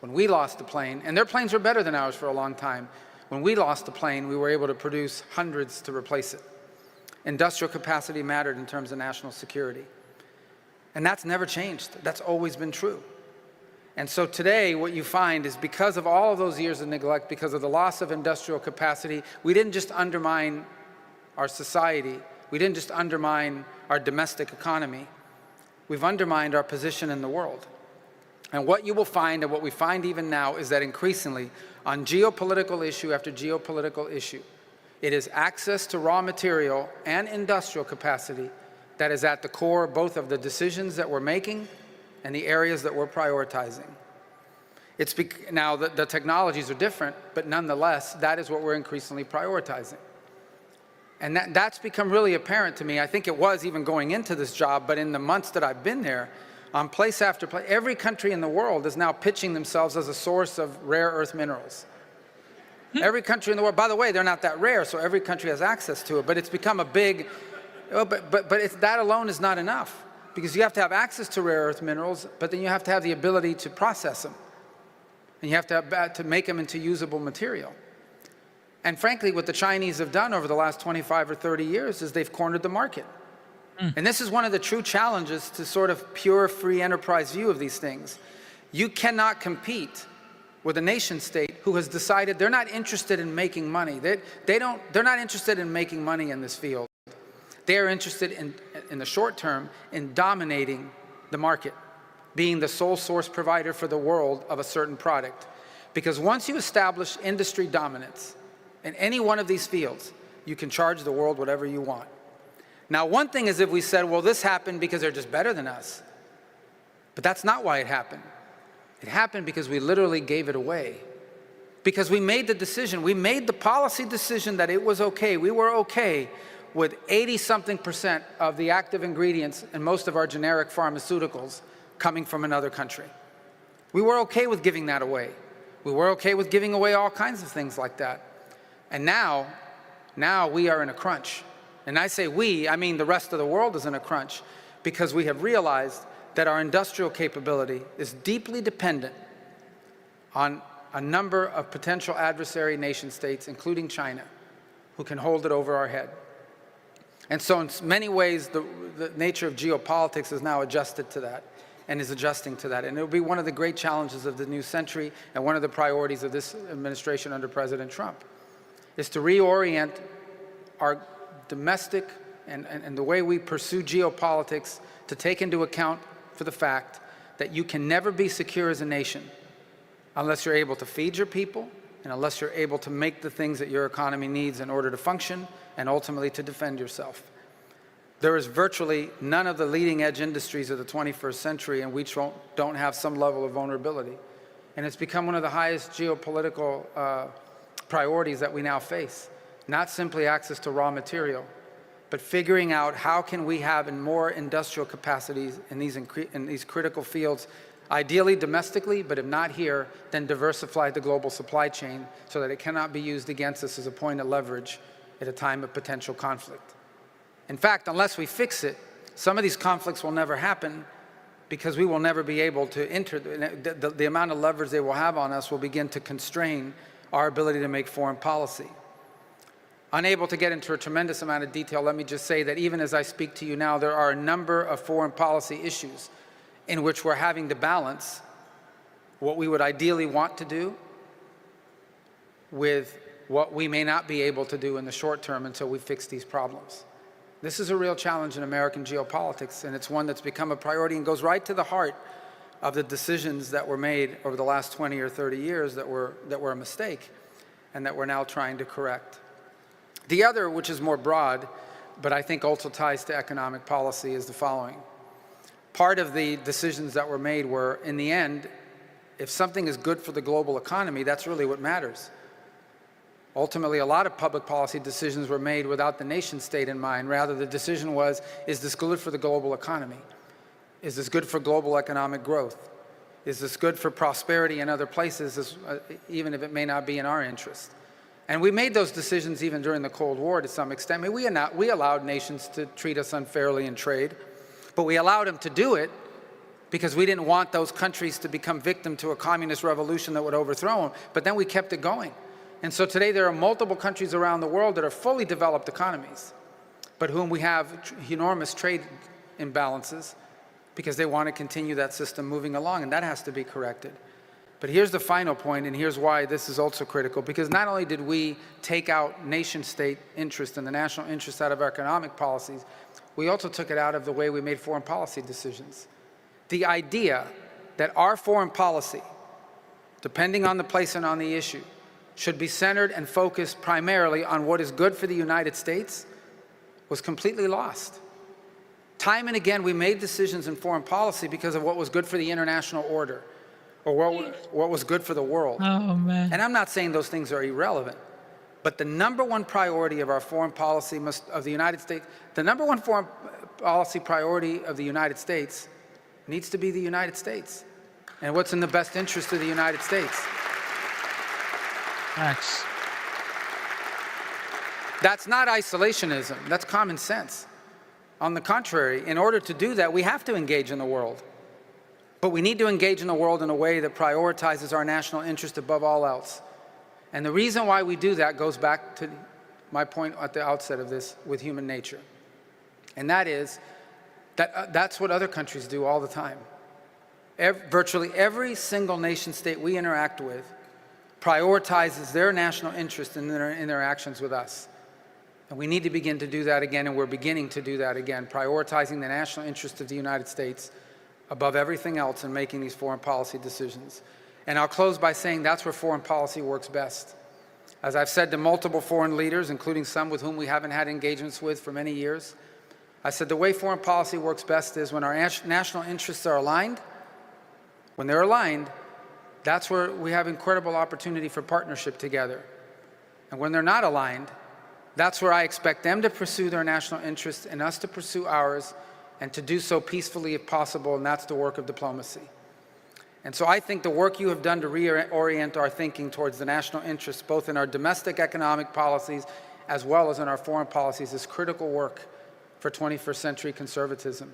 When we lost the plane, and their planes were better than ours for a long time, when we lost the plane, we were able to produce hundreds to replace it. Industrial capacity mattered in terms of national security. And that's never changed. That's always been true. And so today, what you find is because of all of those years of neglect, because of the loss of industrial capacity, we didn't just undermine our society, we didn't just undermine our domestic economy, we've undermined our position in the world. And what you will find, and what we find even now, is that increasingly, on geopolitical issue after geopolitical issue, it is access to raw material and industrial capacity that is at the core both of the decisions that we're making and the areas that we're prioritizing. Now, the technologies are different, but nonetheless, that is what we're increasingly prioritizing. And that's become really apparent to me. I think it was even going into this job, but in the months that I've been there, on place after place, every country in the world is now pitching themselves as a source of rare earth minerals. Every country in the world, by the way, they're not that rare, so every country has access to it, but it's become a big, that alone is not enough, because you have to have access to rare earth minerals, but then you have to have the ability to process them, and you have to make them into usable material. And frankly, what the Chinese have done over the last 25 or 30 years is they've cornered the market. And this is one of the true challenges to sort of pure free enterprise view of these things. You cannot compete with a nation state who has decided they're not interested in making money. They're not interested in making money in this field. They are interested in the short term in dominating the market, being the sole source provider for the world of a certain product. Because once you establish industry dominance in any one of these fields, you can charge the world whatever you want. Now, one thing is if we said, well, this happened because they're just better than us. But that's not why it happened. It happened because we literally gave it away. Because we made the decision, we made the policy decision that it was okay. We were okay with 80-something% of the active ingredients in most of our generic pharmaceuticals coming from another country. We were okay with giving that away. We were okay with giving away all kinds of things like that. And now we are in a crunch. And I say we, I mean the rest of the world is in a crunch, because we have realized that our industrial capability is deeply dependent on a number of potential adversary nation states, including China, who can hold it over our head. And so in many ways, the nature of geopolitics is now adjusted to that and is adjusting to that. And it will be one of the great challenges of the new century and one of the priorities of this administration under President Trump, is to reorient our domestic and the way we pursue geopolitics to take into account for the fact that you can never be secure as a nation unless you're able to feed your people and unless you're able to make the things that your economy needs in order to function and ultimately to defend yourself. There is virtually none of the leading edge industries of the 21st century in which don't have some level of vulnerability. And it's become one of the highest geopolitical priorities that we now face. Not simply access to raw material, but figuring out how can we have more industrial capacities in these critical fields, ideally domestically, but if not here, then diversify the global supply chain so that it cannot be used against us as a point of leverage at a time of potential conflict. In fact, unless we fix it, some of these conflicts will never happen because we will never be able to enter, the amount of leverage they will have on us will begin to constrain our ability to make foreign policy. Unable to get into a tremendous amount of detail, let me just say that even as I speak to you now, there are a number of foreign policy issues in which we're having to balance what we would ideally want to do with what we may not be able to do in the short term until we fix these problems. This is a real challenge in American geopolitics, and it's one that's become a priority and goes right to the heart of the decisions that were made over the last 20 or 30 years that were a mistake and that we're now trying to correct. The other, which is more broad, but I think also ties to economic policy, is the following. part of the decisions that were made were, in the end, if something is good for the global economy, that's really what matters. Ultimately, a lot of public policy decisions were made without the nation state in mind. Rather, the decision was, is this good for the global economy? Is this good for global economic growth? Is this good for prosperity in other places, even if it may not be in our interest? And we made those decisions even during the Cold War to some extent. I mean, we allowed nations to treat us unfairly in trade, but we allowed them to do it because we didn't want those countries to become victim to a communist revolution that would overthrow them. But then we kept it going. And so today there are multiple countries around the world that are fully developed economies, but whom we have enormous trade imbalances because they want to continue that system moving along, and that has to be corrected. But here's the final point, and here's why this is also critical, because not only did we take out nation-state interest and the national interest out of our economic policies, we also took it out of the way we made foreign policy decisions. The idea that our foreign policy, depending on the place and on the issue, should be centered and focused primarily on what is good for the United States was completely lost. Time and again, we made decisions in foreign policy because of what was good for the international order or what was good for the world.
Oh, man.
And I'm not saying those things are irrelevant, but the number one priority of our foreign policy of the United States, the number one foreign policy priority of the United States needs to be the United States and what's in the best interest of the United States.
Facts.
That's not isolationism, that's common sense. On the contrary, in order to do that, we have to engage in the world. But we need to engage in the world in a way that prioritizes our national interest above all else. And the reason why we do that goes back to my point at the outset of this with human nature. And that is that that's what other countries do all the time. Virtually every single nation state we interact with prioritizes their national interest in their interactions with us. And we need to begin to do that again, and we're beginning to do that again, prioritizing the national interest of the United States above everything else in making these foreign policy decisions. And I'll close by saying that's where foreign policy works best. As I've said to multiple foreign leaders, including some with whom we haven't had engagements with for many years, I said the way foreign policy works best is when our national interests are aligned. When they're aligned, that's where we have incredible opportunity for partnership together. And when they're not aligned, that's where I expect them to pursue their national interests and us to pursue ours, and to do so peacefully if possible, and that's the work of diplomacy. And so I think the work you have done to reorient our thinking towards the national interests, both in our domestic economic policies as well as in our foreign policies, is critical work for 21st century conservatism.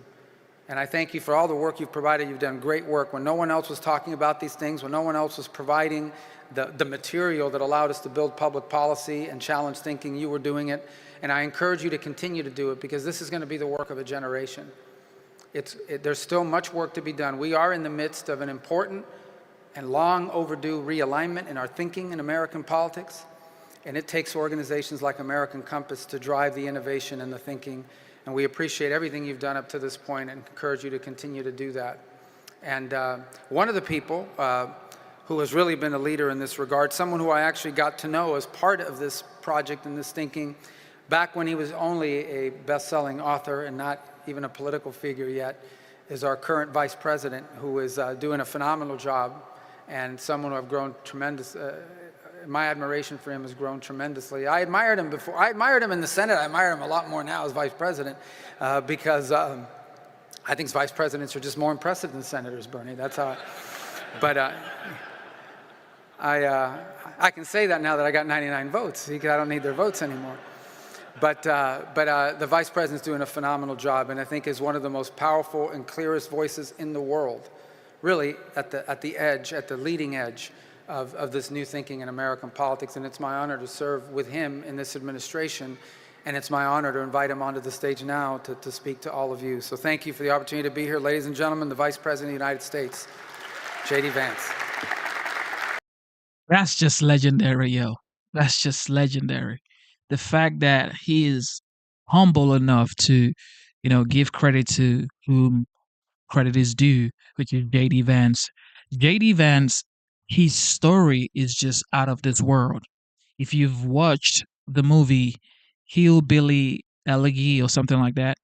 And I thank you for all the work you've provided. You've done great work. When no one else was talking about these things, when no one else was providing the material that allowed us to build public policy and challenge thinking, you were doing it. And I encourage you to continue to do it, because this is going to be the work of a generation. There's still much work to be done. We are in the midst of an important and long overdue realignment in our thinking in American politics. And it takes organizations like American Compass to drive the innovation and the thinking. And we appreciate everything you've done up to this point and encourage you to continue to do that. And one of the people who has really been a leader in this regard, someone who I actually got to know as part of this project and this thinking back when he was only a best-selling author and not even a political figure yet, is our current vice president, who is doing a phenomenal job, and someone who I've grown tremendous, my admiration for him has grown tremendously. I admired him before. I admired him in the Senate. I admire him a lot more now as vice president because I think vice presidents are just more impressive than senators, Bernie. That's how but I can say that now that I got 99 votes. I don't need their votes anymore. But the vice president's doing a phenomenal job, and I think is one of the most powerful and clearest voices in the world, really at the edge, at the leading edge of this new thinking in American politics. And it's my honor to serve with him in this administration, and it's my honor to invite him onto the stage now to speak to all of you. So thank you for the opportunity to be here. Ladies and gentlemen, the Vice President of the United States, J.D. Vance.
That's just legendary, yo. That's just legendary. The fact that he is humble enough to, give credit to whom credit is due, which is J.D. Vance. J.D. Vance, his story is just out of this world. If you've watched the movie Hillbilly Elegy or something like that,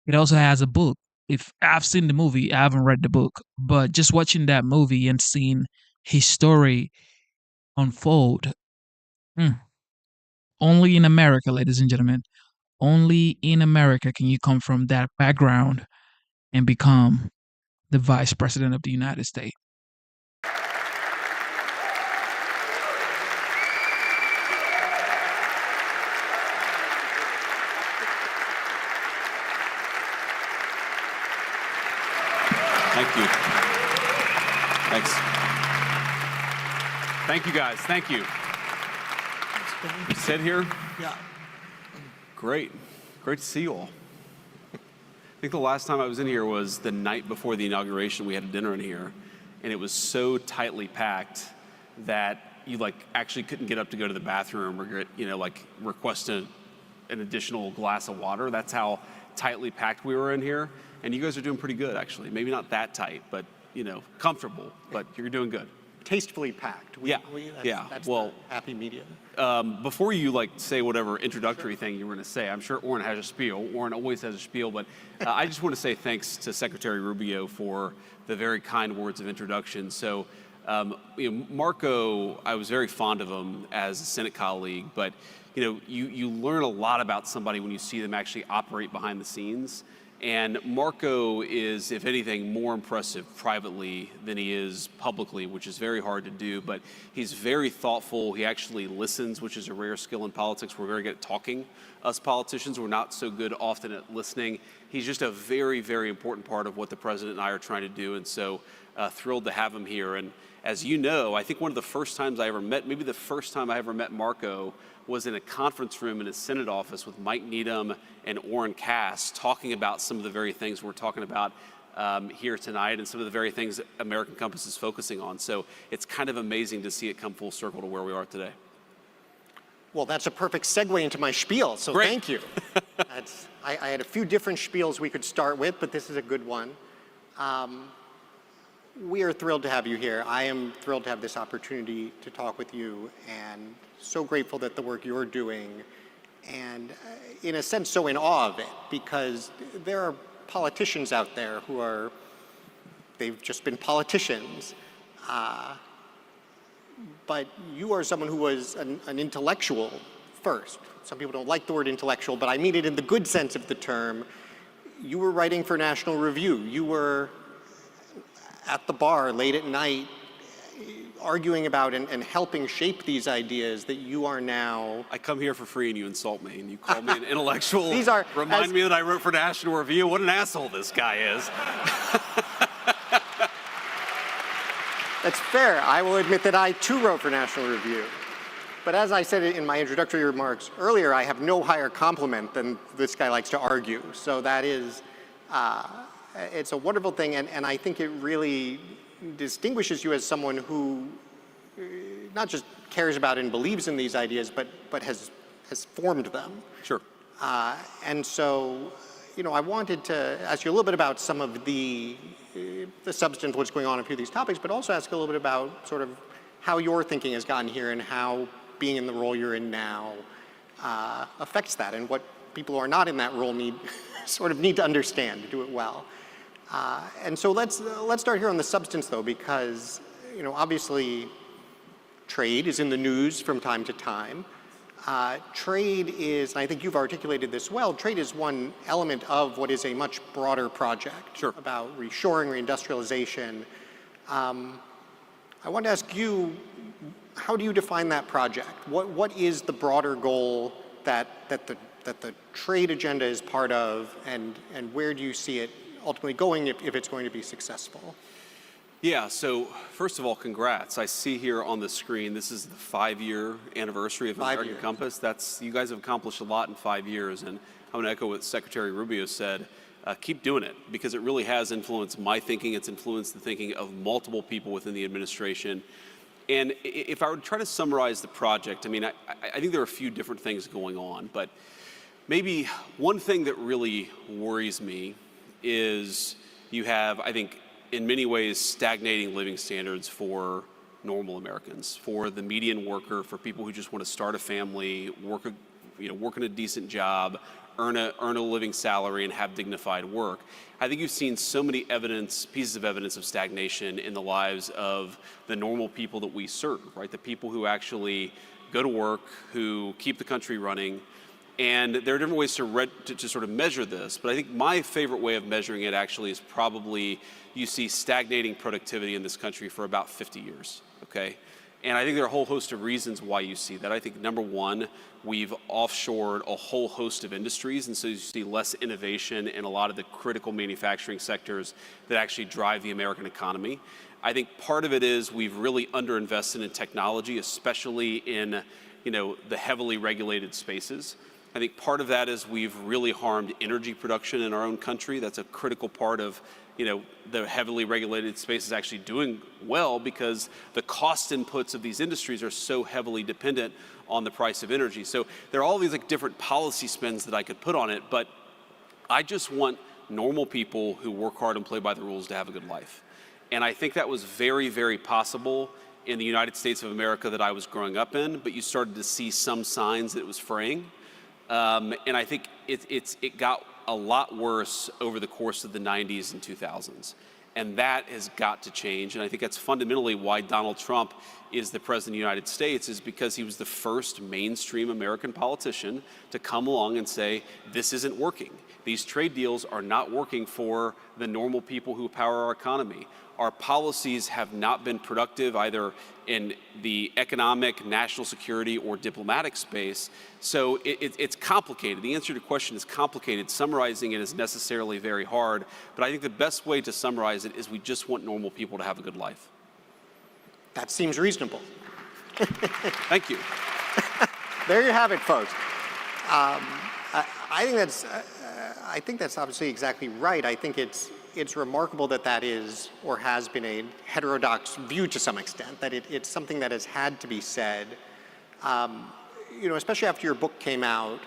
it also has a book. if I've seen the movie, I haven't read the book, but just watching that movie and seeing his story unfold, only in America, ladies and gentlemen, only in America can you come from that background and become the vice president of the United States.
Thank you. Thanks. Thank you, guys. Thank you. Sit here.
Yeah.
Great. Great to see you all. I think the last time I was in here was the night before the inauguration. We had a dinner in here, and it was so tightly packed that you actually couldn't get up to go to the bathroom or get, request an additional glass of water. That's how tightly packed we were in here. And you guys are doing pretty good, actually. Maybe not that tight, but comfortable. But you're doing good.
Tastefully packed. That's the happy medium.
Before you say whatever introductory thing you were going to say, I'm sure Orrin has a spiel. Orrin always has a spiel, but I just want to say thanks to Secretary Rubio for the very kind words of introduction. So, Marco, I was very fond of him as a Senate colleague, but you learn a lot about somebody when you see them actually operate behind the scenes. And Marco is, if anything, more impressive privately than he is publicly, which is very hard to do, but he's very thoughtful. He actually listens, which is a rare skill in politics. We're very good at talking. Us politicians, we're not so good often at listening. He's just a very, very important part of what the president and I are trying to do, and so thrilled to have him here. And as you know, I think one of the first times I ever met, maybe the first time I ever met Marco, was in a conference room in his Senate office with Mike Needham and Orrin Cass talking about some of the very things we're talking about here tonight and some of the very things that American Compass is focusing on. So it's kind of amazing to see it come full circle to where we are today.
Well, that's a perfect segue into my spiel, so
Great.
Thank you. I had a few different spiels we could start with, but this is a good one. We are thrilled to have you here. I am thrilled to have this opportunity to talk with you, and so grateful that the work you're doing, and in a sense so in awe of it, because there are politicians out there who they've just been politicians, but you are someone who was an intellectual first. Some people don't like the word intellectual, but I mean it in the good sense of the term. You were writing for National Review. You were at the bar late at night arguing about and helping shape these ideas that you are now.
I come here for free and you insult me and you call me an intellectual.
Remind
me that I wrote for National Review. What an asshole this guy is.
That's fair. I will admit that I too wrote for National Review. But as I said in my introductory remarks earlier, I have no higher compliment than this guy likes to argue. So that is, it's a wonderful thing, and I think it really distinguishes you as someone who not just cares about and believes in these ideas, but has formed them.
Sure.
And so, I wanted to ask you a little bit about some of the substance of what's going on in a few of these topics, but also ask a little bit about sort of how your thinking has gotten here and how being in the role you're in now affects that, and what people who are not in that role need to understand to do it well. And so let's start here on the substance, though, because obviously trade is in the news from time to time. Trade is, and I think you've articulated this well, trade is one element of what is a much broader project about reshoring, reindustrialization. I want to ask you, how do you define that project? What is the broader goal that the trade agenda is part of, and where do you see it ultimately going if it's going to be successful?
Yeah, so first of all, congrats. I see here on the screen, this is the 5-year anniversary of American Compass. You guys have accomplished a lot in 5 years, and I'm going to echo what Secretary Rubio said. Keep doing it, because it really has influenced my thinking. It's influenced the thinking of multiple people within the administration. And if I were to try to summarize the project, I mean, I think there are a few different things going on, but maybe one thing that really worries me is you have, I think, in many ways, stagnating living standards for normal Americans, for the median worker, for people who just want to start a family, work in a decent job, earn a living salary and have dignified work. I think you've seen so many pieces of evidence of stagnation in the lives of the normal people that we serve, right? The people who actually go to work, who keep the country running. And there are different ways to sort of measure this, but I think my favorite way of measuring it actually is probably you see stagnating productivity in this country for about 50 years, okay? And I think there are a whole host of reasons why you see that. I think number one, we've offshored a whole host of industries, and so you see less innovation in a lot of the critical manufacturing sectors that actually drive the American economy. I think part of it is we've really underinvested in technology, especially in, the heavily regulated spaces. I think part of that is we've really harmed energy production in our own country. That's a critical part of, the heavily regulated spaces actually doing well because the cost inputs of these industries are so heavily dependent on the price of energy. So there are all these different policy spins that I could put on it, but I just want normal people who work hard and play by the rules to have a good life. And I think that was very, very possible in the United States of America that I was growing up in, but you started to see some signs that it was fraying. And I think it got a lot worse over the course of the 90s and 2000s. And that has got to change. And I think that's fundamentally why Donald Trump is the president of the United States, is because he was the first mainstream American politician to come along and say, this isn't working. These trade deals are not working for the normal people who power our economy. Our policies have not been productive either in the economic, national security, or diplomatic space. So it's complicated. The answer to your question is complicated. Summarizing it is necessarily very hard. But I think the best way to summarize it is we just want normal people to have a good life.
That seems reasonable.
Thank you.
There you have it, folks. I think that's obviously exactly right. I think it's remarkable that is or has been a heterodox view to some extent, that it's something that has had to be said. Especially after your book came out,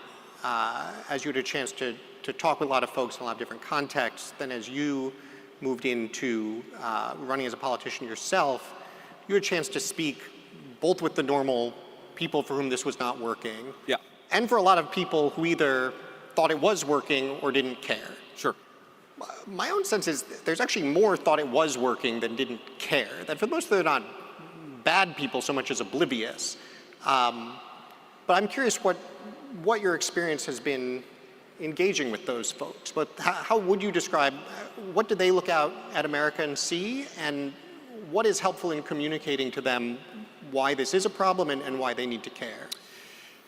as you had a chance to talk with a lot of folks in a lot of different contexts, then as you moved into running as a politician yourself, you had a chance to speak both with the normal people for whom this was not working,
yeah,
and for a lot of people who either thought it was working or didn't care.
Sure.
My own sense is there's actually more thought it was working than didn't care. That for the most part, they're not bad people so much as oblivious. But I'm curious what your experience has been engaging with those folks. But how would you describe, what do they look out at America and see? And what is helpful in communicating to them why this is a problem and why they need to care?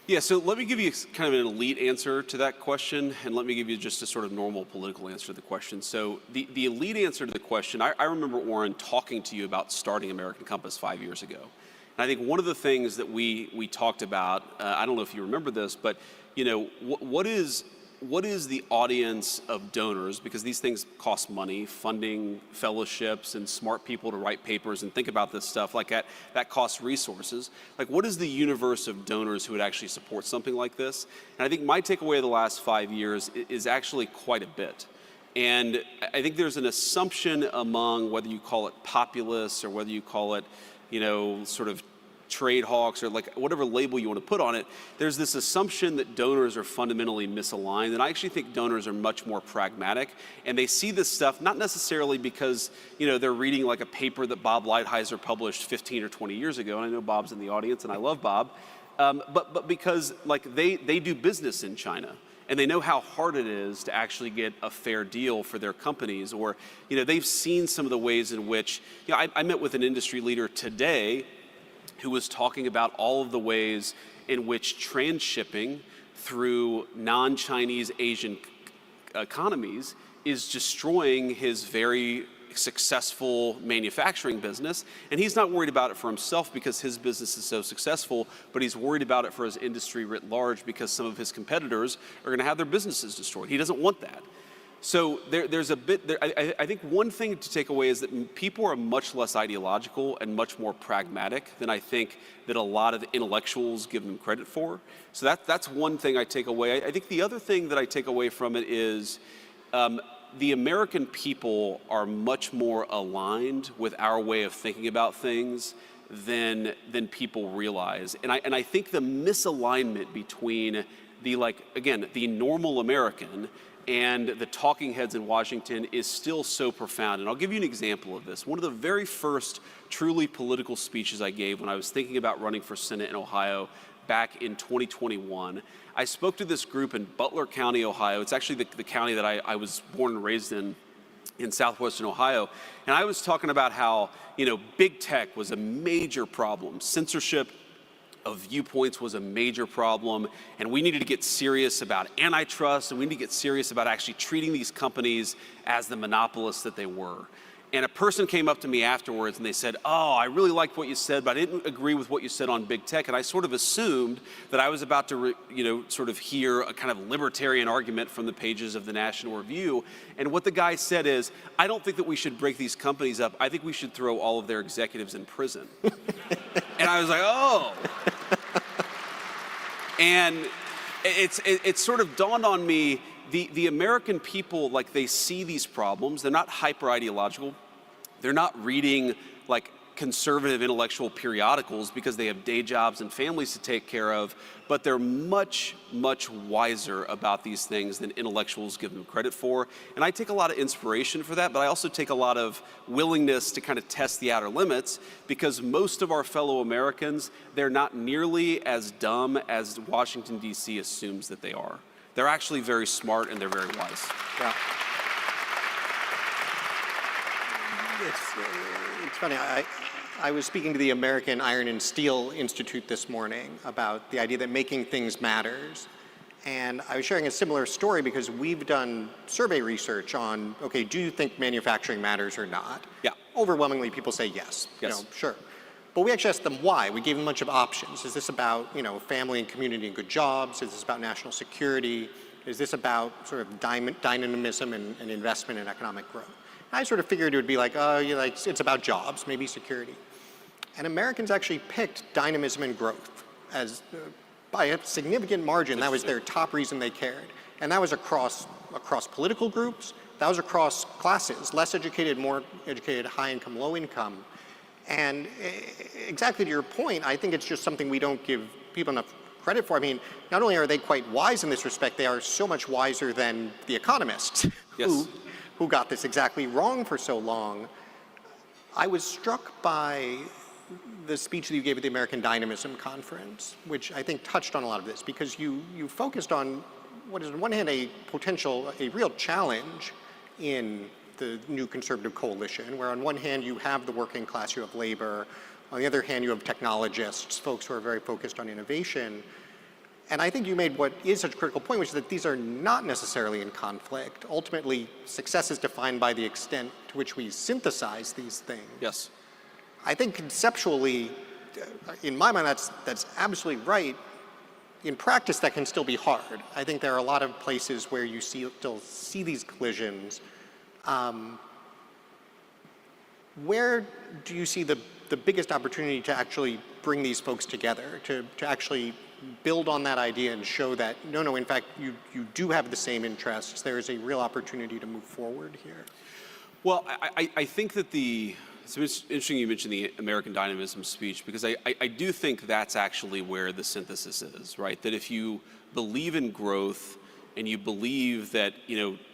Yeah, so let me give you kind of an elite answer to that question, and let me give you just a sort of normal political answer to the question. So the elite answer to the question, I remember, Warren, talking to you about starting American Compass 5 years ago. And I think one of the things that we talked about, I don't know if you remember this, but what is the audience of donors, because these things cost money, funding fellowships and smart people to write papers and think about this stuff, like that costs resources. Like, what is the universe of donors who would actually support something like this? And I think my takeaway of the last 5 years is actually quite a bit. And I think there's an assumption among, whether you call it populists or whether you call it, sort of trade hawks or like whatever label you want to put on it, there's this assumption that donors are fundamentally misaligned. And I actually think donors are much more pragmatic, and they see this stuff not necessarily because they're reading like a paper that Bob Lighthizer published 15 or 20 years ago, and I know Bob's in the audience and I love Bob, but because like they do business in China. And they know how hard it is to actually get a fair deal for their companies, or they've seen some of the ways in which I met with an industry leader today who was talking about all of the ways in which transshipping through non-Chinese Asian economies is destroying his very successful manufacturing business. And he's not worried about it for himself because his business is so successful, but he's worried about it for his industry writ large because some of his competitors are going to have their businesses destroyed. He doesn't want that. So there's a bit there. I think one thing to take away is that people are much less ideological and much more pragmatic than I think that a lot of intellectuals give them credit for. So that's one thing I take away. I think the other thing that I take away from it is the American people are much more aligned with our way of thinking about things than people realize. And I think the misalignment between the normal American and the talking heads in Washington is still so profound. And I'll give you an example of this. One of the very first truly political speeches I gave when I was thinking about running for Senate in Ohio back in 2021, I spoke to this group in Butler County, Ohio. It's actually the county that I was born and raised in southwestern Ohio. And I was talking about how, big tech was a major problem. Censorship of viewpoints was a major problem, and we needed to get serious about antitrust, and we need to get serious about actually treating these companies as the monopolists that they were. And a person came up to me afterwards and they said, "Oh, I really liked what you said, but I didn't agree with what you said on big tech." And I sort of assumed that I was about to, sort of hear a kind of libertarian argument from the pages of the National Review. And what the guy said is, "I don't think that we should break these companies up. I think we should throw all of their executives in prison." And I was like, "Oh." And it sort of dawned on me, the American people, like, they see these problems. They're not hyper ideological. They're not reading like conservative intellectual periodicals because they have day jobs and families to take care of, but they're much, much wiser about these things than intellectuals give them credit for. And I take a lot of inspiration for that, but I also take a lot of willingness to kind of test the outer limits, because most of our fellow Americans, they're not nearly as dumb as Washington, D.C. assumes that they are. They're actually very smart and they're very wise.
Yeah. It's funny, I was speaking to the American Iron and Steel Institute this morning about the idea that making things matters. And I was sharing a similar story because we've done survey research on, okay, do you think manufacturing matters or not?
Yeah.
Overwhelmingly, people say yes.
Yes.
Sure. But we actually asked them why. We gave them a bunch of options. Is this about, family and community and good jobs? Is this about national security? Is this about sort of dynamism and investment and economic growth? I sort of figured it would be like, it's about jobs, maybe security. And Americans actually picked dynamism and growth as, by a significant margin. That was their top reason they cared. And that was across political groups. That was across classes, less educated, more educated, high income, low income. And exactly to your point, I think it's just something we don't give people enough credit for. I mean, not only are they quite wise in this respect, they are so much wiser than the economists who got this exactly wrong for so long. I was struck by the speech that you gave at the American Dynamism Conference, which I think touched on a lot of this, because you focused on what is on one hand a real challenge in the new conservative coalition, where on one hand you have the working class, you have labor, on the other hand you have technologists, folks who are very focused on innovation. And I think you made what is such a critical point, which is that these are not necessarily in conflict. Ultimately, success is defined by the extent to which we synthesize these things.
Yes.
I think conceptually, in my mind, that's absolutely right. In practice, that can still be hard. I think there are a lot of places where you still see these collisions. Where do you see the biggest opportunity to actually bring these folks together, to actually build on that idea and show that, no, in fact, you do have the same interests. There is a real opportunity to move forward here.
Well, I think that it's interesting you mentioned the American Dynamism speech, because I do think that's actually where the synthesis is, right? That if you believe in growth and you believe that,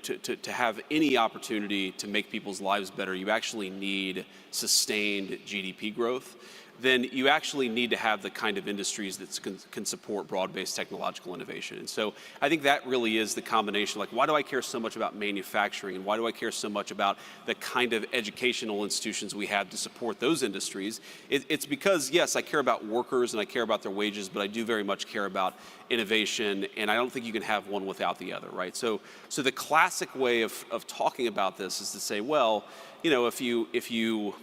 to have any opportunity to make people's lives better, you actually need sustained GDP growth, then you actually need to have the kind of industries that can support broad-based technological innovation. And so I think that really is the combination. Like, why do I care so much about manufacturing, and why do I care so much about the kind of educational institutions we have to support those industries? It's because, yes, I care about workers and I care about their wages, but I do very much care about innovation, and I don't think you can have one without the other, right? So the classic way of talking about this is to say, well, if you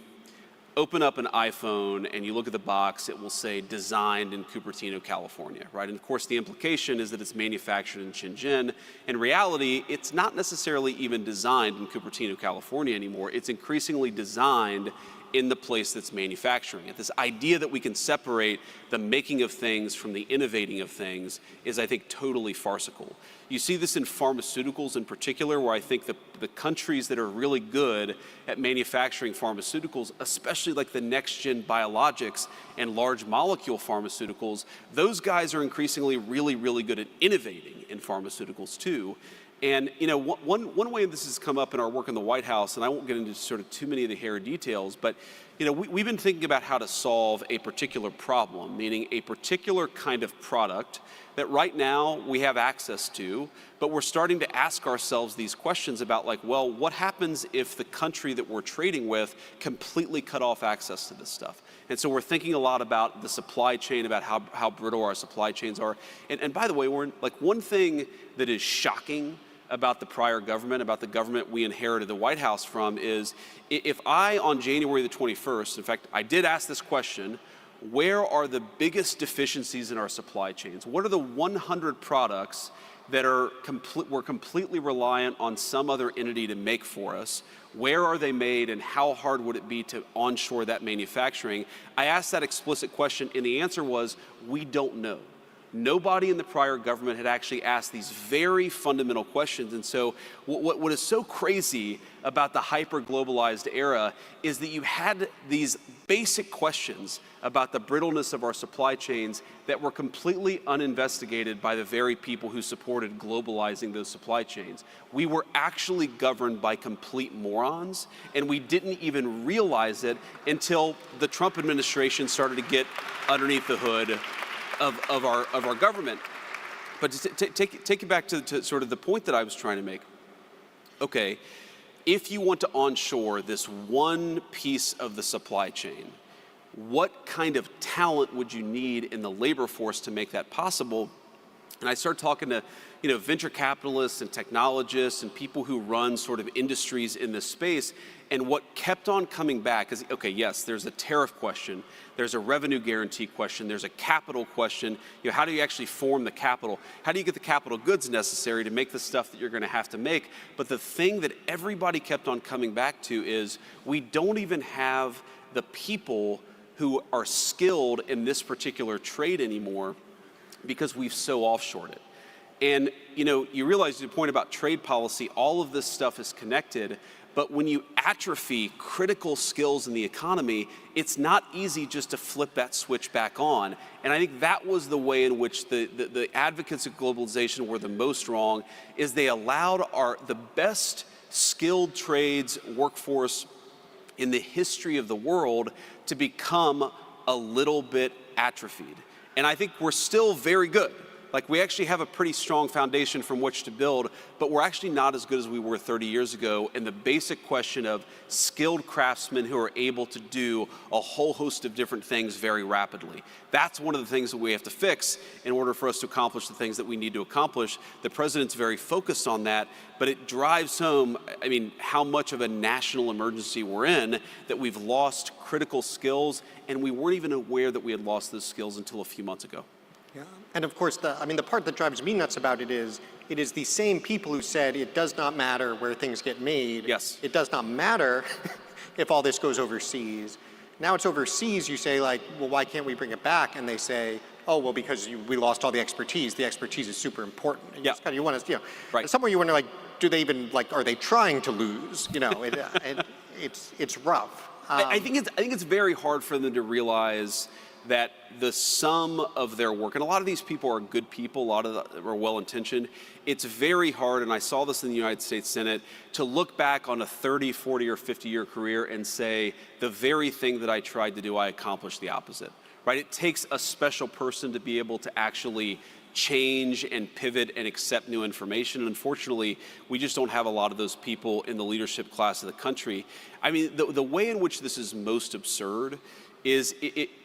open up an iPhone and you look at the box, it will say designed in Cupertino, California, right? And of course the implication is that it's manufactured in Shenzhen. In reality, it's not necessarily even designed in Cupertino, California anymore. It's increasingly designed in the place that's manufacturing it. This idea that we can separate the making of things from the innovating of things is, I think, totally farcical. You see this in pharmaceuticals in particular, where I think the countries that are really good at manufacturing pharmaceuticals, especially like the next-gen biologics and large molecule pharmaceuticals, those guys are increasingly really, really good at innovating in pharmaceuticals too. And you know, one way this has come up in our work in the White House, and I won't get into sort of too many of the hairy details, but you know, we've been thinking about how to solve a particular problem, meaning a particular kind of product that right now we have access to, but we're starting to ask ourselves these questions about like, well, what happens if the country that we're trading with completely cut off access to this stuff? And so we're thinking a lot about the supply chain, about how brittle our supply chains are. And by the way, one thing that is shocking about the prior government, about the government we inherited the White House from, is if I, on January the 21st, in fact, I did ask this question, where are the biggest deficiencies in our supply chains? What are the 100 products that we're completely reliant on some other entity to make for us? Where are they made, and how hard would it be to onshore that manufacturing? I asked that explicit question, and the answer was, we don't know. Nobody in the prior government had actually asked these very fundamental questions. And so what is so crazy about the hyper-globalized era is that you had these basic questions about the brittleness of our supply chains that were completely uninvestigated by the very people who supported globalizing those supply chains. We were actually governed by complete morons, and we didn't even realize it until the Trump administration started to get underneath the hood of our government. But to take it back to sort of the point that I was trying to make. Okay, if you want to onshore this one piece of the supply chain, what kind of talent would you need in the labor force to make that possible? And I started talking to, you know, venture capitalists and technologists and people who run sort of industries in this space. And what kept on coming back is, okay, yes, there's a tariff question, there's a revenue guarantee question, there's a capital question. You know, how do you actually form the capital? How do you get the capital goods necessary to make the stuff that you're going to have to make? But the thing that everybody kept on coming back to is we don't even have the people who are skilled in this particular trade anymore because we've so offshored it. And you know, you realize the point about trade policy, all of this stuff is connected, but when you atrophy critical skills in the economy, it's not easy just to flip that switch back on. And I think that was the way in which the advocates of globalization were the most wrong, is they allowed the best skilled trades workforce in the history of the world to become a little bit atrophied. And I think we're still very good. Like, we actually have a pretty strong foundation from which to build, but we're actually not as good as we were 30 years ago in the basic question of skilled craftsmen who are able to do a whole host of different things very rapidly. That's one of the things that we have to fix in order for us to accomplish the things that we need to accomplish. The president's very focused on that, but it drives home, I mean, how much of a national emergency we're in, that we've lost critical skills, and we weren't even aware that we had lost those skills until a few months ago.
Yeah, and of course, the part that drives me nuts about it is the same people who said it does not matter where things get made.
Yes.
It does not matter if all this goes overseas. Now it's overseas, you say, like, well, why can't we bring it back? And they say, oh, well, because we lost all the expertise. The expertise is super important. And
yeah.
You want to, right. Somewhere you wonder, like, do they even, like, are they trying to lose? You know, it's rough.
I think it's very hard for them to realize that the sum of their work, and a lot of these people are good people, a lot of them are well-intentioned, it's very hard, and I saw this in the United States Senate, to look back on a 30, 40, or 50-year career and say, the very thing that I tried to do, I accomplished the opposite, right? It takes a special person to be able to actually change and pivot and accept new information. And unfortunately, we just don't have a lot of those people in the leadership class of the country. I mean, the way in which this is most absurd is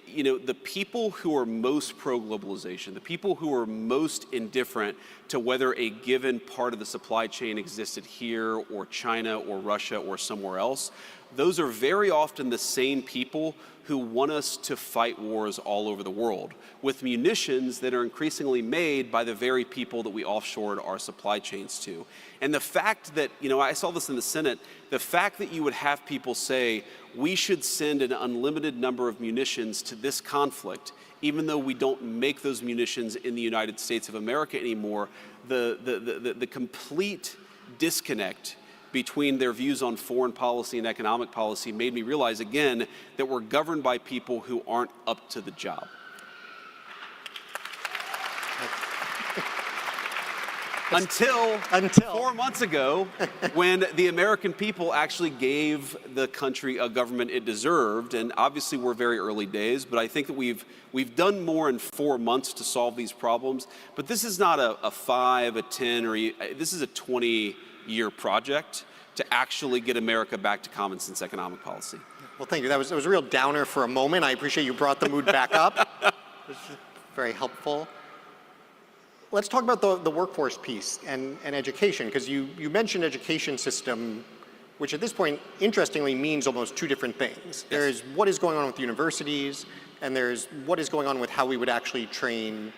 you know, the people who are most pro-globalization, the people who are most indifferent to whether a given part of the supply chain existed here or China or Russia or somewhere else, those are very often the same people who want us to fight wars all over the world with munitions that are increasingly made by the very people that we offshored our supply chains to. And the fact that, you know, I saw this in the Senate, the fact that you would have people say, we should send an unlimited number of munitions to this conflict, even though we don't make those munitions in the United States of America anymore, the complete disconnect between their views on foreign policy and economic policy made me realize again that we're governed by people who aren't up to the job. Until 4 months ago, when the American people actually gave the country a government it deserved, and obviously we're very early days, but I think that we've done more in 4 months to solve these problems. But this is not a 5, a 10, or this is a 20-year project to actually get America back to common sense economic policy.
Well, thank you. That was a real downer for a moment. I appreciate you brought the mood back up. This is very helpful. Let's talk about the workforce piece and education, because you mentioned education system, which at this point, interestingly, means almost two different things. Yes. There's what is going on with universities, and there's what is going on with how we would actually train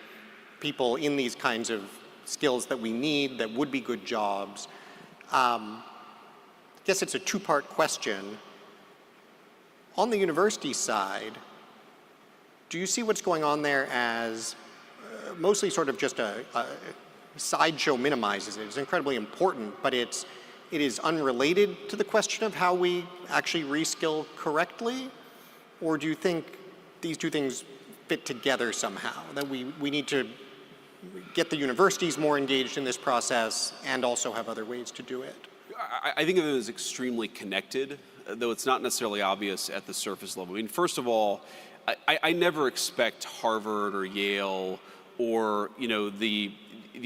people in these kinds of skills that we need, that would be good jobs. I guess it's a two-part question. On the university side, do you see what's going on there as mostly sort of just a sideshow minimizes it? It's incredibly important, but it is unrelated to the question of how we actually reskill correctly? Or do you think these two things fit together somehow, that we need to get the universities more engaged in this process and also have other ways to do it?
I think of it as extremely connected, though it's not necessarily obvious at the surface level. I mean, first of all, I never expect Harvard or Yale or, you know, the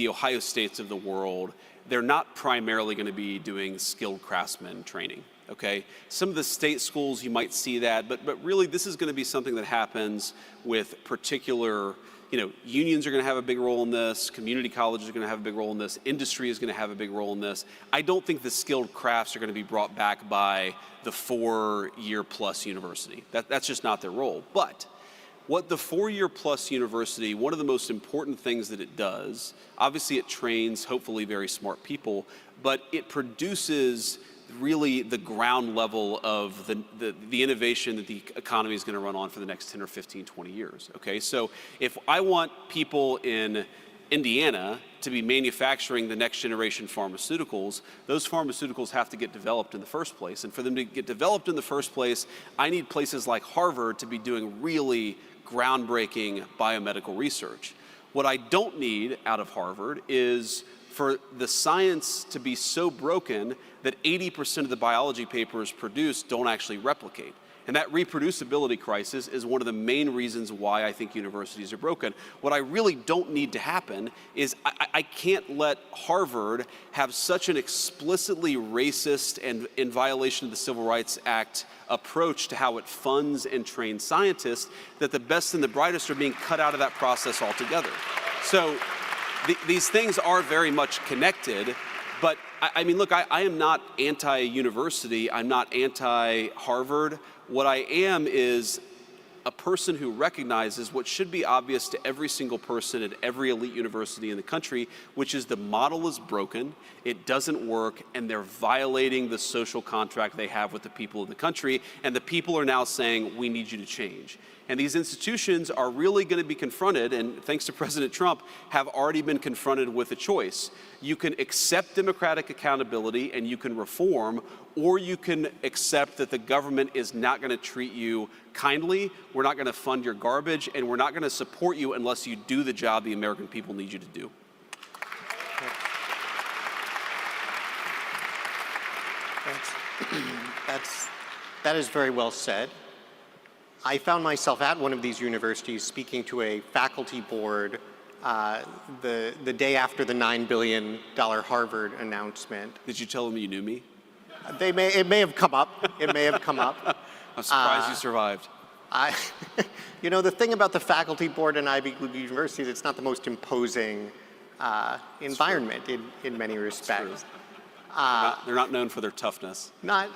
Ohio States of the world, they're not primarily going to be doing skilled craftsman training, okay? Some of the state schools, you might see that, but really this is going to be something that happens with particular, you know, unions are going to have a big role in this, community colleges are going to have a big role in this, industry is going to have a big role in this. I don't think the skilled crafts are going to be brought back by the 4-year-plus university. That's just not their role. But what the 4-year-plus university, one of the most important things that it does, obviously it trains hopefully very smart people, but it produces really the ground level of the innovation that the economy is going to run on for the next 10 or 15, 20 years, okay? So if I want people in Indiana to be manufacturing the next generation pharmaceuticals, those pharmaceuticals have to get developed in the first place. And for them to get developed in the first place, I need places like Harvard to be doing really groundbreaking biomedical research. What I don't need out of Harvard is for the science to be so broken that 80% of the biology papers produced don't actually replicate. And that reproducibility crisis is one of the main reasons why I think universities are broken. What I really don't need to happen is I can't let Harvard have such an explicitly racist and in violation of the Civil Rights Act approach to how it funds and trains scientists that the best and the brightest are being cut out of that process altogether. So these things are very much connected. But I mean, look, I am not anti-university. I'm not anti-Harvard. What I am is a person who recognizes what should be obvious to every single person at every elite university in the country, which is the model is broken, it doesn't work, and they're violating the social contract they have with the people of the country, and the people are now saying, we need you to change. And these institutions are really going to be confronted, and thanks to President Trump, have already been confronted with a choice. You can accept democratic accountability and you can reform, or you can accept that the government is not going to treat you kindly, we're not going to fund your garbage, and we're not going to support you unless you do the job the American people need you to do.
That is very well said. I found myself at one of these universities speaking to a faculty board the day after the $9 billion Harvard announcement.
Did you tell them you knew me?
It may have come up. It may have come up.
I'm surprised you survived.
You know, the thing about the faculty board in Ivy League universities, it's not the most imposing environment in many respects.
They're not known for their toughness.
No,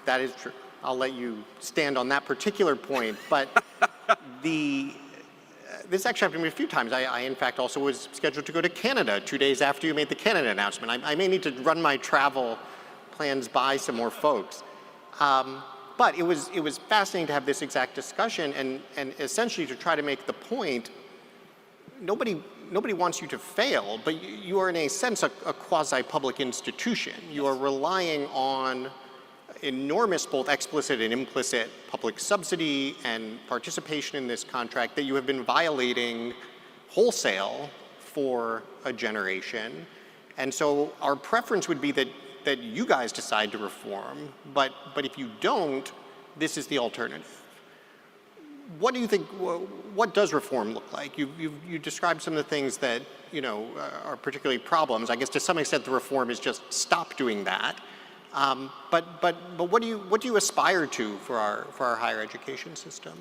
that is true. I'll let you stand on that particular point, but this actually happened to me a few times. I in fact also was scheduled to go to Canada 2 days after you made the Canada announcement. I may need to run my travel plans by some more folks. But it was fascinating to have this exact discussion and essentially to try to make the point, nobody wants you to fail, but you are in a sense a quasi-public institution. You are relying on enormous both explicit and implicit public subsidy and participation in this contract that you have been violating wholesale for a generation. And so our preference would be that you guys decide to reform, but if you don't, this is the alternative. What do you think, what does reform look like? You described some of the things that, you know, are particularly problems. I guess to some extent the reform is just stop doing that. But what do you aspire to for our higher education system?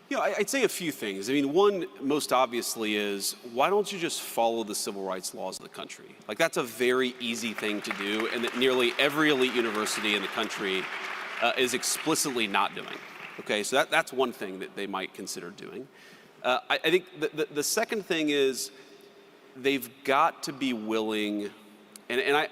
You know, I'd say a few things. I mean, one, most obviously, is why don't you just follow the civil rights laws of the country? Like, that's a very easy thing to do, and that nearly every elite university in the country is explicitly not doing. Okay, so that's one thing that they might consider doing. I think the second thing is they've got to be willing, and I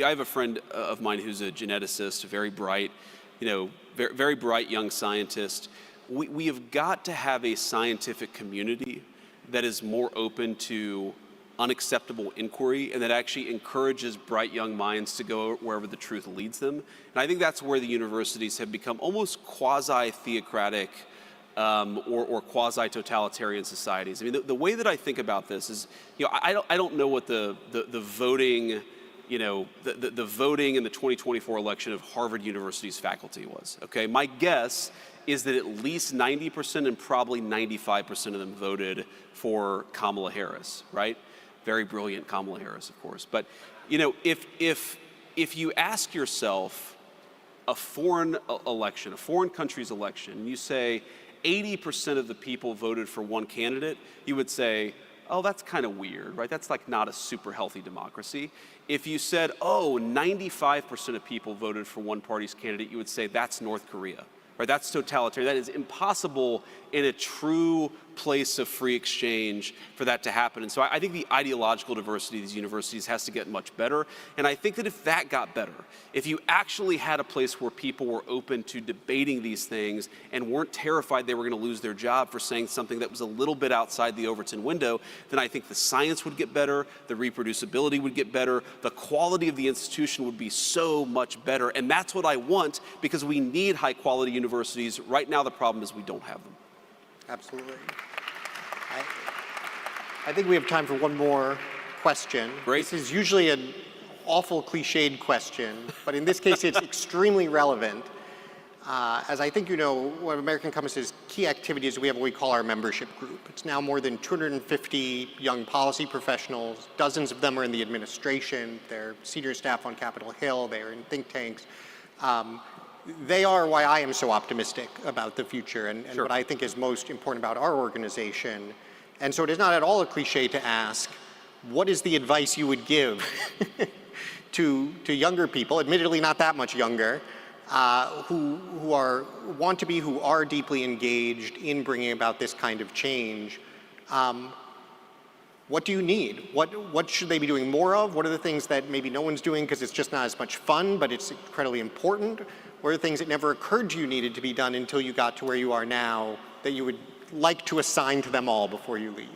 have a friend of mine who's a geneticist, very bright, you know, very bright young scientist. We have got to have a scientific community that is more open to unacceptable inquiry and that actually encourages bright young minds to go wherever the truth leads them. And I think that's where the universities have become almost quasi-theocratic or quasi-totalitarian societies. I mean, the way that I think about this is, you know, I don't know what the voting, you know, the voting in the 2024 election of Harvard University's faculty was, okay? My guess is that at least 90% and probably 95% of them voted for Kamala Harris, right? Very brilliant Kamala Harris, of course. But, you know, if you ask yourself a foreign election, a foreign country's election, and you say 80% of the people voted for one candidate, you would say, oh, that's kind of weird, right? That's like not a super healthy democracy. If you said, oh, 95% of people voted for one party's candidate, you would say that's North Korea. Right, that's totalitarian. That is impossible in a true place of free exchange for that to happen. And so I think the ideological diversity of these universities has to get much better. And I think that if that got better, if you actually had a place where people were open to debating these things and weren't terrified they were going to lose their job for saying something that was a little bit outside the Overton window, then I think the science would get better, the reproducibility would get better, the quality of the institution would be so much better. And that's what I want, because we need high quality universities. Right now the problem is we don't have them.
Absolutely. I think we have time for one more question.
Great.
This is usually an awful cliched question, but in this case it's extremely relevant. As I think you know, one of American Compass's key activities, we have what we call our membership group. It's now more than 250 young policy professionals. Dozens of them are in the administration. They're senior staff on Capitol Hill. They're in think tanks. They are why I am so optimistic about the future and what I think is most important about our organization. And so it is not at all a cliche to ask, what is the advice you would give to younger people, admittedly not that much younger, who are deeply engaged in bringing about this kind of change? What do you need? What should they be doing more of? What are the things that maybe no one's doing because it's just not as much fun, but it's incredibly important? What are the things that never occurred to you needed to be done until you got to where you are now that you would like to assign to them all before you leave?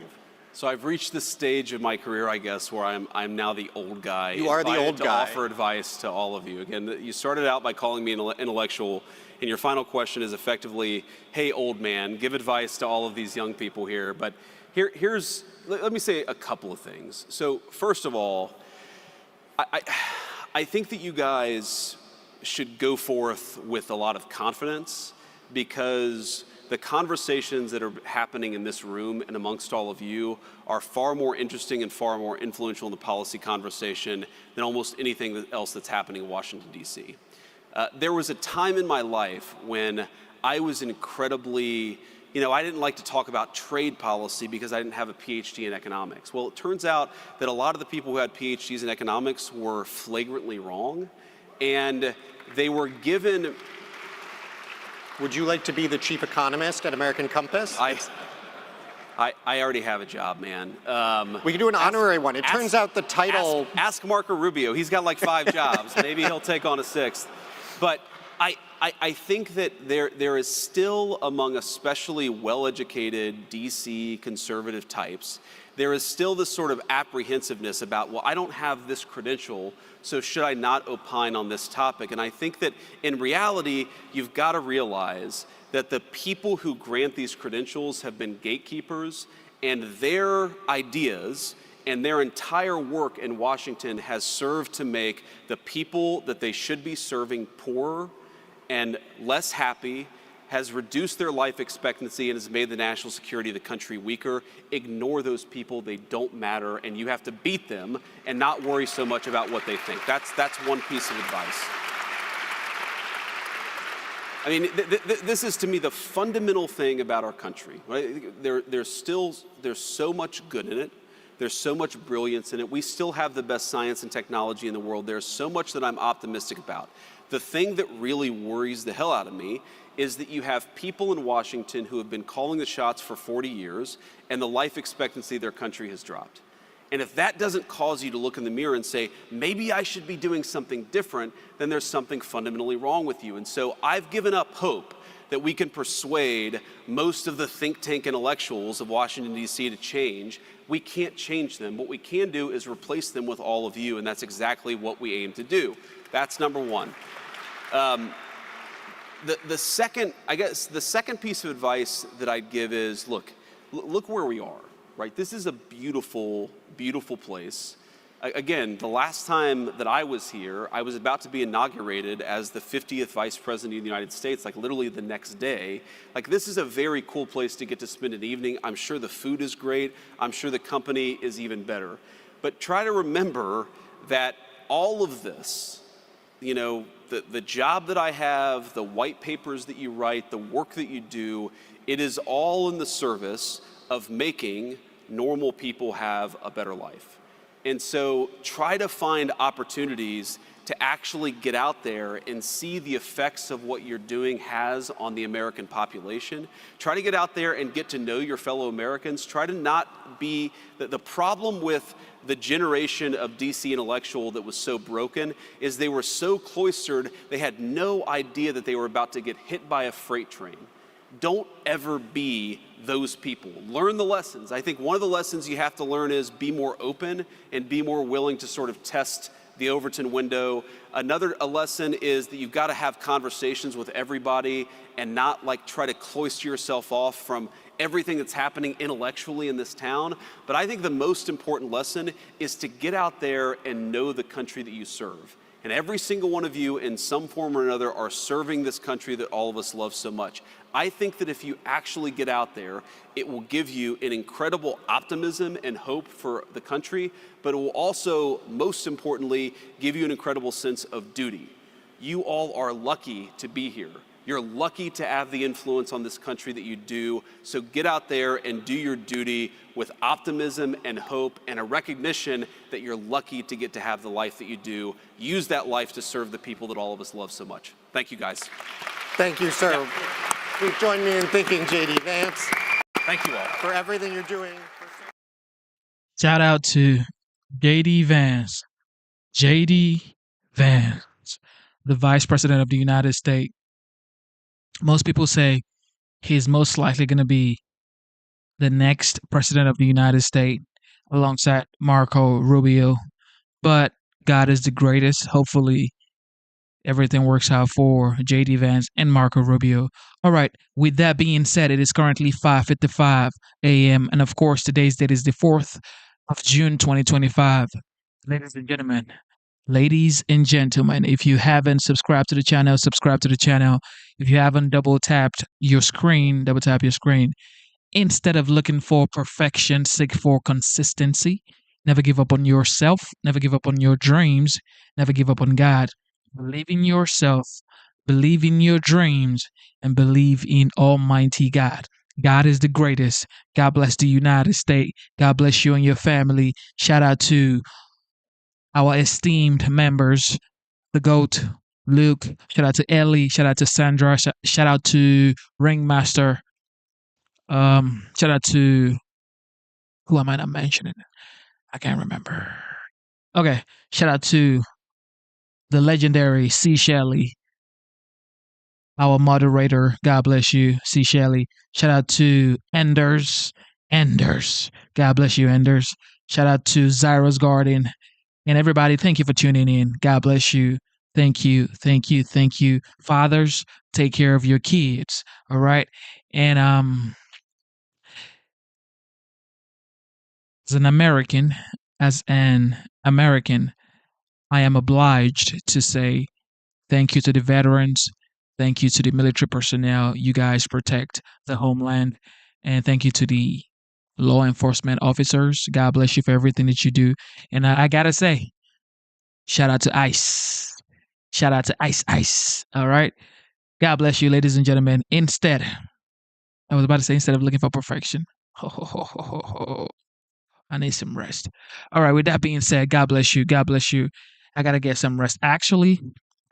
So I've reached this stage of my career, I guess, where I'm now the old guy.
You are the old guy.
To offer advice to all of you. Again, you started out by calling me an intellectual, and your final question is effectively, hey, old man, give advice to all of these young people here. But let me say a couple of things. So first of all, I think that you guys should go forth with a lot of confidence, because the conversations that are happening in this room and amongst all of you are far more interesting and far more influential in the policy conversation than almost anything else that's happening in Washington, D.C. There was a time in my life when I was incredibly, I didn't like to talk about trade policy because I didn't have a PhD in economics. Well, it turns out that a lot of the people who had PhDs in economics were flagrantly wrong, and they were given...
Would you like to be the chief economist at American Compass?
I already have a job, man.
We can do an honorary one. It turns out the title...
Ask Marco Rubio. He's got like 5 jobs. Maybe he'll take on a 6th. But I think that there is still, among especially well-educated DC conservative types, there is still this sort of apprehensiveness about, well, I don't have this credential, so should I not opine on this topic? And I think that in reality, you've got to realize that the people who grant these credentials have been gatekeepers, and their ideas and their entire work in Washington has served to make the people that they should be serving poorer and less happy, has reduced their life expectancy, and has made the national security of the country weaker. Ignore those people. They don't matter, and you have to beat them and not worry so much about what they think. That's one piece of advice. I mean, this is to me the fundamental thing about our country. Right? There's so much good in it. There's so much brilliance in it. We still have the best science and technology in the world. There's so much that I'm optimistic about. The thing that really worries the hell out of me is that you have people in Washington who have been calling the shots for 40 years, and the life expectancy of their country has dropped. And if that doesn't cause you to look in the mirror and say, maybe I should be doing something different, then there's something fundamentally wrong with you. And so I've given up hope that we can persuade most of the think tank intellectuals of Washington, D.C. to change. We can't change them. What we can do is replace them with all of you, and that's exactly what we aim to do. That's number one. The second piece of advice that I'd give is, look where we are, right? This is a beautiful, beautiful place. Again, the last time that I was here, I was about to be inaugurated as the 50th Vice President of the United States, like literally the next day. Like, this is a very cool place to get to spend an evening. I'm sure the food is great. I'm sure the company is even better. But try to remember that all of this, the job that I have, the white papers that you write, the work that you do, it is all in the service of making normal people have a better life. And so try to find opportunities to actually get out there and see the effects of what you're doing has on the American population. Try to get out there and get to know your fellow Americans. Try to not be, the problem with the generation of DC intellectual that was so broken is they were so cloistered, they had no idea that they were about to get hit by a freight train. Don't ever be those people. Learn the lessons. I think one of the lessons you have to learn is be more open and be more willing to sort of test the Overton window. A lesson is that you've got to have conversations with everybody and not like try to cloister yourself off from everything that's happening intellectually in this town. But I think the most important lesson is to get out there and know the country that you serve. And every single one of you in some form or another are serving this country that all of us love so much. I think that if you actually get out there, it will give you an incredible optimism and hope for the country, but it will also, most importantly, give you an incredible sense of duty. You all are lucky to be here. You're lucky to have the influence on this country that you do. So get out there and do your duty with optimism and hope and a recognition that you're lucky to get to have the life that you do. Use that life to serve the people that all of us love so much. Thank you, guys.
Thank you, sir. Yeah. Please join me in thanking J.D. Vance.
Thank you all.
For everything you're doing.
Shout out to J.D. Vance. J.D. Vance, the Vice President of the United States. Most people say he's most likely going to be the next President of the United States alongside Marco Rubio. But God is the greatest. Hopefully, everything works out for J.D. Vance and Marco Rubio. All right, with that being said, it is currently 5:55 a.m. And of course, today's date is the 4th of June, 2025. Ladies and gentlemen, if you haven't subscribed to the channel, subscribe to the channel. If you haven't double tap your screen. Instead of looking for perfection, seek for consistency. Never give up on yourself. Never give up on your dreams. Never give up on God. Believe in yourself, believe in your dreams, and believe in Almighty God. God is the greatest. God bless the United States. God bless you and your family. Shout out to our esteemed members, the GOAT, Luke. Shout out to Ellie. Shout out to Sandra. Shout out to Ringmaster. Shout out to who am I not mentioning? I can't remember. Okay. Shout out to the legendary C. Shelley, our moderator. God bless you, C. Shelley. Shout out to Enders. Enders. God bless you, Enders. Shout out to Zyra's Garden. And everybody, thank you for tuning in. God bless you. Thank you. Thank you. Thank you. Fathers, take care of your kids. All right. And as an American, I am obliged to say thank you to the veterans. Thank you to the military personnel. You guys protect the homeland. And thank you to the law enforcement officers. God bless you for everything that you do. And I got to say, shout out to ICE. Shout out to Ice. All right. God bless you, ladies and gentlemen. Instead, I was about to say, instead of looking for perfection, I need some rest. All right. With that being said, God bless you. God bless you. I got to get some rest. Actually,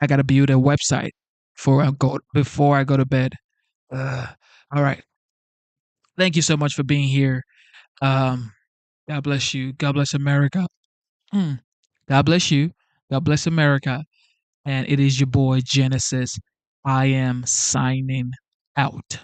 I got to build a website before I go to bed. All right. Thank you so much for being here. God bless you. God bless America. God bless you. God bless America. And it is your boy Genesis. I am signing out.